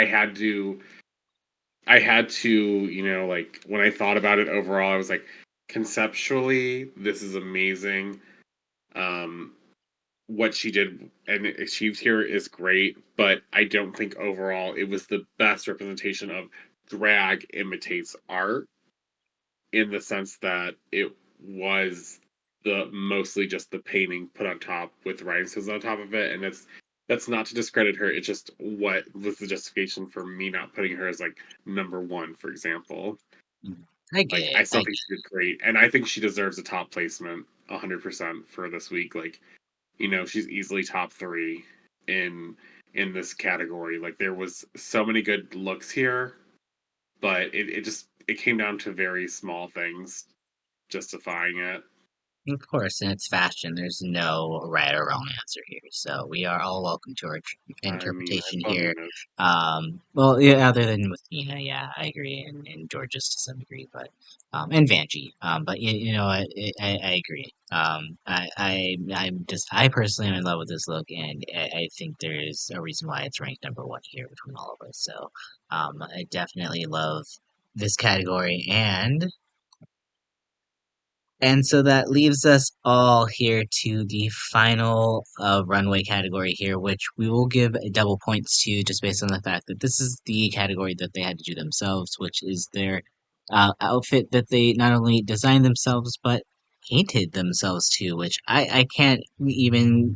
had to, you know, like when I thought about it overall, I was like, conceptually, this is amazing. Um, what she did and achieved here is great, but I don't think overall it was the best representation of drag imitates art, in the sense that it was the mostly just the painting put on top with rhinestones on top of it, and that's not to discredit her. It's just what was the justification for me not putting her as like number one, for example.
I get
Like I
it.
still think she did great, and I think she deserves a top placement 100% for this week. Like, you know, she's easily top three in this category. Like there was so many good looks here, but it just it came down to very small things justifying it.
Of course, in its fashion, there's no right or wrong answer here. So we are all welcome to our
I mean, I
interpretation
suppose
here.
it is.
Well, yeah, other than with Nina, yeah, I agree, and Georges to some degree, but and Vanjie, but you know what, I agree. I personally am in love with this look, and I think there's a reason why it's ranked number one here between all of us. So, I definitely love this category, and so that leaves us all here to the final runway category here, which we will give double points to just based on the fact that this is the category that they had to do themselves, which is their outfit that they not only designed themselves but painted themselves to, which I can't even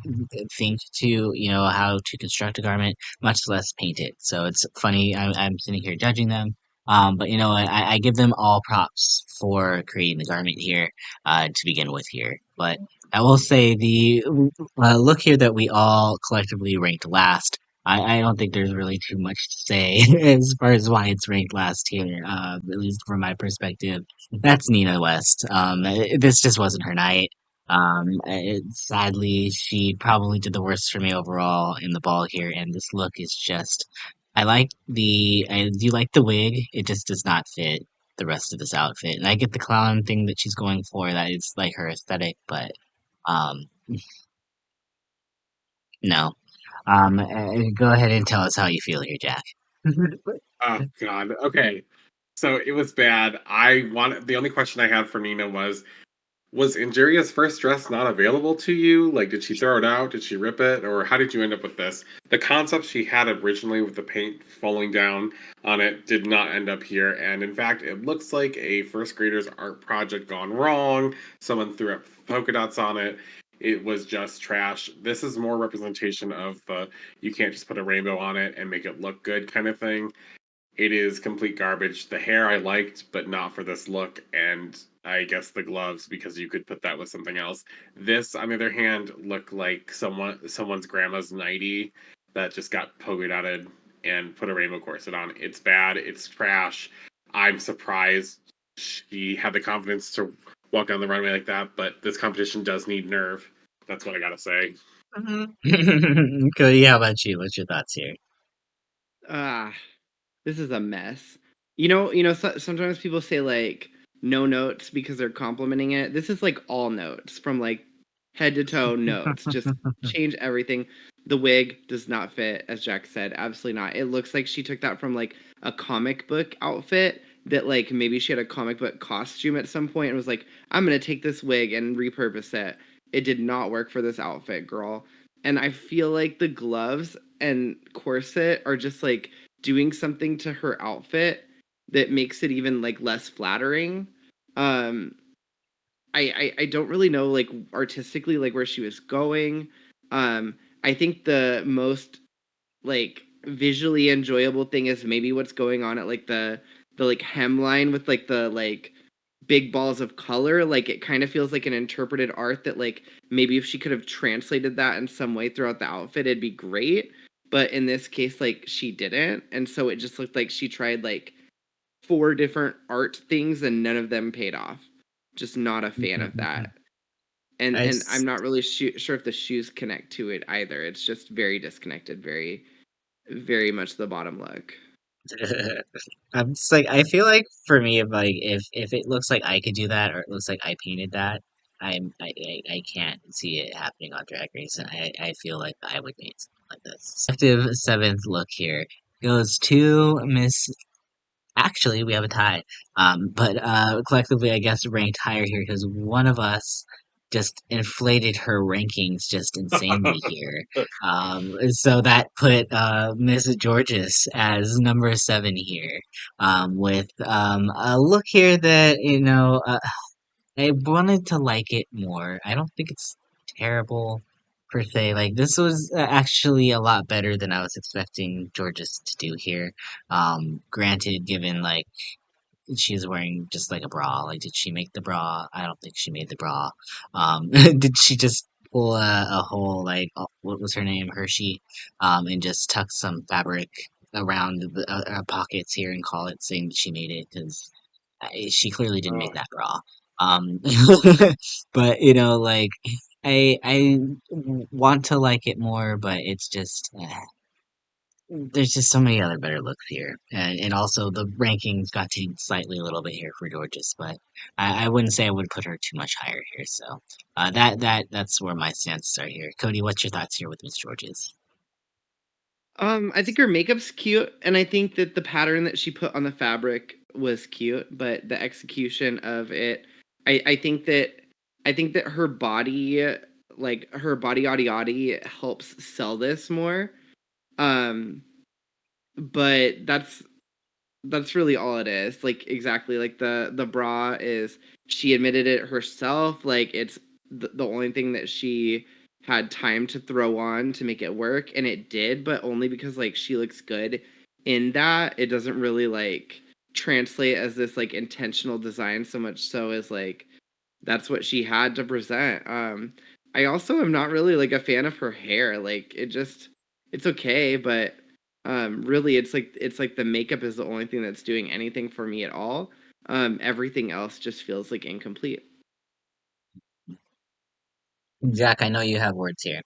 think to, you know, how to construct a garment, much less paint it. So it's funny, I'm sitting here judging them. But you know what, I give them all props for creating the garment here to begin with here. But I will say the look here that we all collectively ranked last. I don't think there's really too much to say as far as why it's ranked last here, at least from my perspective. That's Nina West. This just wasn't her night. Sadly, she probably did the worst for me overall in the ball here, and this look is just. I do like the wig. It just does not fit the rest of this outfit. And I get the clown thing that she's going for, that is like her aesthetic, but um No. Go ahead and tell us how you feel here, Jack.
Oh God. Okay. So it was bad. The only question I had for Nina was Angeria's first dress not available to you? Like, did she throw it out? Did she rip it? Or how did you end up with this? The concept she had originally with the paint falling down on it did not end up here. And in fact, it looks like a first grader's art project gone wrong. Someone threw up polka dots on it. It was just trash. This is more representation of the you can't just put a rainbow on it and make it look good kind of thing. It is complete garbage. The hair I liked, but not for this look, and I guess the gloves because you could put that with something else. This, on the other hand, looked like someone's grandma's nightie that just got polka dotted and put a rainbow corset on. It's bad. It's trash. I'm surprised she had the confidence to walk down the runway like that, but this competition does need nerve. That's what I gotta say.
Cody, how about you? What's your thoughts here?
Ah, this is a mess. Sometimes people say like no notes because they're complimenting it. This is like all notes from like head to toe notes. Just change everything. The wig does not fit, as Jack said. Absolutely not. It looks like she took that from like a comic book outfit that like maybe she had a comic book costume at some point and was like, I'm gonna take this wig and repurpose it. It did not work for this outfit, girl. And I feel like the gloves and corset are just like doing something to her outfit that makes it even like less flattering. Um, I don't really know like artistically like where she was going. I think the most like visually enjoyable thing is maybe what's going on at like the like hemline with like the like big balls of color. Like it kind of feels like an interpreted art that like maybe if she could have translated that in some way throughout the outfit it'd be great, but in this case like she didn't, and so it just looked like she tried like four different art things and none of them paid off. Just not a fan of that.
I,
And I'm
s-
not really sure if the shoes connect to it either. It's just very disconnected, very much the bottom look.
I'm just like I feel like for me, if it looks like I could do that, or it looks like I painted that, I can't see it happening on Drag Race, and I feel like I would paint something like this. Active seventh look here goes to Miss. Actually, we have a tie. But collectively, I guess ranked higher here because one of us just inflated her rankings just insanely here. So that put Miss Jorgeous as number seven here, with a look here that I wanted to like it more. I don't think it's terrible per se. Like this was actually a lot better than I was expecting Georges to do here. Granted, given like she's wearing just like a bra. Like, did she make the bra? I don't think she made the bra. Did she just pull a whole like what was her name, Hershey, and just tuck some fabric around the pockets here and call it saying that she made it because she clearly didn't make
Oh,
that bra. Um, but like I want to like it more, but it's just. There's just so many other better looks here, and also the rankings got tanked slightly a little bit here for Georges, but I wouldn't say I would put her too much higher here. So that's where my stances are here. Cody, what's your thoughts here with Miss Georges?
I think her makeup's cute, and I think that the pattern that she put on the fabric was cute, but the execution of it, I think that her body, like her body yaddy yaddy, helps sell this more. Um, but that's really all it is. Like exactly, like the bra is she admitted it herself. Like it's the only thing that she had time to throw on to make it work, and it did, but only because like she looks good in that. It doesn't really like translate as this like intentional design so much so as like that's what she had to present. I also am not really like a fan of her hair. Like it's okay, but really it's like the makeup is the only thing that's doing anything for me at all. Everything else just feels like incomplete.
Jack, I know you have words here.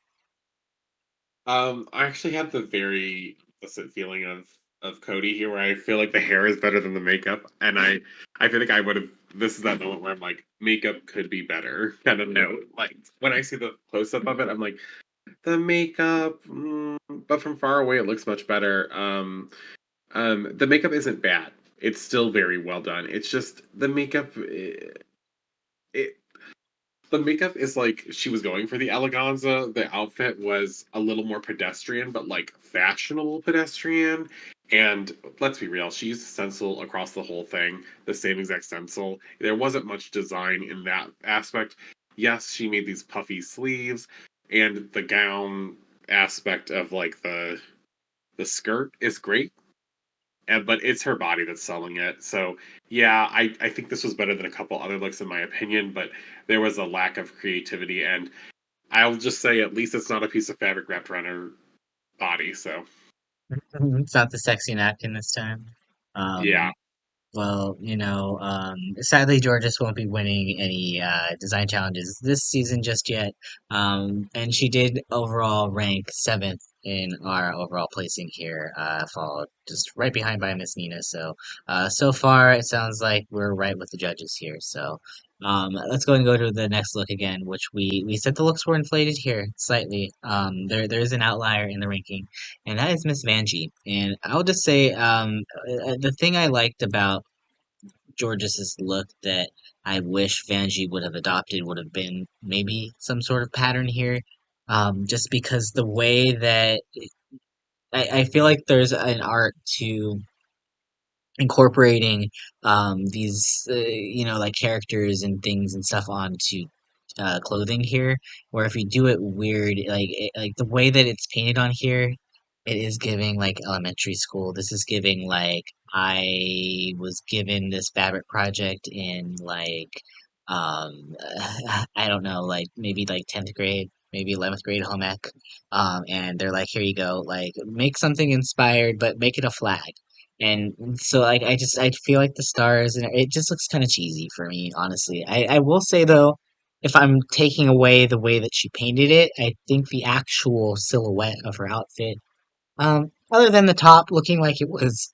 I actually had the very opposite feeling of Cody here, where I feel like the hair is better than the makeup, and I feel like I would have. This is that moment where I'm like, makeup could be better, kind of note. Like when I see the close up of it, I'm like, the makeup, but from far away it looks much better. The makeup isn't bad. It's still very well done. It's just the makeup. The makeup is like she was going for the Eleganza. The outfit was a little more pedestrian, but like fashionable pedestrian. And let's be real, she used a stencil across the whole thing, the same exact stencil. There wasn't much design in that aspect. Yes, she made these puffy sleeves, and the gown aspect of like the skirt is great. But it's her body that's selling it. So yeah, I think this was better than a couple other looks in my opinion, but there was a lack of creativity, and I'll just say at least it's not a piece of fabric wrapped around her body. So
It's not the sexy napkin this time.
yeah,
Um, Well, sadly, Jorgeous won't be winning any design challenges this season just yet. And she did overall rank seventh in our overall placing here, followed just right behind by Miss Nina. So far, it sounds like we're right with the judges here. Let's go to the next look again, which we said the looks were inflated here slightly. There is an outlier in the ranking, and that is Miss Vanjie. And I'll just say, the thing I liked about George's look that I wish Vanjie would have adopted would have been maybe some sort of pattern here. Just because the way that I feel like there's an art to incorporating these like characters and things and stuff onto clothing here, where if you do it weird, like the way that it's painted on here, it is giving like elementary school. This is giving like I was given this fabric project in like I don't know, like maybe like 10th grade, maybe 11th grade home ec, and they're like, here you go, like make something inspired but make it a flag. And so like I feel like the stars and it just looks kind of cheesy for me, honestly. I will say though, if I'm taking away the way that she painted it, I think the actual silhouette of her outfit, other than the top looking like it was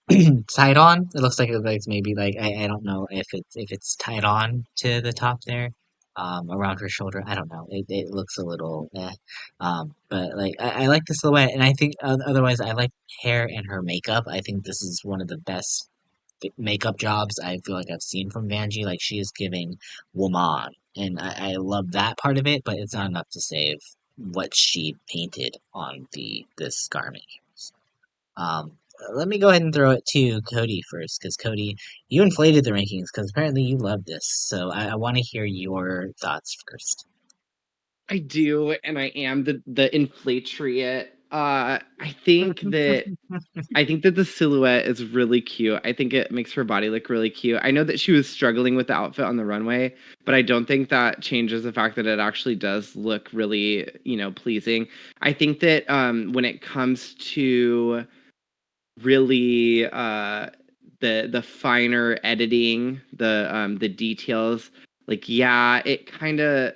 tied on, it looks like it's maybe like I don't know if it's tied on to the top there, around her shoulder. I don't know. It looks a little but like I like the silhouette, and I think otherwise I like hair and her makeup. I think this is one of the best makeup jobs I feel like I've seen from Vanjie. Like she is giving woman, and I love that part of it, but it's not enough to save what she painted on this garment. Um, Let me go ahead and throw it to Cody first, because Cody, you inflated the rankings because apparently you love this. So I want to hear your thoughts first.
I do, and I am the inflatriate. I think that the silhouette is really cute. I think it makes her body look really cute. I know that she was struggling with the outfit on the runway, but I don't think that changes the fact that it actually does look really, pleasing. I think that when it comes to really the finer editing, the details, like yeah, it kind of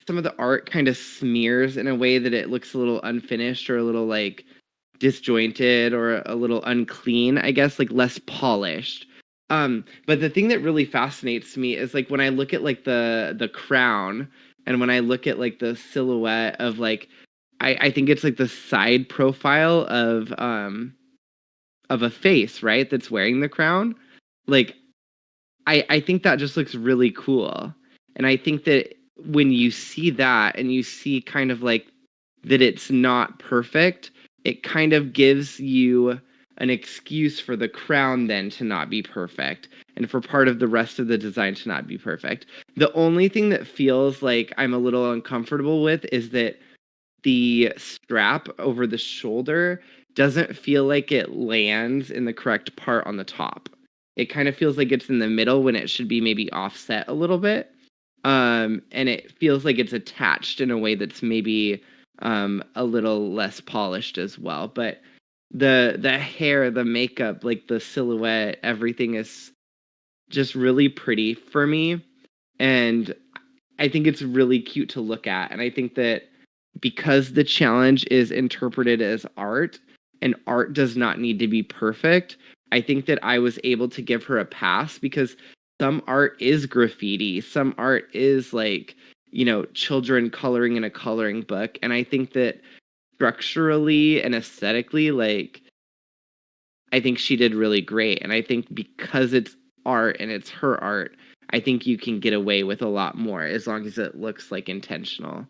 some of the art kind of smears in a way that it looks a little unfinished or a little like disjointed or a little unclean, I guess, like less polished. But the thing that really fascinates me is like when I look at like the crown and when I look at like the silhouette of like I think it's like the side profile of a face, right? That's wearing the crown. Like I think that just looks really cool. And I think that when you see that and you see kind of like that it's not perfect, it kind of gives you an excuse for the crown then to not be perfect and for part of the rest of the design to not be perfect. The only thing that feels like I'm a little uncomfortable with is that the strap over the shoulder doesn't feel like it lands in the correct part on the top. It kind of feels like it's in the middle when it should be maybe offset a little bit. And it feels like it's attached in a way that's maybe a little less polished as well. But the hair, the makeup, like the silhouette, everything is just really pretty for me. And I think it's really cute to look at. And I think that because the challenge is interpreted as art and art does not need to be perfect, I think that I was able to give her a pass because some art is graffiti, some art is like children coloring in a coloring book. And I think that structurally and aesthetically, like, I think she did really great. And I think because it's art and it's her art, I think you can get away with a lot more as long as it looks like intentional.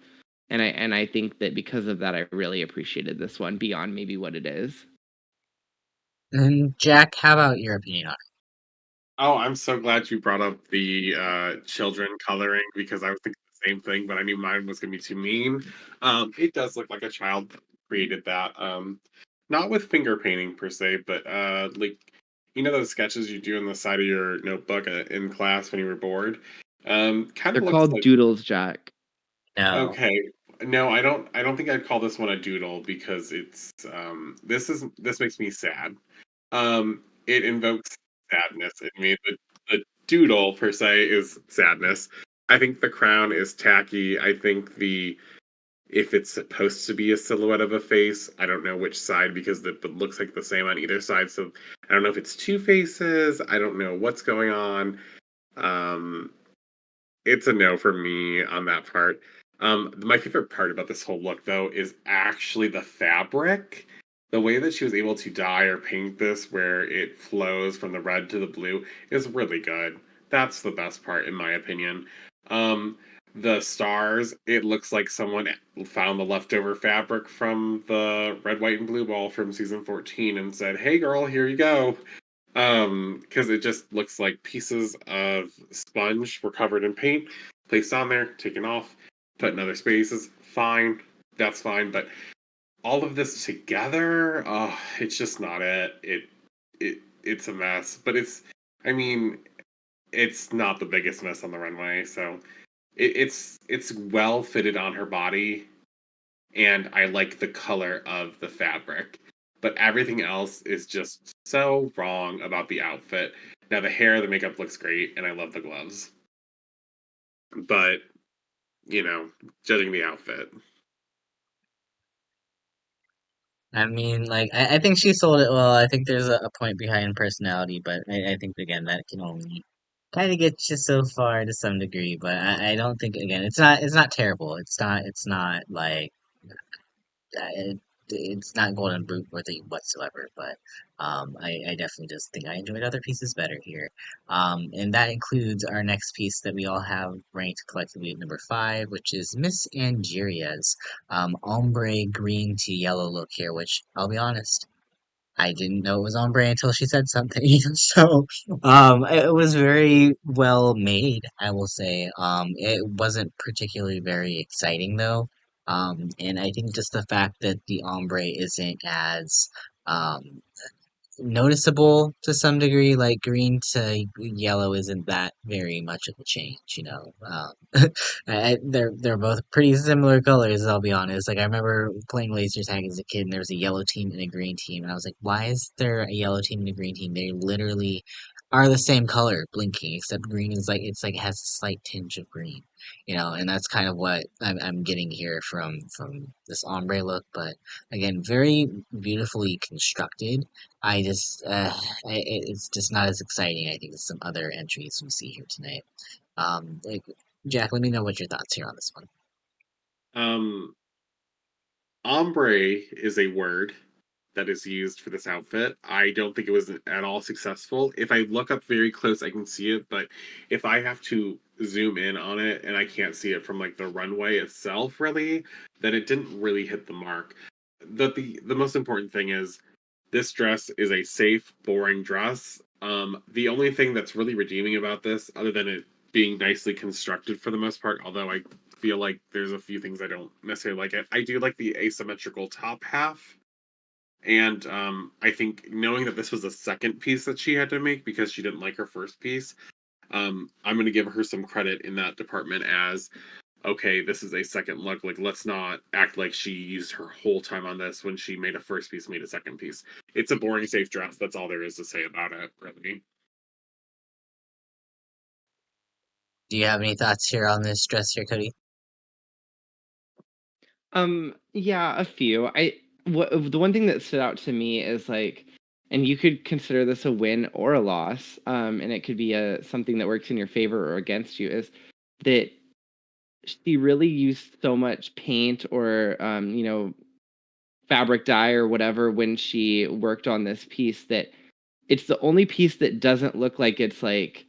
And I think that because of that, I really appreciated this one beyond maybe what it is.
And Jack, how about your opinion on it?
Oh, I'm so glad you brought up the children coloring because I was thinking the same thing, but I knew mine was gonna be too mean. It does look like a child created that. Not with finger painting per se, but like those sketches you do on the side of your notebook in class when you were bored. Kind
They're
of looks
called
like
doodles, Jack.
No.
okay. No, I don't think I'd call this one a doodle because this makes me sad. It invokes sadness in me. The doodle per se is sadness. I think the crown is tacky. I think the if it's supposed to be a silhouette of a face, I don't know which side because it looks like the same on either side. So I don't know if it's two faces. I don't know what's going on. Um, it's a no for me on that part. My favorite part about this whole look, though, is actually the fabric. The way that she was able to dye or paint this, where it flows from the red to the blue, is really good. That's the best part, in my opinion. Um, the stars, it looks like someone found the leftover fabric from the red, white, and blue ball from season 14 and said, "Hey, girl, here you go." Because it just looks like pieces of sponge were covered in paint, placed on there, taken off, put in other spaces. Fine, that's fine. But all of this together, oh, it's just not it. It's a mess. But I mean, it's not the biggest mess on the runway. So it's well fitted on her body, and I like the color of the fabric. But everything else is just so wrong about the outfit. Now the hair, the makeup looks great, and I love the gloves. But, judging the outfit.
I mean, like, I think she sold it well. I think there's a point behind personality, but I think, again, that can only kind of get you so far to some degree. But I don't think, again, it's not terrible. It's not like, it, it's not golden boot worthy whatsoever, but I definitely just think I enjoyed other pieces better here. And that includes our next piece that we all have ranked collectively at number 5, which is Miss Angeria's ombre green to yellow look here, which I'll be honest, I didn't know it was ombre until she said something. So, it was very well made, I will say. It wasn't particularly very exciting though. And I think just the fact that the ombre isn't as, um, noticeable to some degree. Like green to yellow isn't that very much of a change, you know. They're both pretty similar colors. I'll be honest. Like I remember playing laser tag as a kid, and there was a yellow team and a green team, and I was like, why is there a yellow team and a green team? They literally are the same color, blinking, except green is like it's like has a slight tinge of green, you know. And that's kind of what I'm getting here from this ombre look, but again, very beautifully constructed. I just, it's just not as exciting, I think, as some other entries we see here tonight. Like, Jack, let me know what your thoughts here on this one.
Um, Ombre is a word that is used for this outfit. I don't think it was at all successful. If I look up very close, I can see it, but if I have to zoom in on it and I can't see it from like the runway itself, really, then it didn't really hit the mark. The most important thing is this dress is a safe, boring dress. The only thing that's really redeeming about this, other than it being nicely constructed for the most part, although I feel like there's a few things I don't necessarily like it. I do like the asymmetrical top half. And I think knowing that this was the second piece that she had to make because she didn't like her first piece, I'm going to give her some credit in that department as okay, this is a second look. Like, let's not act like she used her whole time on this when she made a first piece, made a second piece. It's a boring, safe dress. That's all there is to say about it, really.
Do you have any thoughts here on this dress here, Cody?
Yeah, a few. The one thing that stood out to me is like, and you could consider this a win or a loss, and it could be a something that works in your favor or against you, is that she really used so much paint or fabric dye or whatever when she worked on this piece that it's the only piece that doesn't look like it's like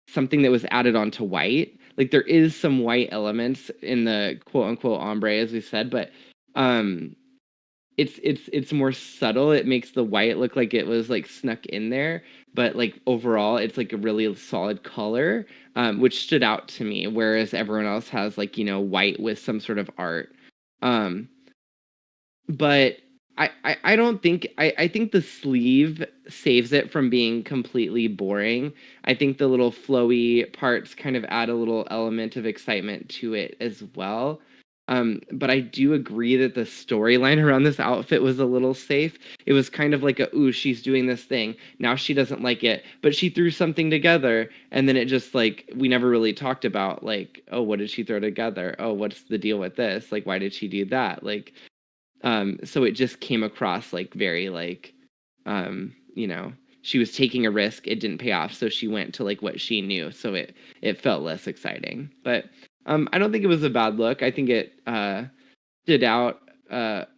something that was added onto white. Like there is some white elements in the quote unquote ombre, as we said, but um it's more subtle. It makes the white look like it was like snuck in there, but like overall it's like a really solid color, which stood out to me, whereas everyone else has like, white with some sort of art. Um but I don't think I think the sleeve saves it from being completely boring. I think the little flowy parts kind of add a little element of excitement to it as well. But I do agree that the storyline around this outfit was a little safe. It was kind of like ooh, she's doing this thing. Now she doesn't like it, but she threw something together, and then it just like we never really talked about like, oh, what did she throw together? Oh, what's the deal with this? Like, why did she do that? Like, so it just came across like very like, she was taking a risk. It didn't pay off, so she went to like what she knew. So it felt less exciting. But I don't think it was a bad look. I think it stood out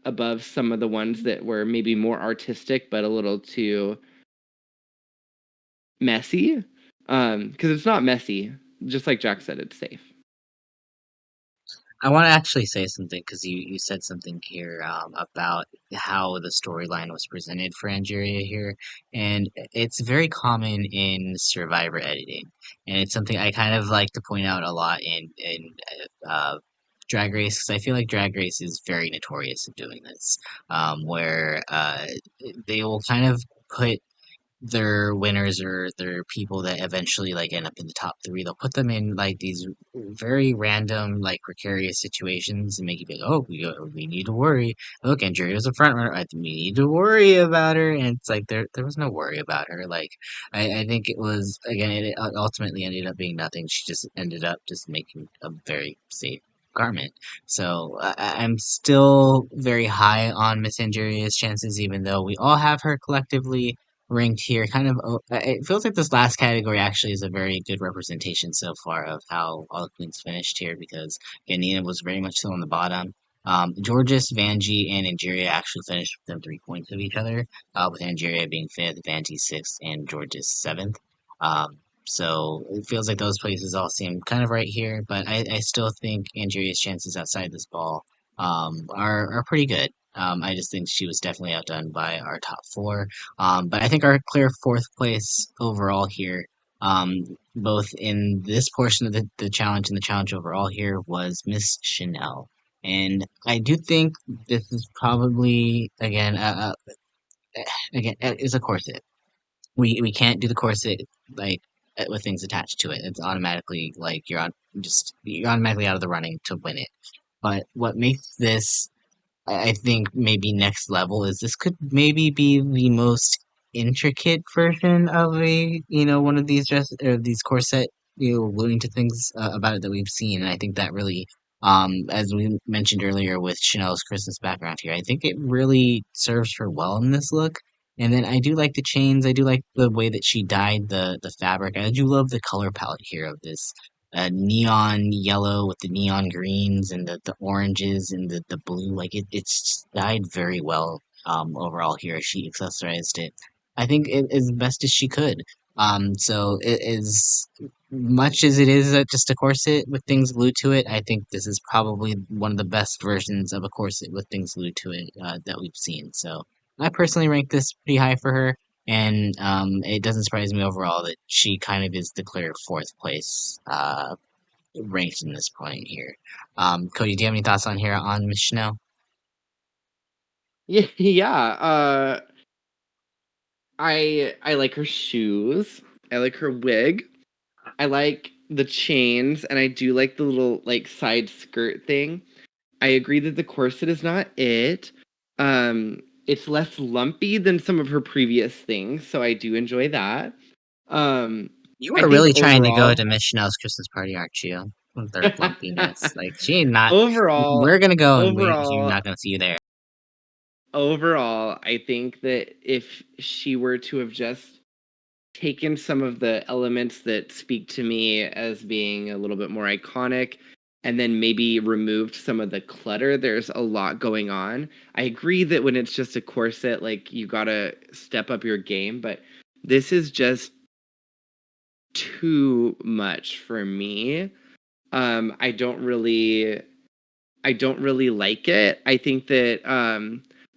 above some of the ones that were maybe more artistic, but a little too messy. Because it's not messy. Just like Jack said, it's safe.
I want to actually say something because you said something here about how the storyline was presented for Angeria here, and it's very common in Survivor editing, and it's something I kind of like to point out a lot in Drag Race because I feel like Drag Race is very notorious of doing this, where they will kind of put their winners or their people that eventually like end up in the top three, they'll put them in like these very random, like precarious situations and make you be like, oh, we need to worry. Look, Andrea's a front runner. We need to worry about her. And it's like there was no worry about her. Like I think it was again, it ultimately ended up being nothing. She just ended up just making a very safe garment. So I'm still very high on Miss Angeria's chances, even though we all have her collectively ranked here. Kind of, it feels like this last category actually is a very good representation so far of how all the queens finished here because again, Nina was very much so on the bottom. Jorgeous, Vanjie, and Angeria actually finished within 3 points of each other, with Angeria being fifth, Vanjie sixth, and Jorgeous seventh. Um, so it feels like those places all seem kind of right here, but I still think Angeria's chances outside this ball are pretty good. I just think she was definitely outdone by our top four. But I think our clear fourth place overall here, both in this portion of the challenge and the challenge overall here, was Miss Chanel. And I do think this is probably, is a corset. We can't do the corset like with things attached to it. It's automatically like you're automatically out of the running to win it. But what makes this I think maybe next level is this could maybe be the most intricate version of one of these dress or these corset, alluding to things about it that we've seen. And I think that really, as we mentioned earlier with Chanel's Christmas background here, I think it really serves her well in this look. And then I do like the chains. I do like the way that she dyed the fabric. I do love the color palette here of this neon yellow with the neon greens and the oranges and the blue. Like it's dyed very well overall here. She accessorized it, I think, as best as she could. So it is much as it is just a corset with things glued to it. I think this is probably one of the best versions of a corset with things glued to it that we've seen. So I personally rank this pretty high for her. And it doesn't surprise me overall that she kind of is declared fourth place ranked in this point here. Cody, do you have any thoughts on here on Miss Chanel?
Yeah, yeah. I like her shoes. I like her wig. I like the chains, and I do like the little like side skirt thing. I agree that the corset is not it. It's less lumpy than some of her previous things, so I do enjoy that. Um,
You
I
are
think
really trying to go
overall,
to Miss Chanel's Christmas party, aren't you? With their lumpiness. Like, she ain't not.
overall,
We're gonna go and you're
overall,
not gonna see you there.
overall, I think that if she were to have just taken some of the elements that speak to me as being a little bit more iconic and then maybe removed some of the clutter. There's a lot going on. I agree that when it's just a corset, like, you gotta step up your game, but this is just too much for me. I don't really like it. I think that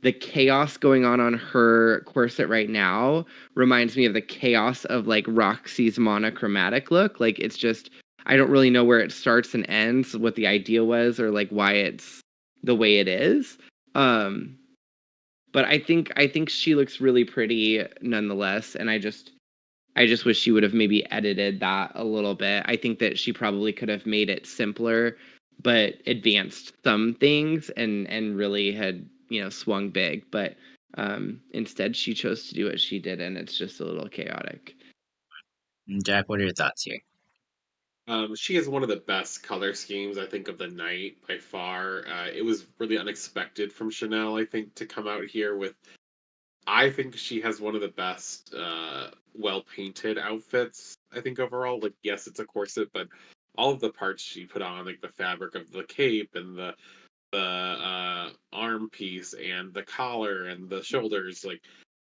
the chaos going on her corset right now reminds me of the chaos of like Roxxxy's monochromatic look. Like, it's just, I don't really know where it starts and ends, what the idea was, or like why it's the way it is. Um, but I think she looks really pretty nonetheless, and I just wish she would have maybe edited that a little bit. I think that she probably could have made it simpler, but advanced some things and really had, swung big. But instead, she chose to do what she did, and it's just a little chaotic.
Jack, what are your thoughts here?
She has one of the best color schemes, I think, of the night by far. It was really unexpected from Chanel, I think, to come out here with. I think she has one of the best, well painted outfits. I think overall, like, yes, it's a corset, but all of the parts she put on, like the fabric of the cape and the arm piece and the collar and the shoulders, like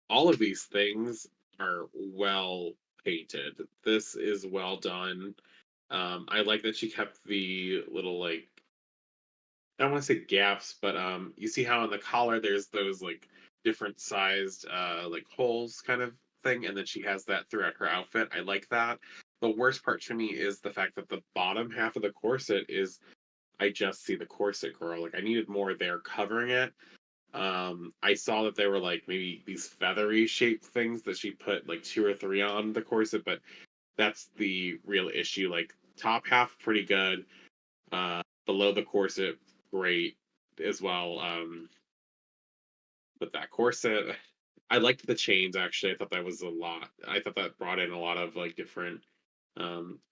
all of these things are well painted. This is well done. I like that she kept the little, like, I don't want to say gaps, but you see how on the collar there's those like different sized like holes kind of thing, and then she has that throughout her outfit. I like that. The worst part to me is the fact that the bottom half of the corset is, I just see the corset girl. Like, I needed more there covering it. I saw that there were like maybe these feathery shaped things that she put like two or three on the corset, but that's the real issue. Like, top half pretty good. Below the corset, great as well. But that corset, I liked the chains actually. I thought that was a lot. I thought that brought in a lot of like different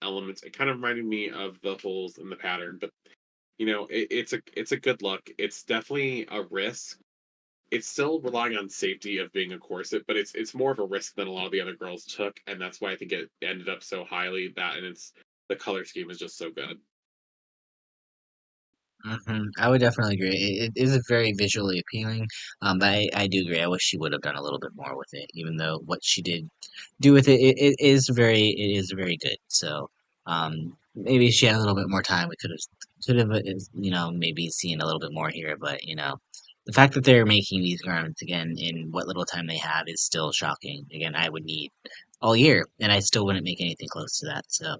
elements. It kind of reminded me of the holes in the pattern, but it's a good look. It's definitely a risk. It's still relying on safety of being a corset, but it's more of a risk than a lot of the other girls took, and that's why I think it ended up so highly. That, and it's the color scheme is just so good.
I would definitely agree. It is very visually appealing, but I do agree. I wish she would have done a little bit more with it, even though what she did do with it, it is very good. So, maybe if she had a little bit more time, we could have maybe seen a little bit more here. But the fact that they're making these garments again in what little time they have is still shocking. Again, I would need all year, and I still wouldn't make anything close to that. So.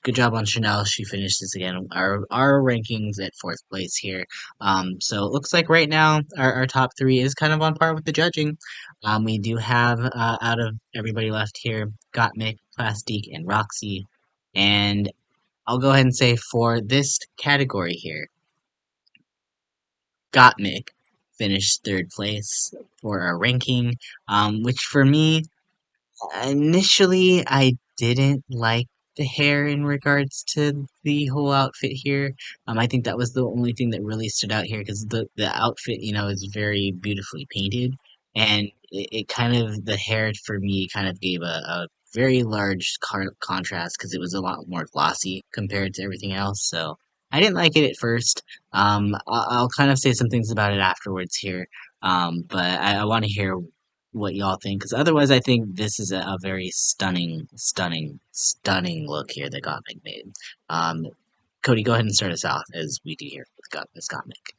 Good job on Chanel. She finished this again. Our rankings at fourth place here. So it looks like right now our top three is kind of on par with the judging. We do have out of everybody left here, Gottmik, Plastique, and Roxxxy. And I'll go ahead and say for this category here, Gottmik finished third place for our ranking, which for me initially, I didn't like the hair in regards to the whole outfit here. I think that was the only thing that really stood out here because the outfit, is very beautifully painted, and it kind of the hair for me kind of gave a very large contrast because it was a lot more glossy compared to everything else. So I didn't like it at first. I'll kind of say some things about it afterwards here. But I want to hear what y'all think, because otherwise, I think this is a very stunning, stunning, stunning look here that Gottmik made. Um, Cody, go ahead and start us off as we do here with Gottmik.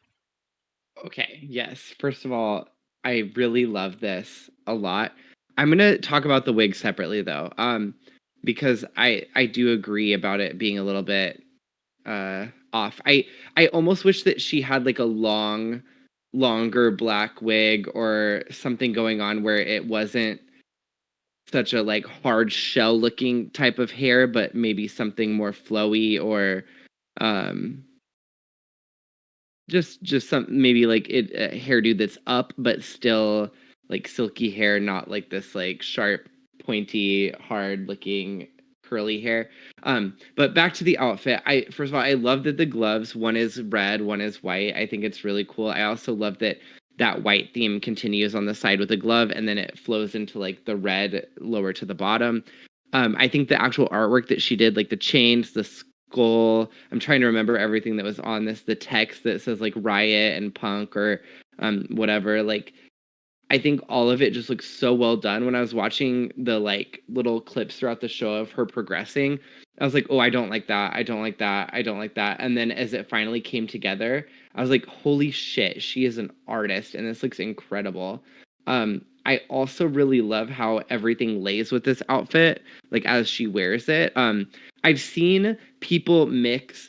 Okay, yes. First of all, I really love this a lot. I'm gonna talk about the wig separately though, because I do agree about it being a little bit off. I almost wish that she had like a longer black wig or something going on where it wasn't such a like hard shell looking type of hair, but maybe something more flowy or um just some maybe like it a hairdo that's up but still like silky hair, not like this like sharp, pointy, hard looking curly hair. But back to the outfit. I first of all, I love that the gloves, one is red, one is white. I think it's really cool. I also love that that white theme continues on the side with the glove and then it flows into like the red lower to the bottom. I think the actual artwork that she did, like the chains, skull. I'm trying to remember everything that was on this. The text that says like riot and punk or whatever. Like I think all of it just looks so well done. When I was watching the like little clips throughout the show of her progressing, I was like, oh, I don't like that. I don't like that. I don't like that. And then as it finally came together, I was like, holy shit, she is an artist and this looks incredible. I also really love how everything lays with this outfit, like as she wears it. I've seen people mix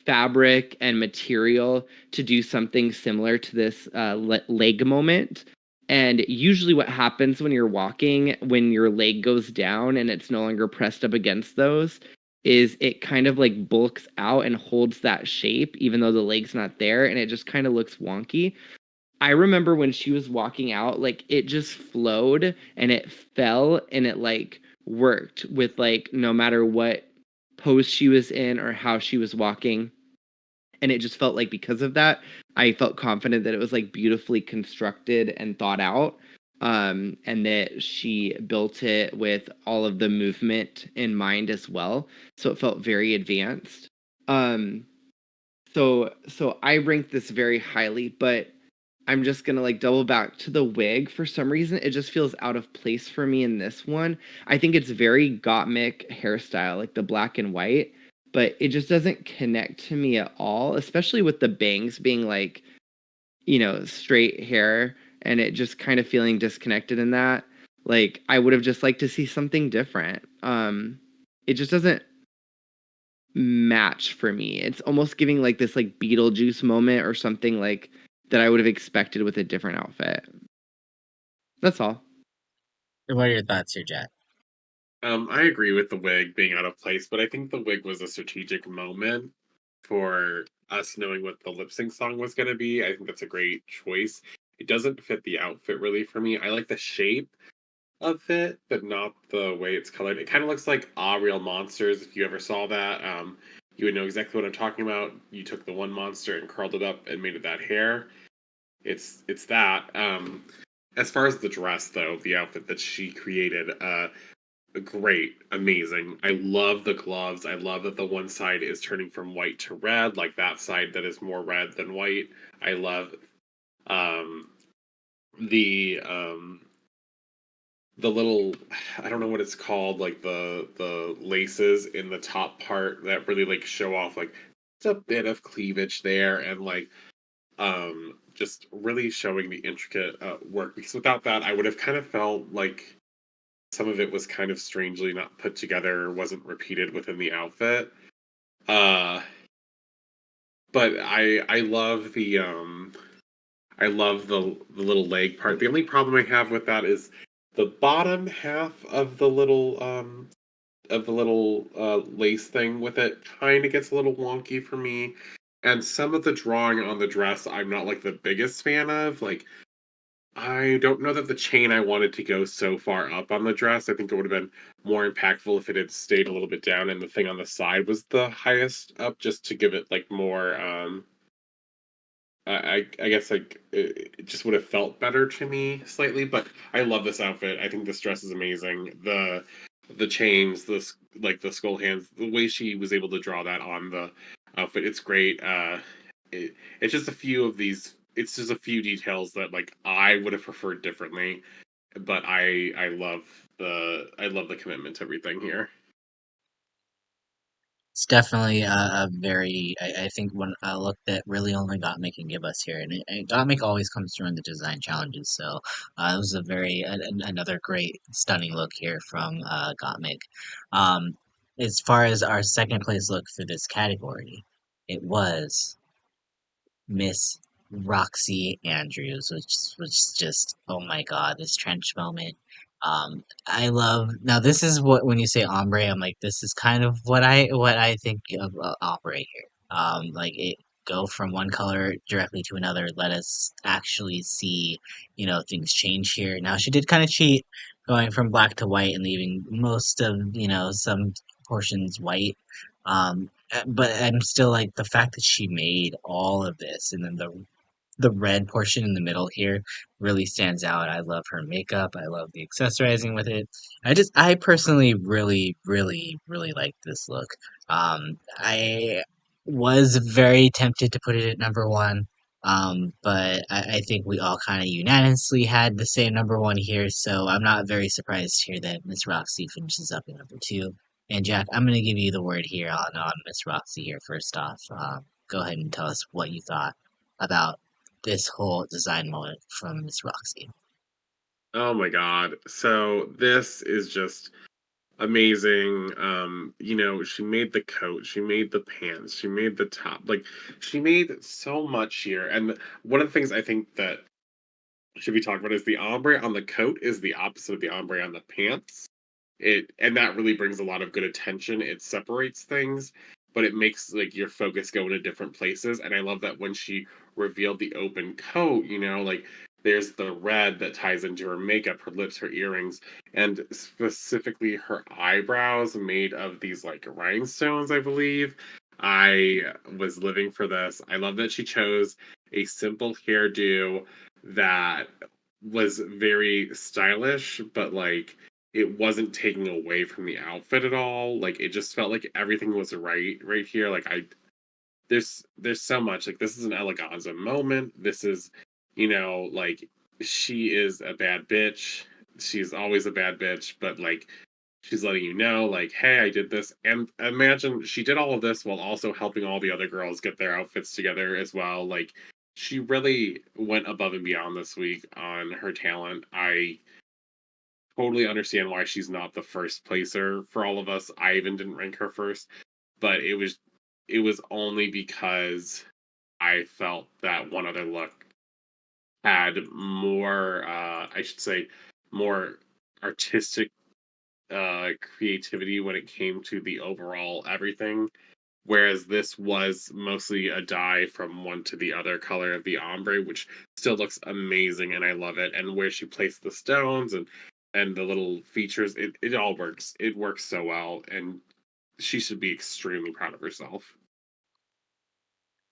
fabric and material to do something similar to this leg moment. And usually, what happens when you're walking, when your leg goes down and it's no longer pressed up against those, is it kind of like bulks out and holds that shape, even though the leg's not there, and it just kind of looks wonky. I remember when she was walking out, like it just flowed and it fell and it like worked with like no matter what pose she was in or how she was walking. And it just felt like because of that, I felt confident that it was like beautifully constructed and thought out. And that she built it with all of the movement in mind as well. So it felt very advanced. Um, so I ranked this very highly, but I'm just gonna like double back to the wig. For some reason, it just feels out of place for me in this one. I think it's very Gottmik hairstyle, like the black and white, but it just doesn't connect to me at all, especially with the bangs being like, straight hair and it just kind of feeling disconnected in that. Like I would have just liked to see something different. It just doesn't match for me. It's almost giving like this like Beetlejuice moment or something like that I would have expected with a different outfit. That's all.
What are your thoughts here, Jack?
I agree with the wig being out of place, but I think the wig was a strategic moment for us knowing what the lip sync song was going to be. I think that's a great choice. It doesn't fit the outfit really for me. I like the shape of it, but not the way it's colored. It kind of looks like Ah Real Monsters. If you ever saw that, you would know exactly what I'm talking about. You took the one monster and curled it up and made it that hair. It's that. As far as the dress, though, the outfit that she created, great, amazing. I love the gloves. I love that the one side is turning from white to red, like that side that is more red than white. I love um, the little, I don't know what it's called, like the laces in the top part that really like show off like it's a bit of cleavage there, and like just really showing the intricate work, because without that I would have kind of felt like some of it was kind of strangely not put together or wasn't repeated within the outfit. Uh but I love the little leg part. The only problem I have with that is the bottom half of the little lace thing with it kind of gets a little wonky for me. And some of the drawing on the dress I'm not like the biggest fan of. Like I don't know that the chain I wanted to go so far up on the dress. I think it would have been more impactful if it had stayed a little bit down and the thing on the side was the highest up, just to give it like more I guess like it just would have felt better to me slightly. But I love this outfit. I think this dress is amazing. The chains, like the skull hands, the way she was able to draw that on the outfit, it's great. It's just a few of these. It's just a few details that like I would have preferred differently. But I love the commitment to everything here.
It's definitely a very, I think, one a look that really only Gottmik can give us here, and Gottmik always comes through in the design challenges. So it was a very another great, stunning look here from Gottmik. Um, as far as our second place look for this category, it was Miss Roxxxy Andrews, which was just, oh my God, this trench moment. I love, now this is what, when you say ombre, I'm like, this is kind of what I think of ombre here. Like it go from one color directly to another. Let us actually see, things change here. Now she did kind of cheat, going from black to white and leaving most of, some portions white. But I'm still like the fact that she made all of this, and then the red portion in the middle here really stands out. I love her makeup. I love the accessorizing with it. I personally really like this look. I was very tempted to put it at number one. But I think we all kind of unanimously had the same number one here, so I'm not very surprised to hear that Miss Roxxxy finishes up at number two. And Jack, I'm gonna give you the word here on Miss Roxxxy here first off. Go ahead and tell us what you thought about this whole design moment from Miss Roxxxy.
Oh my god. So this is just amazing. She made the coat, she made the pants, she made the top. Like she made so much here. And one of the things I think that should be talked about is the ombre on the coat is the opposite of the ombre on the pants. And that really brings a lot of good attention. It separates things, but it makes like your focus go into different places. And I love that when she revealed the open coat, like there's the red that ties into her makeup, her lips, her earrings, and specifically her eyebrows made of these like rhinestones, I believe. I was living for this. I love that she chose a simple hairdo that was very stylish, but like it wasn't taking away from the outfit at all. Like it just felt like everything was right here. Like there's so much. Like this is an Eleganza moment. This is, like she is a bad bitch. She's always a bad bitch, but like she's letting you know, like, hey, I did this. And imagine she did all of this while also helping all the other girls get their outfits together as well. Like she really went above and beyond this week on her talent. I totally understand why she's not the first placer for all of us. I even didn't rank her first, but it was only because I felt that one other look had more I should say more artistic creativity when it came to the overall everything. Whereas this was mostly a dye from one to the other color of the ombre, which still looks amazing and I love it. And where she placed the stones and the little features, it all works. It works so well, and she should be extremely proud of herself.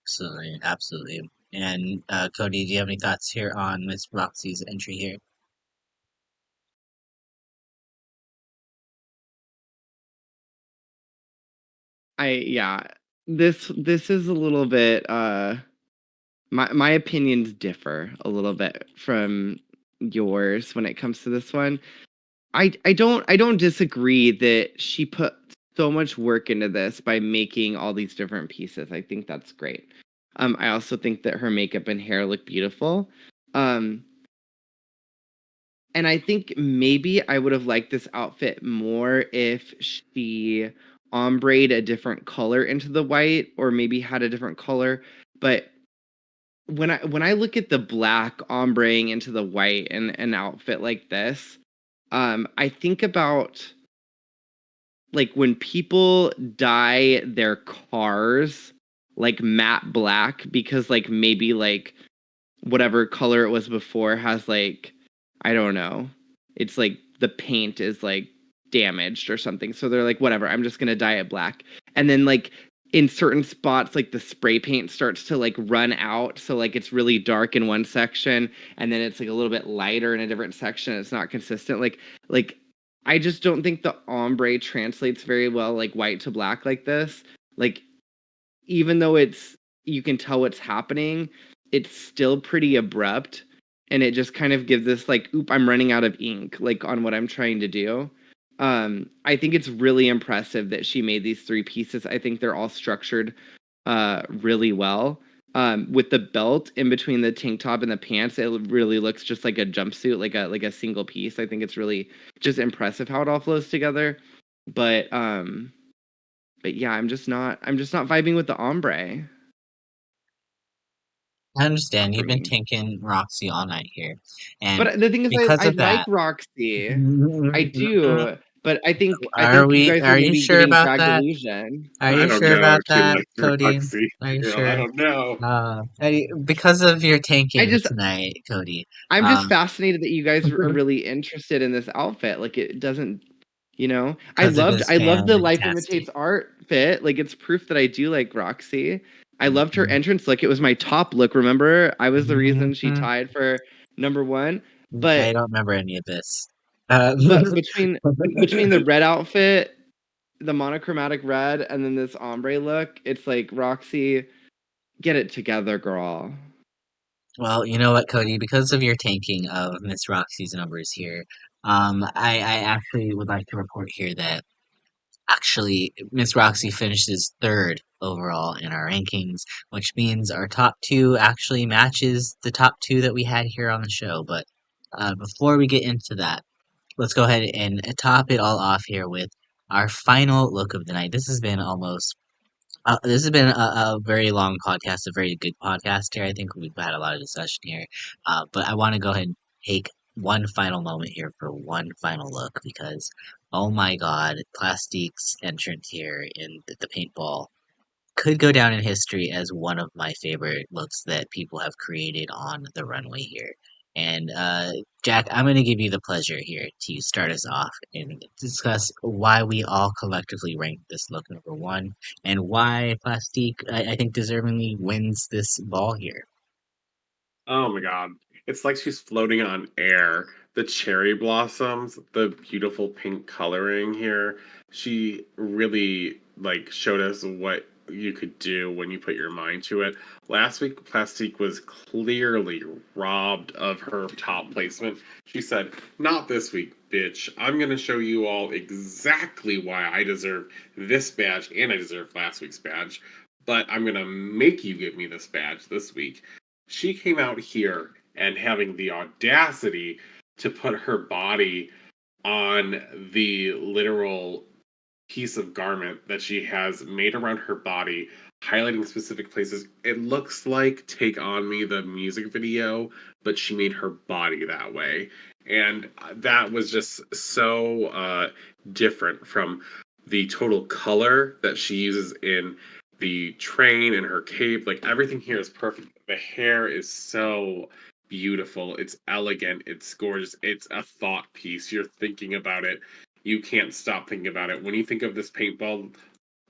Absolutely, absolutely. And Cody, do you have any thoughts here on Miss Roxy's entry here?
Yeah, this is a little bit my opinions differ a little bit from yours when it comes to this one. I don't disagree that she put so much work into this by making all these different pieces. I think that's great. I also think that her makeup and hair look beautiful. Um, and I think maybe I would have liked this outfit more if she ombreed a different color into the white, or maybe had a different color. But when I look at the black ombreing into the white in an outfit like this, I think about like when people dye their cars like matte black because like maybe like whatever color it was before has like, I don't know, it's like the paint is like damaged or something, so they're like, whatever, I'm just gonna dye it black. And then like in certain spots like the spray paint starts to like run out, so like it's really dark in one section and then it's like a little bit lighter in a different section. It's not consistent. Like I just don't think the ombre translates very well like white to black like this. Like even though it's, you can tell what's happening, it's still pretty abrupt, and it just kind of gives this like, oop, I'm running out of ink like on what I'm trying to do. I think it's really impressive that she made these three pieces. I think they're all structured really well. With the belt in between the tank top and the pants, it really looks just like a jumpsuit, like a single piece. I think it's really just impressive how it all flows together. But yeah, I'm just not vibing with the ombre
I understand
for
you've been
me.
tanking Roxy all night here, and
But the thing is,
because
I
of
like
that,
Roxy. I do, but I
are
think you
we?
guys are
Are you
maybe
sure
giving
about
Bragg
that?
delusion.
Are
I
you
don't
sure
know
about
if she
that,
likes her
Cody?
Roxy.
Are you
I
sure?
don't know.
Because of your
I
tanking
just
tonight, Cody.
I'm just
Um,
fascinated that you guys are really interested in this outfit. Like it doesn't, I
because it
loved
was
I loved the Life
fantastic.
Imitates art fit. Like it's proof that I do like Roxy. I loved her entrance look. It was my top look. Remember, I was the reason she
Mhm.
tied for number one.
I
But
don't remember any of this.
but between the red outfit, the monochromatic red, and then this ombre look, it's like Roxxxy, get it together, girl.
Well, you know what, Cody? Because of your tanking of Miss Roxy's numbers here, I actually would like to report here that actually Miss Roxy finishes third overall in our rankings, which means our top two actually matches the top two that we had here on the show. But before we get into that, let's go ahead and top it all off here with our final look of the night. This has been a very long podcast, a very good podcast here. I think we've had a lot of discussion here. But I want to go ahead and take one final moment here for one final look because, oh my god, Plastique's entrance here in the paintball could go down in history as one of my favorite looks that people have created on the runway here. And Jack, I'm going to give you the pleasure here to start us off and discuss why we all collectively rank this look number one and why Plastique, I think, deservingly wins this ball here.
Oh my god. It's like she's floating on air. The cherry blossoms, the beautiful pink coloring here. She really showed us what you could do when you put your mind to it. Last week Plastique was clearly robbed of her top placement. She said, "Not this week, bitch. I'm going to show you all exactly why I deserve this badge and I deserve last week's badge, but I'm going to make you give me this badge this week." She came out here and having the audacity to put her body on the literal piece of garment that she has made around her body, highlighting specific places. It looks like Take On Me, the music video, but she made her body that way. And that was just so different from the total color that she uses in the train and her cape. Like everything here is perfect. The hair is so beautiful. It's elegant. It's gorgeous. It's a thought piece. You're thinking about it. You can't stop thinking about it. When you think of this paintball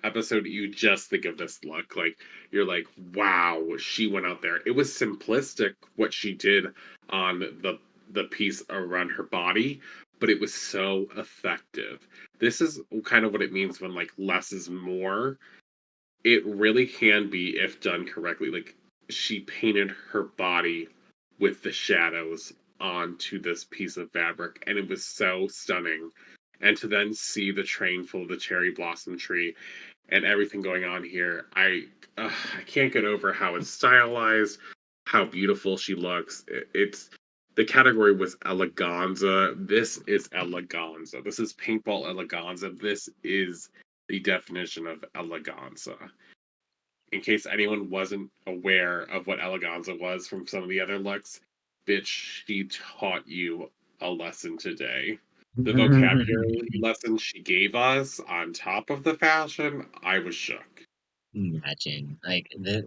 episode, you just think of this look. Like you're like, wow, she went out there. It was simplistic what she did on the piece around her body, but it was so effective. This is kind of what it means when less is more. It really can be if done correctly. Like she painted her body with the shadows onto this piece of fabric, and it was so stunning. And to then see the train full of the cherry blossom tree and everything going on here, I can't get over how it's stylized, how beautiful she looks. It's the category was eleganza. This is eleganza. This is paintball eleganza. This is the definition of eleganza. In case anyone wasn't aware of what eleganza was from some of the other looks, bitch, she taught you a lesson today. The vocabulary lesson she gave us on top of the fashion, I was shook.
Imagine,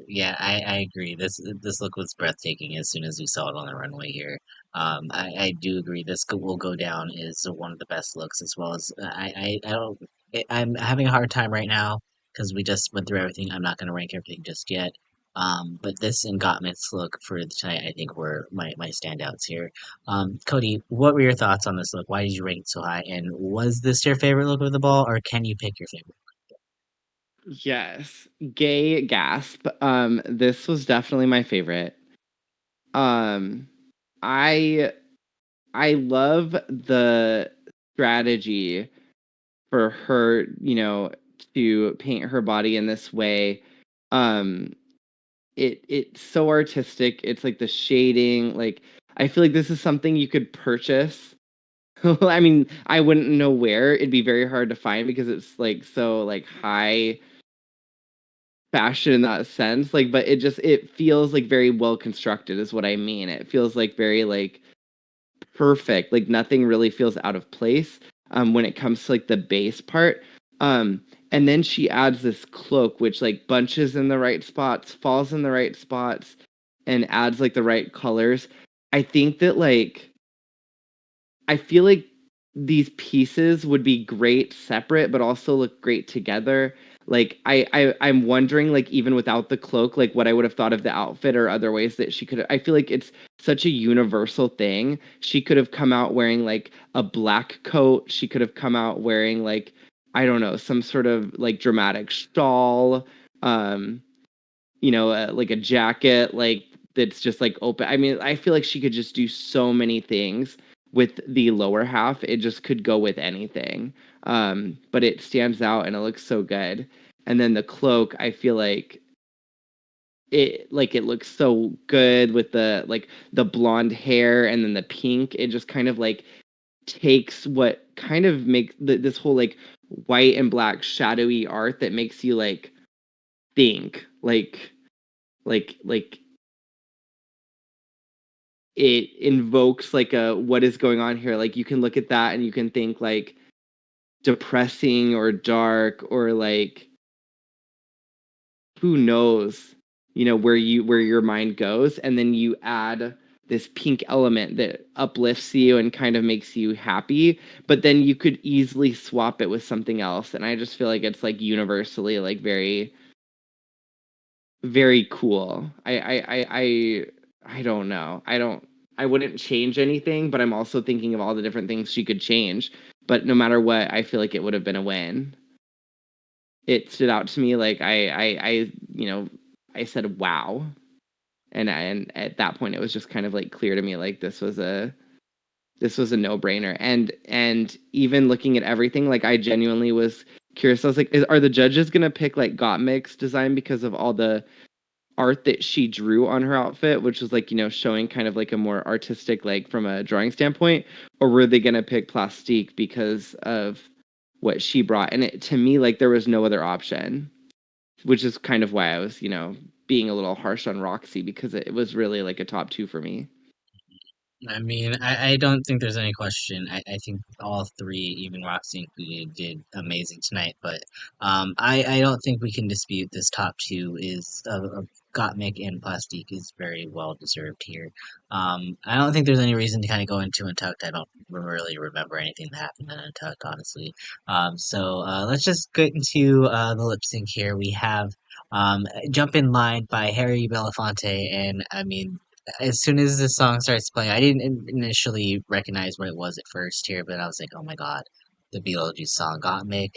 yeah, I agree. This look was breathtaking as soon as we saw it on the runway here. I do agree. Will go down as one of the best looks, as well as I don't. I'm having a hard time right now because we just went through everything. I'm not going to rank everything just yet. But this and Gottmith's look for tonight, I think, were my standouts here. Cody, what were your thoughts on this look? Why did you rank it so high? And was this your favorite look of the ball, or can you pick your favorite?
Yes, gay gasp. This was definitely my favorite. Um, I I love the strategy for her, to paint her body in this way. Um, it's so artistic. It's like the shading. Like I feel like this is something you could purchase. I mean, I wouldn't know where. It'd be very hard to find because it's like so like high fashion in that sense. Like, but it feels like very well constructed is what I mean. It feels like very like perfect. Like nothing really feels out of place when it comes to like the base part. Um, and then she adds this cloak, which like bunches in the right spots, falls in the right spots, and adds like the right colors. I think that like I feel like these pieces would be great separate, but also look great together. Like I'm wondering, like, even without the cloak, like what I would have thought of the outfit or other ways that she could. I feel like it's such a universal thing. She could have come out wearing like a black coat. She could have come out wearing like, I don't know, some sort of like dramatic shawl. Um, like a jacket, like that's just like open. I mean, I feel like she could just do so many things with the lower half. It just could go with anything. But it stands out and it looks so good. And then the cloak, I feel like it looks so good with the blonde hair and then the pink. It just kind of like takes what kind of makes this whole like white and black shadowy art that makes you like think like it invokes like a what is going on here. Like you can look at that and you can think like depressing or dark or like who knows, where your mind goes, and then you add this pink element that uplifts you and kind of makes you happy, but then you could easily swap it with something else. And I just feel like it's like universally like very, very cool. I don't know. I wouldn't change anything, but I'm also thinking of all the different things she could change. But no matter what, I feel like it would have been a win. It stood out to me like I said wow. And at that point it was just kind of like clear to me like this was a no-brainer. And even looking at everything, like I genuinely was curious. I was like, are the judges gonna pick like Gottmik's design because of all the art that she drew on her outfit, which was like, showing kind of like a more artistic, like from a drawing standpoint, or were they gonna pick Plastique because of what she brought? And to me, like there was no other option, which is kind of why I was, being a little harsh on Roxxxy, because it was really like a top two for me.
I mean, I don't think there's any question. I think all three, even Roxy included, did amazing tonight. But I don't think we can dispute this top two is of Gottmik and Plastique is very well deserved here. I don't think there's any reason to kind of go into Untucked. I don't really remember anything that happened in Untucked, honestly. Let's just get into the lip sync here. We have Jump in Line by Harry Belafonte, and I mean, as soon as the song starts playing, I didn't initially recognize what it was at first here, but I was like, oh my god, the Beetlejuice song got me.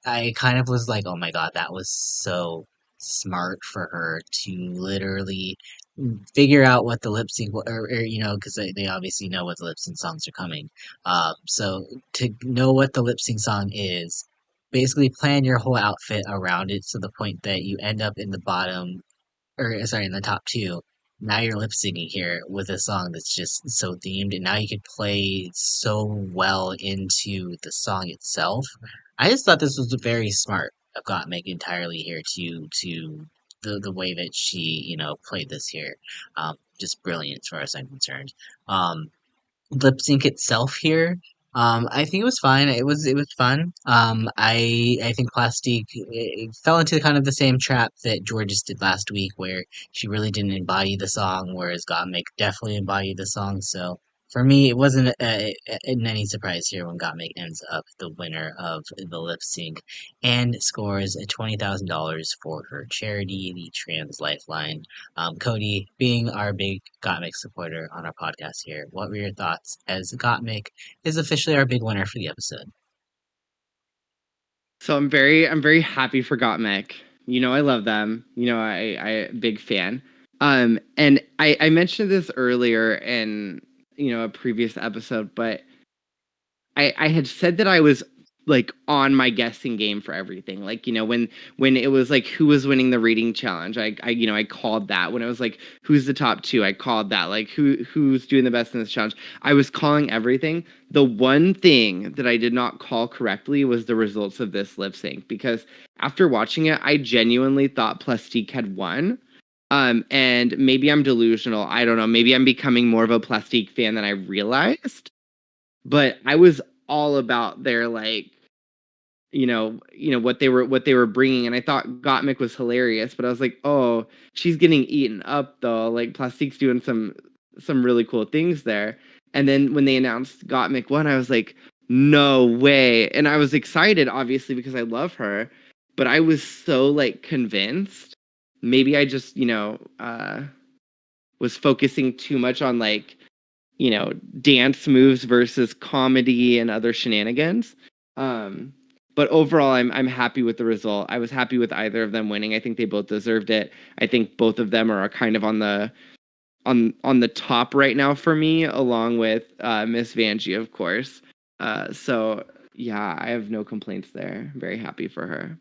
I kind of was like, oh my god, that was so smart for her to literally figure out what the lip sync, because they obviously know what the lip sync songs are coming. So to know what the lip sync song is, basically plan your whole outfit around it to the point that you end up in the bottom or sorry, in the top two. Now you're lip syncing here with a song that's just so themed, and now you could play so well into the song itself. I just thought this was very smart of Gottmik entirely here to the way that she played this here. Just brilliant as far as I'm concerned. Lip sync itself here. I think it was fine. It was fun. I think Plastique fell into kind of the same trap that Jorgeous did last week, where she really didn't embody the song, whereas Gottmik definitely embodied the song. So for me, it wasn't in any surprise here when Gottmik ends up the winner of the lip sync and scores $20,000 for her charity, the Trans Lifeline. Cody, being our big Gottmik supporter on our podcast here, what were your thoughts as Gottmik is officially our big winner for the episode?
So I'm very happy for Gottmik. I love them. I big fan. And I mentioned this earlier in a previous episode, but I had said that I was like on my guessing game for everything. Like, when it was like who was winning the reading challenge, I called that. When it was like who's the top two, I called that. Like who's doing the best in this challenge. I was calling everything. The one thing that I did not call correctly was the results of this lip sync, because after watching it, I genuinely thought Plastique had won. And maybe I'm delusional. I don't know. Maybe I'm becoming more of a Plastique fan than I realized, but I was all about their like what they were bringing, and I thought Gottmik was hilarious, but I was like, oh, she's getting eaten up though. Like Plastique's doing some really cool things there. And then when they announced Gottmik won, I was like, no way. And I was excited, obviously, because I love her. but I was so like convinced. Maybe I just, was focusing too much on like, dance moves versus comedy and other shenanigans. But overall, I'm happy with the result. I was happy with either of them winning. I think they both deserved it. I think both of them are kind of on the top right now for me, along with Miss Vanjie, of course. So yeah, I have no complaints there. I'm very happy for her.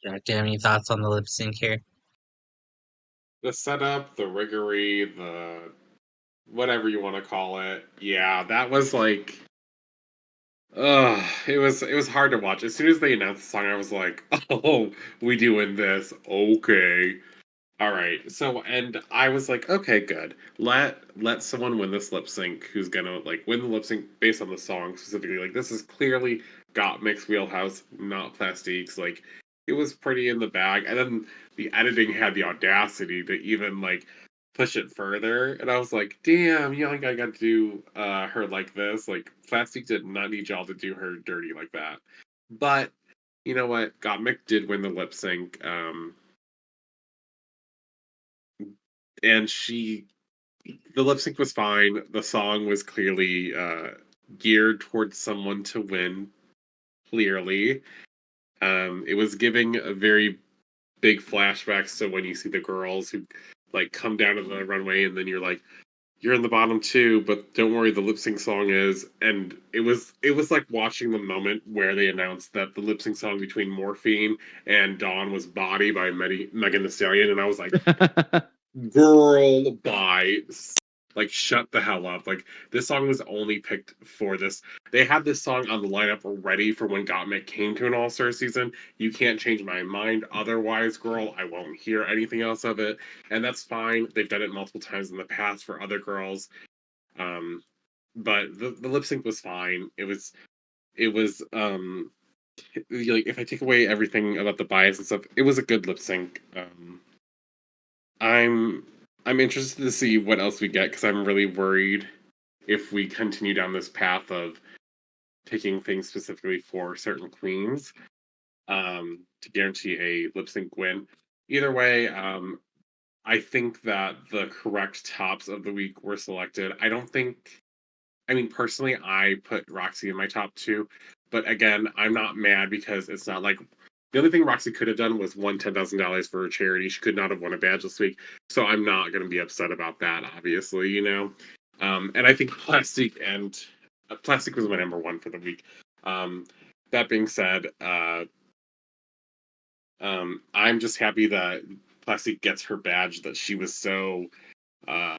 Jack, do you have any thoughts on the lip sync here?
The setup, the riggery, the whatever you want to call it. Yeah, that was like it was hard to watch. As soon as they announced the song, I was like, "Oh, we doing this? Okay, all right." So, and I was like, "Okay, good. Let someone win this lip sync who's gonna like win the lip sync based on the song specifically. Like, this is clearly got mixed wheelhouse, not Plastique's. Like, it was pretty in the bag, and then the editing had the audacity to even like push it further, and I was like, damn, you think I got to do her like this? Like, Plastic did not need y'all to do her dirty like that. But you know what? Gottmik did win the lip sync, and the lip sync was fine. The song was clearly geared towards someone to win. Clearly, it was giving a very big flashbacks to when you see the girls who like come down to the runway, and then you're like, you're in the bottom too, but don't worry, the lip sync song is. And it was like watching the moment where they announced that the lip sync song between Morphine and Dawn was Body by Megan Thee Stallion, and I was like, girl, bye. Like, shut the hell up. Like, this song was only picked for this. They had this song on the lineup ready for when Gottmik came to an All-Star season. You can't change my mind otherwise, girl. I won't hear anything else of it. And that's fine. They've done it multiple times in the past for other girls. Um, but the lip sync was fine. It was like, if I take away everything about the bias and stuff, it was a good lip sync. I'm I'm interested to see what else we get, because I'm really worried if we continue down this path of picking things specifically for certain queens to guarantee a lip sync win. Either way, I think that the correct tops of the week were selected. I don't think. I mean, personally, I put Roxxxy in my top two, but again, I'm not mad because it's not like the only thing Roxxxy could have done was won $10,000 for a charity. She could not have won a badge this week, so I'm not going to be upset about that. Obviously, and I think Plastic was my number one for the week. That being said, I'm just happy that Plastic gets her badge that she was so uh,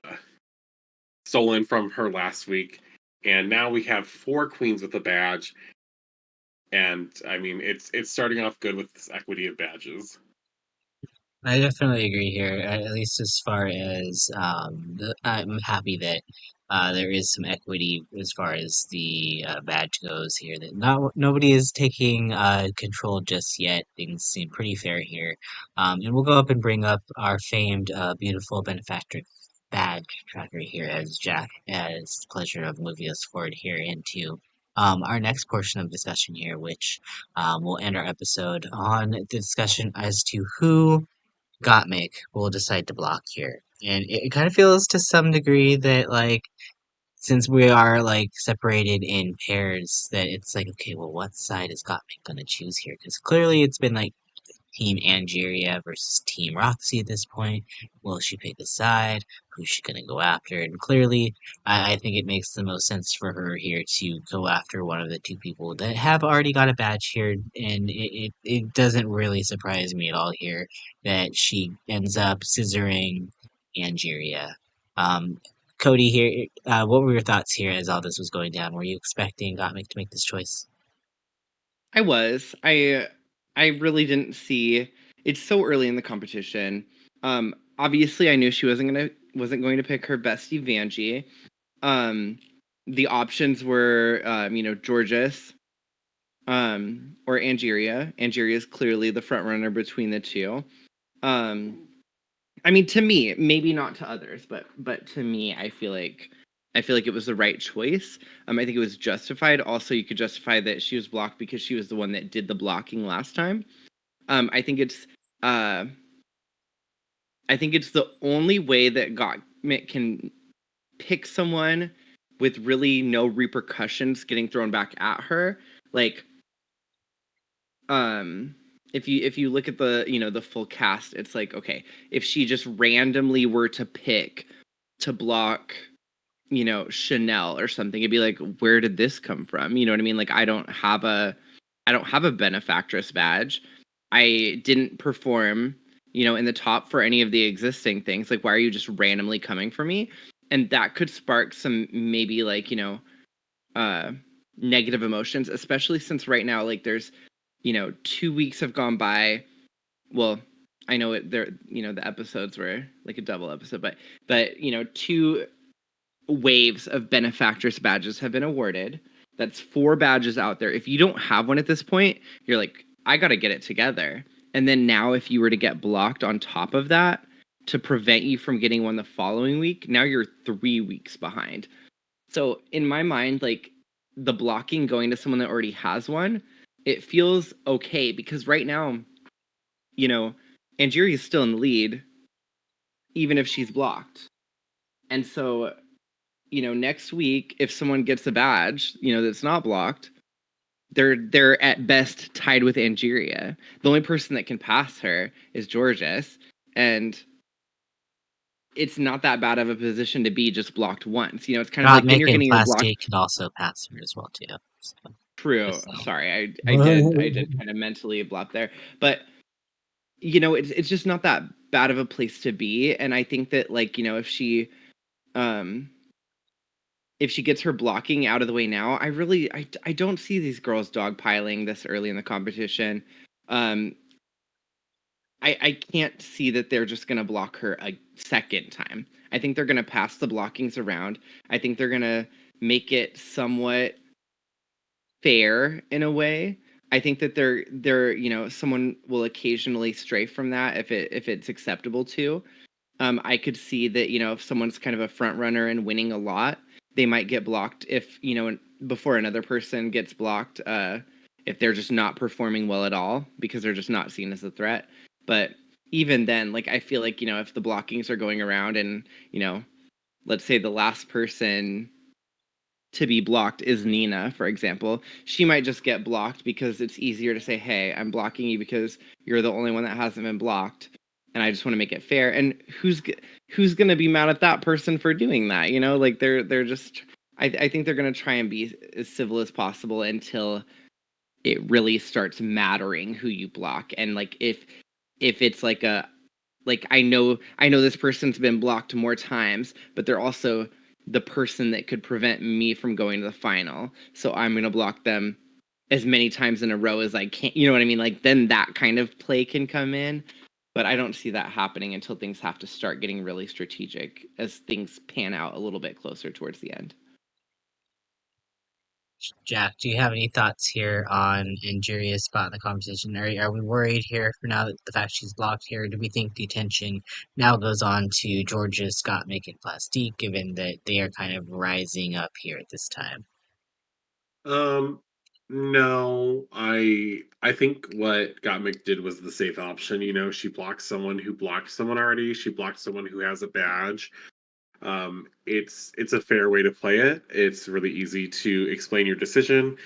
stolen from her last week, and now we have four queens with a badge. And I mean, it's starting off good with this equity of badges.
I definitely agree here, at least as far as I'm happy that there is some equity as far as the badge goes here. That nobody is taking control just yet. Things seem pretty fair here, and we'll go up and bring up our famed, beautiful Benefactress badge tracker here as Jack has the pleasure of moving us forward here into our next portion of discussion here, which will end our episode on the discussion as to who Gottmik will decide to block here. And it kind of feels to some degree that, like, since we are, like, separated in pairs, that it's like, okay, well, what side is Gottmik gonna choose here? Because clearly it's been, like, Team Angeria versus Team Roxxxy at this point. Will she pick a side? Who's she gonna go after? And clearly, I think it makes the most sense for her here to go after one of the two people that have already got a badge here. And it doesn't really surprise me at all here that she ends up scissoring Angeria. Um, Cody here, what were your thoughts here as all this was going down? Were you expecting Gottmik to make this choice?
I was. I really didn't see. It's so early in the competition. Obviously, I knew she wasn't going to pick her bestie Vanjie. The options were, Jorgeous, or Angeria. Angeria is clearly the front runner between the two. I mean, to me, maybe not to others, but to me, I feel like it was the right choice. I think it was justified. Also, you could justify that she was blocked because she was the one that did the blocking last time. I think it's the only way that Gottmik can pick someone with really no repercussions getting thrown back at her. Like, if you look at the, you know, the full cast, it's like, okay, if she just randomly were to pick to block, you know, Chanel or something, it'd be like, where did this come from? You know what I mean? Like, I don't have a Benefactress badge. I didn't perform, you know, in the top for any of the existing things. Like, why are you just randomly coming for me? And that could spark some, maybe, like, you know, negative emotions, especially since right now, like, there's, you know, 2 weeks have gone by. Well, I know it there, you know, the episodes were like a double episode, but you know, 2 waves of Benefactress badges have been awarded. That's 4 badges out there. If you don't have one at this point, you're like, I got to get it together. And then now, if you were to get blocked on top of that to prevent you from getting one the following week, now you're 3 weeks behind. So in my mind, like, the blocking going to someone that already has one, it feels okay, because right now, you know, Angeria is still in the lead, even if she's blocked. And so, you know, next week, if someone gets a badge, you know, that's not blocked, they're at best tied with Angeria. The only person that can pass her is Jorgeous, and it's not that bad of a position to be just blocked once. You know, it's kind of
Not
like then you're
making
getting your block.
plastic can also pass her as well too. So,
True.
just saying.
Sorry, I did kind of mentally blop there, but you know, it's just not that bad of a place to be. And I think that, like, you know, um if she gets her blocking out of the way now, I don't see these girls dogpiling this early in the competition. Um, I can't see that they're just gonna block her a second time. I think they're gonna pass the blockings around. I think they're gonna make it somewhat fair in a way. I think that they're you know, someone will occasionally stray from that if it's acceptable to. I could see that, you know, if someone's kind of a front runner and winning a lot, they might get blocked if, you know, before another person gets blocked, if they're just not performing well at all because they're just not seen as a threat. But even then, like, I feel like, you know, if the blockings are going around and, you know, let's say the last person to be blocked is Nina, for example, she might just get blocked because it's easier to say, hey, I'm blocking you because you're the only one that hasn't been blocked, and I just want to make it fair. And who's gonna be mad at that person for doing that? You know, like, they're just, I think they're gonna try and be as civil as possible until it really starts mattering who you block. And like, if it's like a, like, I know this person's been blocked more times, but they're also the person that could prevent me from going to the final, so I'm going to block them as many times in a row as I can. You know what I mean? Like, then that kind of play can come in. But I don't see that happening until things have to start getting really strategic as things pan out a little bit closer towards the end.
Jack, do you have any thoughts here on Injuria's spot in the conversation? Are we worried here for now that the fact she's blocked here? Do we think the attention now goes on to Georgia, Scott, Mick, and Plastique, given that they are kind of rising up here at this time?
Um, no, I think what Gottmik did was the safe option. You know, she blocked someone who blocked someone already. She blocked someone who has a badge. It's a fair way to play it. It's really easy to explain your decision.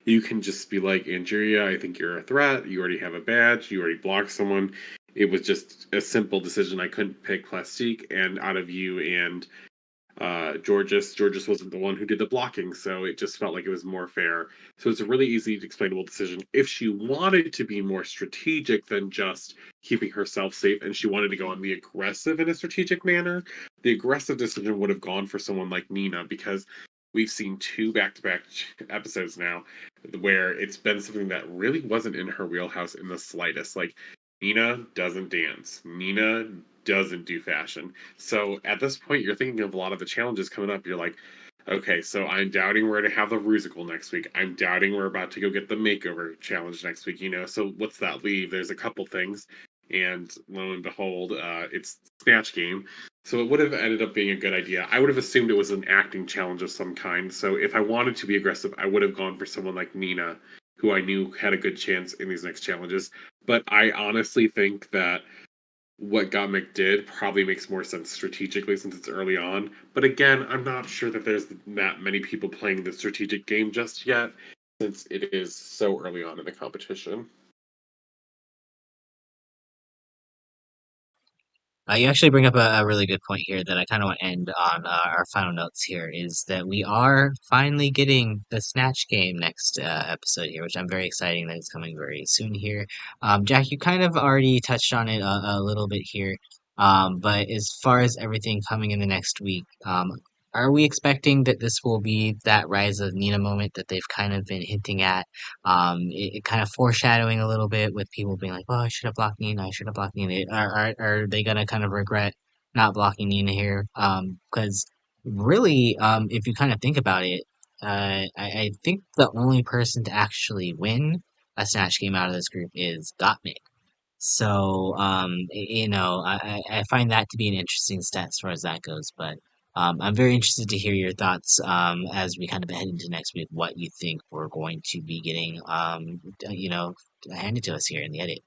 You can just be like, Angeria, I think you're a threat. You already have a badge. You already blocked someone. It was just a simple decision. I couldn't pick Plastique, and out of you and Jorgeous wasn't the one who did the blocking, so it just felt like it was more fair. So it's a really easy to explainable decision. If she wanted to be more strategic than just keeping herself safe, and she wanted to go on the aggressive in a strategic manner, the aggressive decision would have gone for someone like Nina, because we've seen 2 back-to-back episodes now where it's been something that really wasn't in her wheelhouse in the slightest. Like, Nina doesn't dance. Nina doesn't do fashion. So at this point, you're thinking of a lot of the challenges coming up. You're like, okay, so I'm doubting we're to have the Rusical next week. I'm doubting we're about to go get the makeover challenge next week. You know, so what's that leave? There's a couple things, and lo and behold, it's Snatch Game. So it would have ended up being a good idea. I would have assumed it was an acting challenge of some kind. So if I wanted to be aggressive, I would have gone for someone like Nina, who I knew had a good chance in these next challenges. But I honestly think that what Gottmik did probably makes more sense strategically since it's early on. But again, I'm not sure that there's that many people playing the strategic game just yet, since it is so early on in the competition.
You actually bring up a really good point here that I kind of want to end on our final notes here is that we are finally getting the Snatch game next episode here, which I'm very exciting that it's coming very soon here. Jack, you kind of already touched on it a little bit here, but as far as everything coming in the next week, are we expecting that this will be that Rise of Nina moment that they've kind of been hinting at? It kind of foreshadowing a little bit with people being like, "Oh, I should have blocked Nina. I should have blocked Nina." Are they gonna kind of regret not blocking Nina here? Because really, if you kind of think about it, I think the only person to actually win a snatch game out of this group is Gottmik. So, I find that to be an interesting stat as far as that goes. But I'm very interested to hear your thoughts as we kind of head into next week, what you think we're going to be getting, handed to us here in the edit.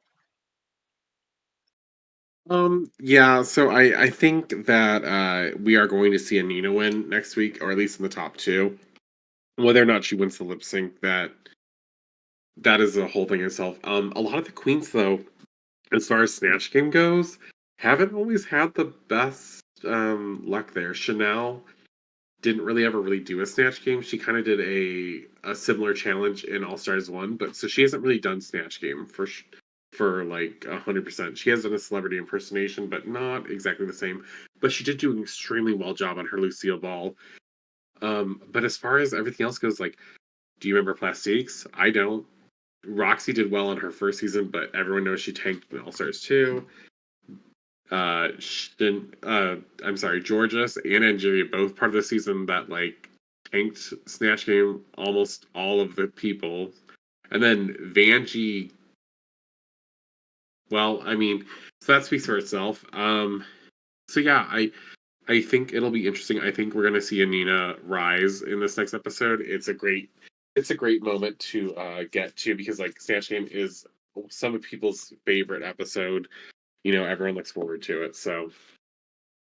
Yeah, so I think that we are going to see a Nina win next week, or at least in the top two. Whether or not she wins the lip sync, that is a whole thing itself. A lot of the queens, though, as far as Snatch Game goes, haven't always had the best luck there. Chanel didn't really ever really do a Snatch Game. She kind of did a similar challenge in All Stars 1, but so she hasn't really done Snatch Game for like 100%. She has done a celebrity impersonation, but not exactly the same. But she did do an extremely well job on her Lucille Ball. But as far as everything else goes, like, do you remember Plastiques? I don't. Roxxxy did well on her first season, but everyone knows she tanked in All Stars 2. I'm sorry, Jorgeous and Angeria, both part of the season that like tanked Snatch Game almost all of the people. And then Vanjie, well, I mean, so that speaks for itself. So yeah, I think it'll be interesting. I think we're gonna see a Nina rise in this next episode. It's a great moment to get to because like Snatch Game is some of people's favorite episode. Everyone looks forward to it. So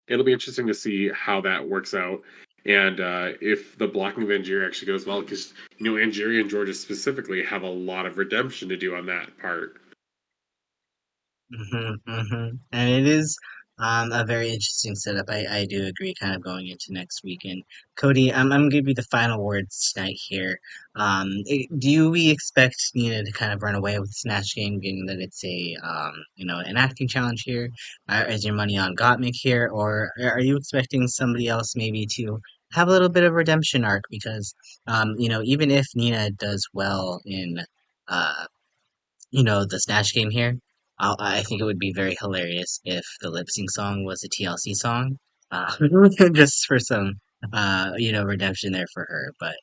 it'll be interesting to see how that works out. And if the blocking of Angeria actually goes well, because Angeria and Georgia specifically have a lot of redemption to do on that part.
And it is a very interesting setup. I do agree, kind of going into next week. And Cody, I'm gonna give you the final words tonight here. Do we expect Nina to kind of run away with the Snatch Game, given that it's an acting challenge here? Is your money on Gottmik here, or are you expecting somebody else maybe to have a little bit of redemption arc? Because even if Nina does well in uh the Snatch Game here. I think it would be very hilarious if the lip sync song was a TLC song, uh, just for some, redemption there for her. But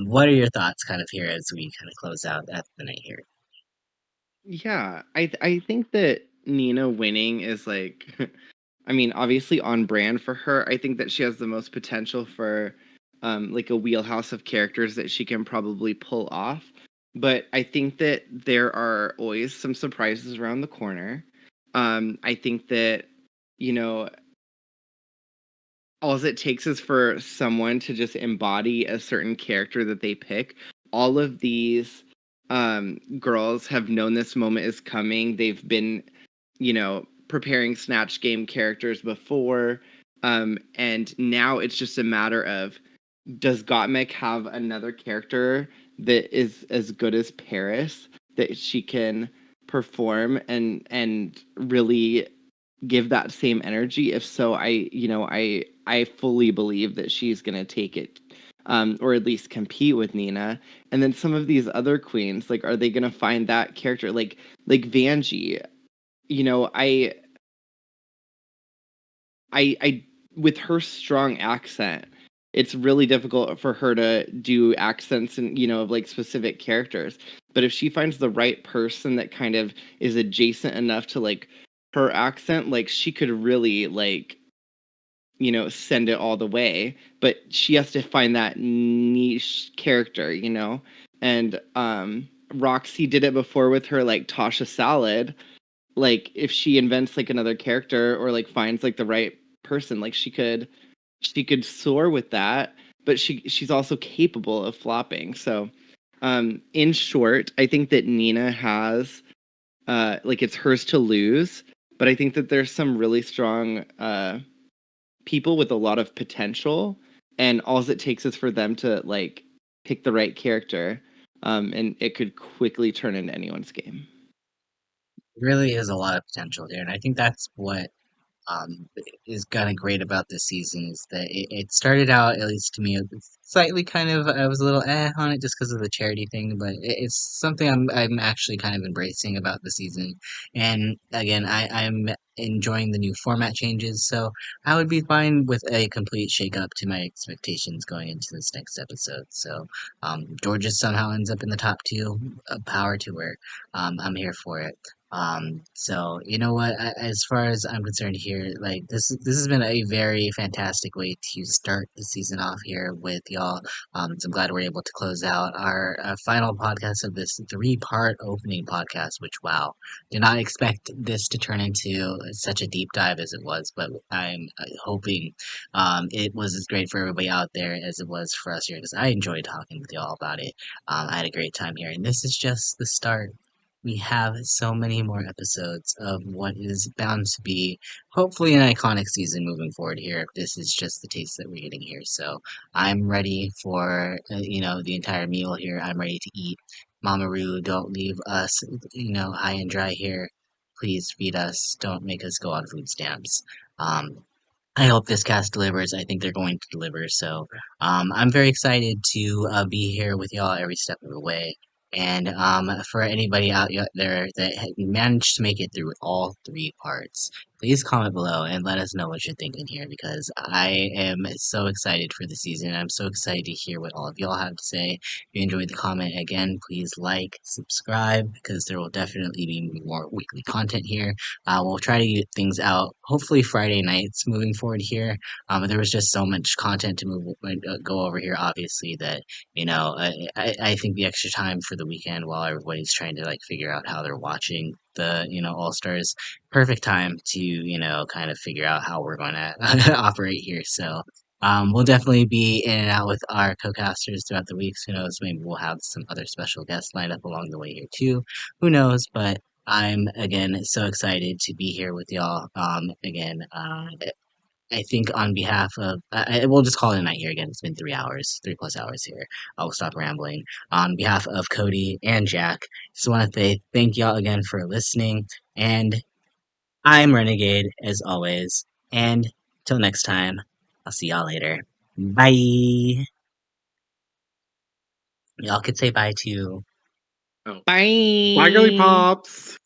what are your thoughts, kind of here as we kind of close out at the night here?
Yeah, I think that Nina winning is like, I mean, obviously on brand for her. I think that she has the most potential for, like a wheelhouse of characters that she can probably pull off. But I think that there are always some surprises around the corner. I think that, you know, all it takes is for someone to just embody a certain character that they pick. All of these girls have known this moment is coming. They've been, preparing Snatch Game characters before. And now it's just a matter of, does Gottmik have another character that is as good as Paris that she can perform and really give that same energy? If so, I fully believe that she's gonna take it, or at least compete with Nina. And then some of these other queens, like, are they gonna find that character? Like Vanjie, you know, I with her strong accent, it's really difficult for her to do accents and of like specific characters. But if she finds the right person that kind of is adjacent enough to like her accent, like she could really like send it all the way. But she has to find that niche character. And Roxxxy did it before with her like Tasha Salad. Like if she invents like another character or like finds like the right person, like she could soar with that, but she's also capable of flopping. So in short, I think that Nina has like it's hers to lose, but I think that there's some really strong people with a lot of potential, and all it takes is for them to like pick the right character, and it could quickly turn into anyone's game.
Really is a lot of potential here, and I think that's what um, is kind of great about this season is that it started out, at least to me, slightly kind of, I was a little on it just because of the charity thing, but it's something I'm actually kind of embracing about the season. And again, I'm enjoying the new format changes, so I would be fine with a complete shake up to my expectations going into this next episode. So, Jorgeous somehow ends up in the top two, power to her. I'm here for it. So you know what? As far as I'm concerned here, like this has been a very fantastic way to start the season off here with y'all. So I'm glad we're able to close out our final podcast of this three-part opening podcast. Which, wow, did not expect this to turn into such a deep dive as it was, but I'm hoping it was as great for everybody out there as it was for us here because I enjoyed talking with y'all about it. I had a great time here, and this is just the start. We have so many more episodes of what is bound to be hopefully an iconic season moving forward here if this is just the taste that we're getting here. So I'm ready for the entire meal here. I'm ready to eat. Mama Ru, don't leave us high and dry here. Please feed us. Don't make us go on food stamps. I hope this cast delivers. I think they're going to deliver. So I'm very excited to be here with y'all every step of the way. And for anybody out there that managed to make it through all three parts, please comment below and let us know what you're thinking here because I am so excited for the season. I'm so excited to hear what all of y'all have to say. If you enjoyed the comment, again, please like, subscribe because there will definitely be more weekly content here. We'll try to get things out hopefully Friday nights moving forward here. There was just so much content to go over here, obviously, that I think the extra time for the weekend while everybody's trying to like figure out how they're watching the All Stars, perfect time to kind of figure out how we're going to operate here. So. We'll definitely be in and out with our co-casters throughout the weeks. Who knows? Maybe we'll have some other special guests lined up along the way here too. Who knows? But I'm again so excited to be here with y'all. I think on behalf of, we'll just call it a night here again. It's been 3 hours, 3+ hours here. I'll stop rambling. On behalf of Cody and Jack, just want to say thank y'all again for listening. And I'm Renegayde as always. And till next time, I'll see y'all later. Bye. Y'all could say bye too.
Oh,
Bye.
bye, girly pops.